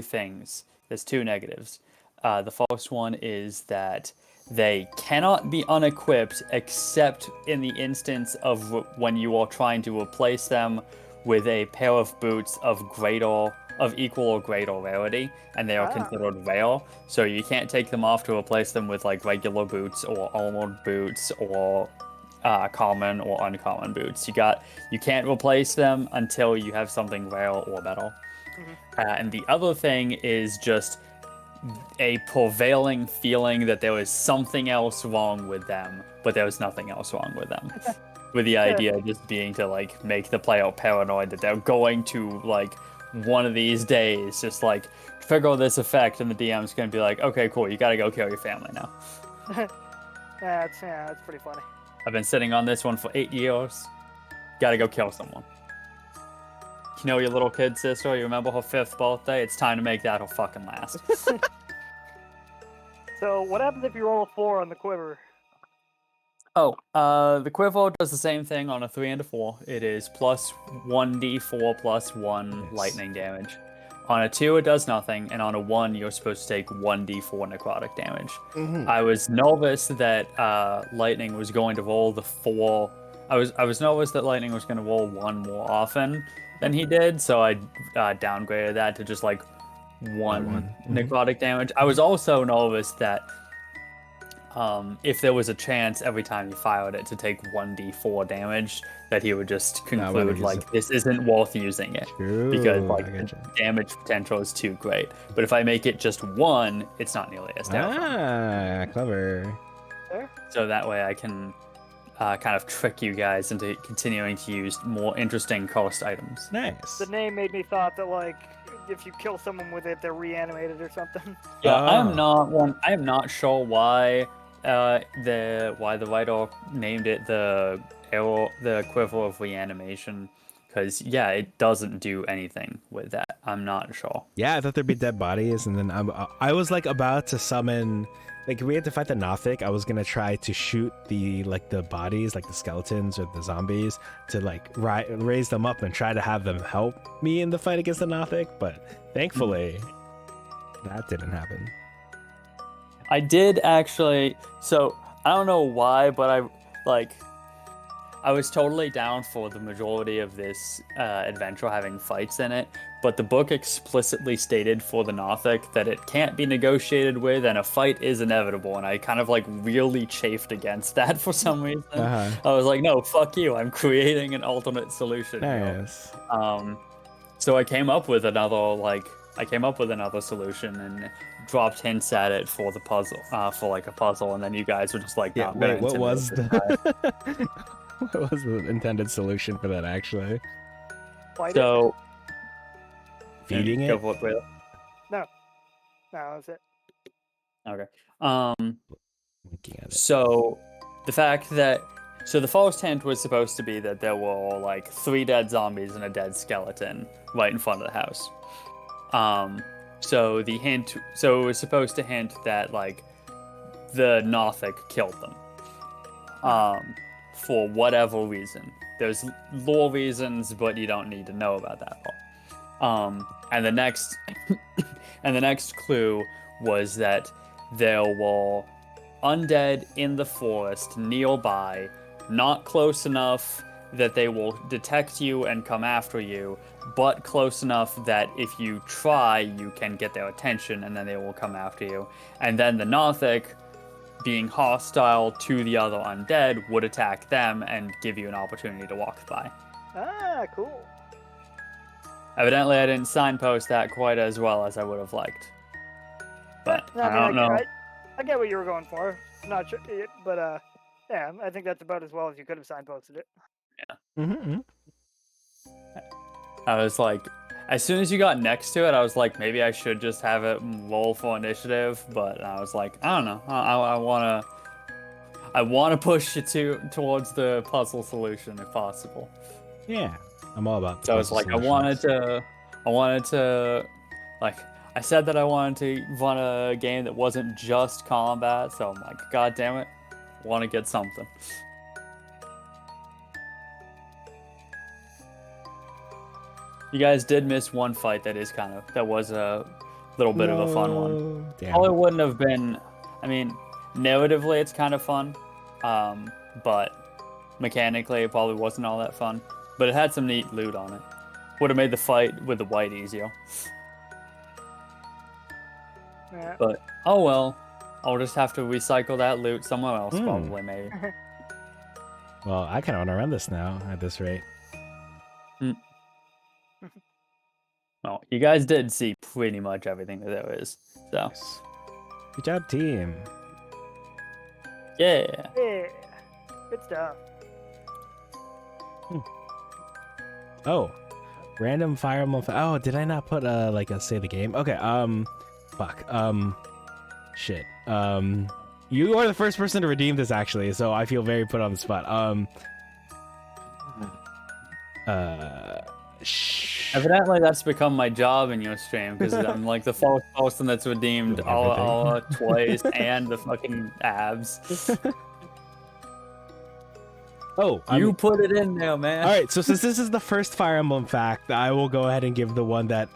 things. There's 2 negatives. The first one is that they cannot be unequipped except in the instance of when you are trying to replace them with a pair of boots of equal or greater rarity, and they are considered rare. So you can't take them off to replace them with like regular boots or armored boots or common or uncommon boots. You can't replace them until you have something rare or better. And the other thing is just a prevailing feeling that there is something else wrong with them, but there was nothing else wrong with them. With the idea just being to like make the player paranoid that they're going to like one of these days just like trigger this effect, and the DM's gonna be like, okay, cool, you gotta go kill your family now. That's pretty funny. I've been sitting on this one for 8 years. Gotta go kill someone. You know your little kid sister, you remember her 5th birthday? It's time to make that her fucking last. So what happens if you roll a 4 on the quiver? The Quiver does the same thing on a 3 and a 4. It is plus 1d4 plus 1 Nice. lightning damage. On a 2, it does nothing, and on a 1, you're supposed to take 1d4 necrotic damage. Mhm. I was nervous that lightning was going to roll the 4. I was nervous that lightning was going to roll 1 more often than he did, so I downgraded that to just like 1 necrotic damage. I was also nervous that if there was a chance every time you fired it to take 1d4 damage, that he would just conclude like this isn't worth using it because like the damage potential is too great. But if I make it just 1, it's not nearly as terrifying. Clever. So that way I can kind of trick you guys into continuing to use more interesting cost items. Nice. The name made me thought that like if you kill someone with it, they're reanimated or something. Yeah, I am not sure why the writer named it the Quiver of Reanimation, because yeah, it doesn't do anything with that. I'm not sure. Yeah, I thought there'd be dead bodies, and then I was like about to summon. Like we had to fight the Nothic. I was gonna try to shoot the bodies, like the skeletons or the zombies, to like raise them up and try to have them help me in the fight against the Nothic. But thankfully, that didn't happen. I did actually. So I don't know why, but I was totally down for the majority of this adventure having fights in it, but the book explicitly stated for the Nothic that it can't be negotiated with and a fight is inevitable, and I kind of like really chafed against that for some reason. I was like, no, fuck you, I'm creating an alternate solution. Nice. So I came up with another solution and dropped hints at it for the puzzle, for like a puzzle, and then you guys were just like, yeah, wait, what was the... What was the intended solution for that, actually? So... Feeding it? No, that's it. Okay. So, the fact that... So the first hint was supposed to be that there were like 3 dead zombies and a dead skeleton right in front of the house. So it was supposed to hint that like the Nothic killed them. For whatever reason. There's lore reasons, but you don't need to know about that part. And the next clue was that there were undead in the forest nearby, not close enough that they will detect you and come after you, but close enough that if you try, you can get their attention and then they will come after you. And then the Nothic, being hostile to the other undead, would attack them and give you an opportunity to walk by. Ah, cool. Evidently, I didn't signpost that quite as well as I would have liked. But I don't know. I get what you were going for. I'm not sure, but yeah, I think that's about as well as you could have signposted it. Yeah. Mm-hmm. I was like, as soon as you got next to it, I was like, maybe I should just have it roll for initiative. But I was like, I don't know. I wanna push you towards the puzzle solution if possible. Yeah, I'm all about. So I was like, I wanted to, like, I said that I wanted to run a game that wasn't just combat. So I'm like, God damn it, want to get something. You guys did miss one fight that was a little bit of a fun one. Damn. Probably wouldn't have been, I mean, narratively it's kind of fun, but mechanically it probably wasn't all that fun. But it had some neat loot on it. Would have made the fight with the white easier. Yeah. But, oh well. I'll just have to recycle that loot somewhere else, probably, maybe. Well, I kind of want to run this now at this rate. Well, you guys did see pretty much everything that there is, so. Good job, team. Yeah. Yeah. Good stuff. Oh, random fire emote. Oh, did I not put like a save the game? Okay. Fuck. Shit. You are the first person to redeem this actually, so I feel very put on the spot. Evidently, that's become my job in your stream because I'm like the first person that's redeemed all twice and the fucking abs. Oh, You put it in there, man. all right. So since this is the first Fire Emblem fact, I will go ahead and give the one that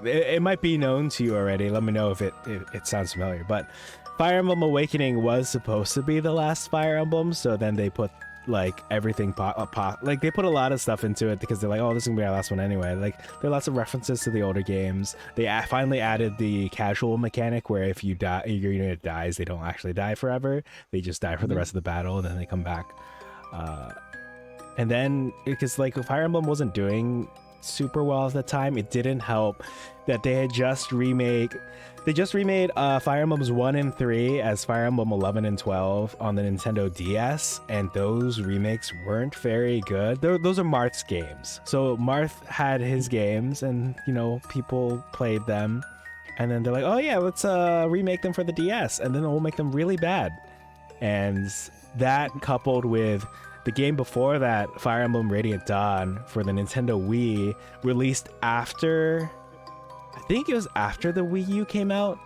it might be known to you already. Let me know if it sounds familiar. But Fire Emblem Awakening was supposed to be the last Fire Emblem, so then they put like everything like they put a lot of stuff into it because they're like, oh, this is gonna be our last one anyway. Like there are lots of references to the older games. They finally added the casual mechanic where if you die, your unit dies, they don't actually die forever. They just die for the rest of the battle and then they come back. And then because like Fire Emblem wasn't doing super well at the time, it didn't help that they had just remade Fire Emblems 1 and 3 as Fire Emblem 11 and 12 on the Nintendo DS, and those remakes weren't very good. Those are Marth's games. So Marth had his games and, you know, people played them. And then they're like, oh yeah, let's remake them for the DS, and then we'll make them really bad. And that coupled with the game before that, Fire Emblem Radiant Dawn for the Nintendo Wii, released after... I think it was after the Wii U came out,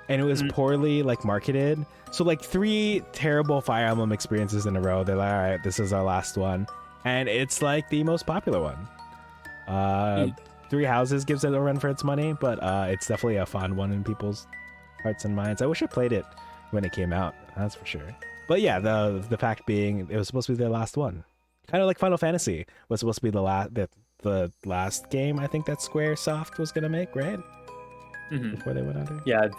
and it was poorly like marketed. So like 3 terrible Fire Emblem experiences in a row. They're like, all right, this is our last one, and it's like the most popular one. Three Houses gives it a run for its money, but it's definitely a fun one in people's hearts and minds. I wish I played it when it came out, that's for sure. But yeah, the fact being, it was supposed to be their last one. Kind of like Final Fantasy was supposed to be the last game I think that Squaresoft was gonna make, right? Before they went under. Yeah,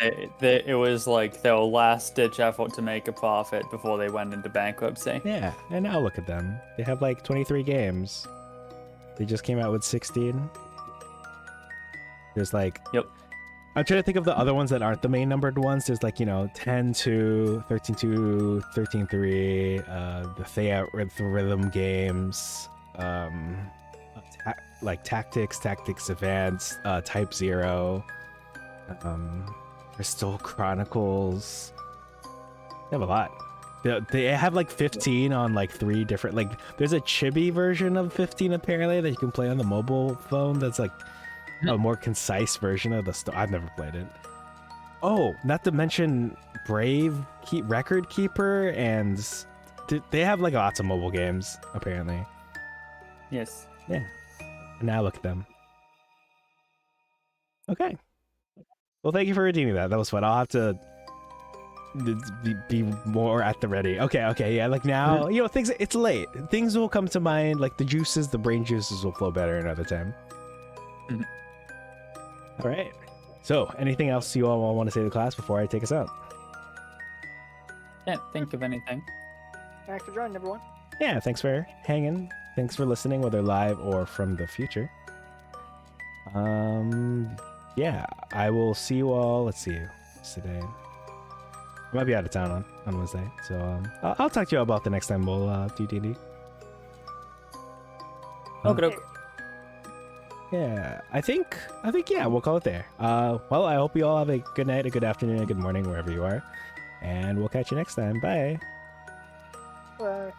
it was like their last ditch effort to make a profit before they went into bankruptcy. Yeah, and now look at them. They have like 23 games. They just came out with 16. There's like... Yep. I'm trying to think of the other ones that aren't the main numbered ones. There's like, you know, 10-2, 13-2, 13-3, the Rhythm games, like Tactics Advance, Type 0, Crystal Chronicles. They have a lot. They have like 15 on like 3 different, like there's a chibi version of 15 apparently that you can play on the mobile phone that's like a more concise version of the story. I've never played it. Oh, not to mention Record Keeper, and they have like lots of mobile games apparently. Yes. Yeah. And now look at them. Okay. Well, thank you for redeeming that. That was fun. I'll have to be more at the ready. Okay. Yeah, like now, you know, it's late. Things will come to mind, like the brain juices will flow better another time. All right. So, anything else you all want to say to the class before I take us out? Can't think of anything. Thanks for joining, everyone. Yeah, thanks for hanging. Thanks for listening, whether live or from the future. Yeah, I will see you all. Let's see what's today. I might be out of town on Wednesday, so I'll talk to you about the next time we'll do D&D. Okay. Yeah, I think yeah, we'll call it there. Well, I hope you all have a good night, a good afternoon, a good morning, wherever you are, and we'll catch you next time. Bye. Bye.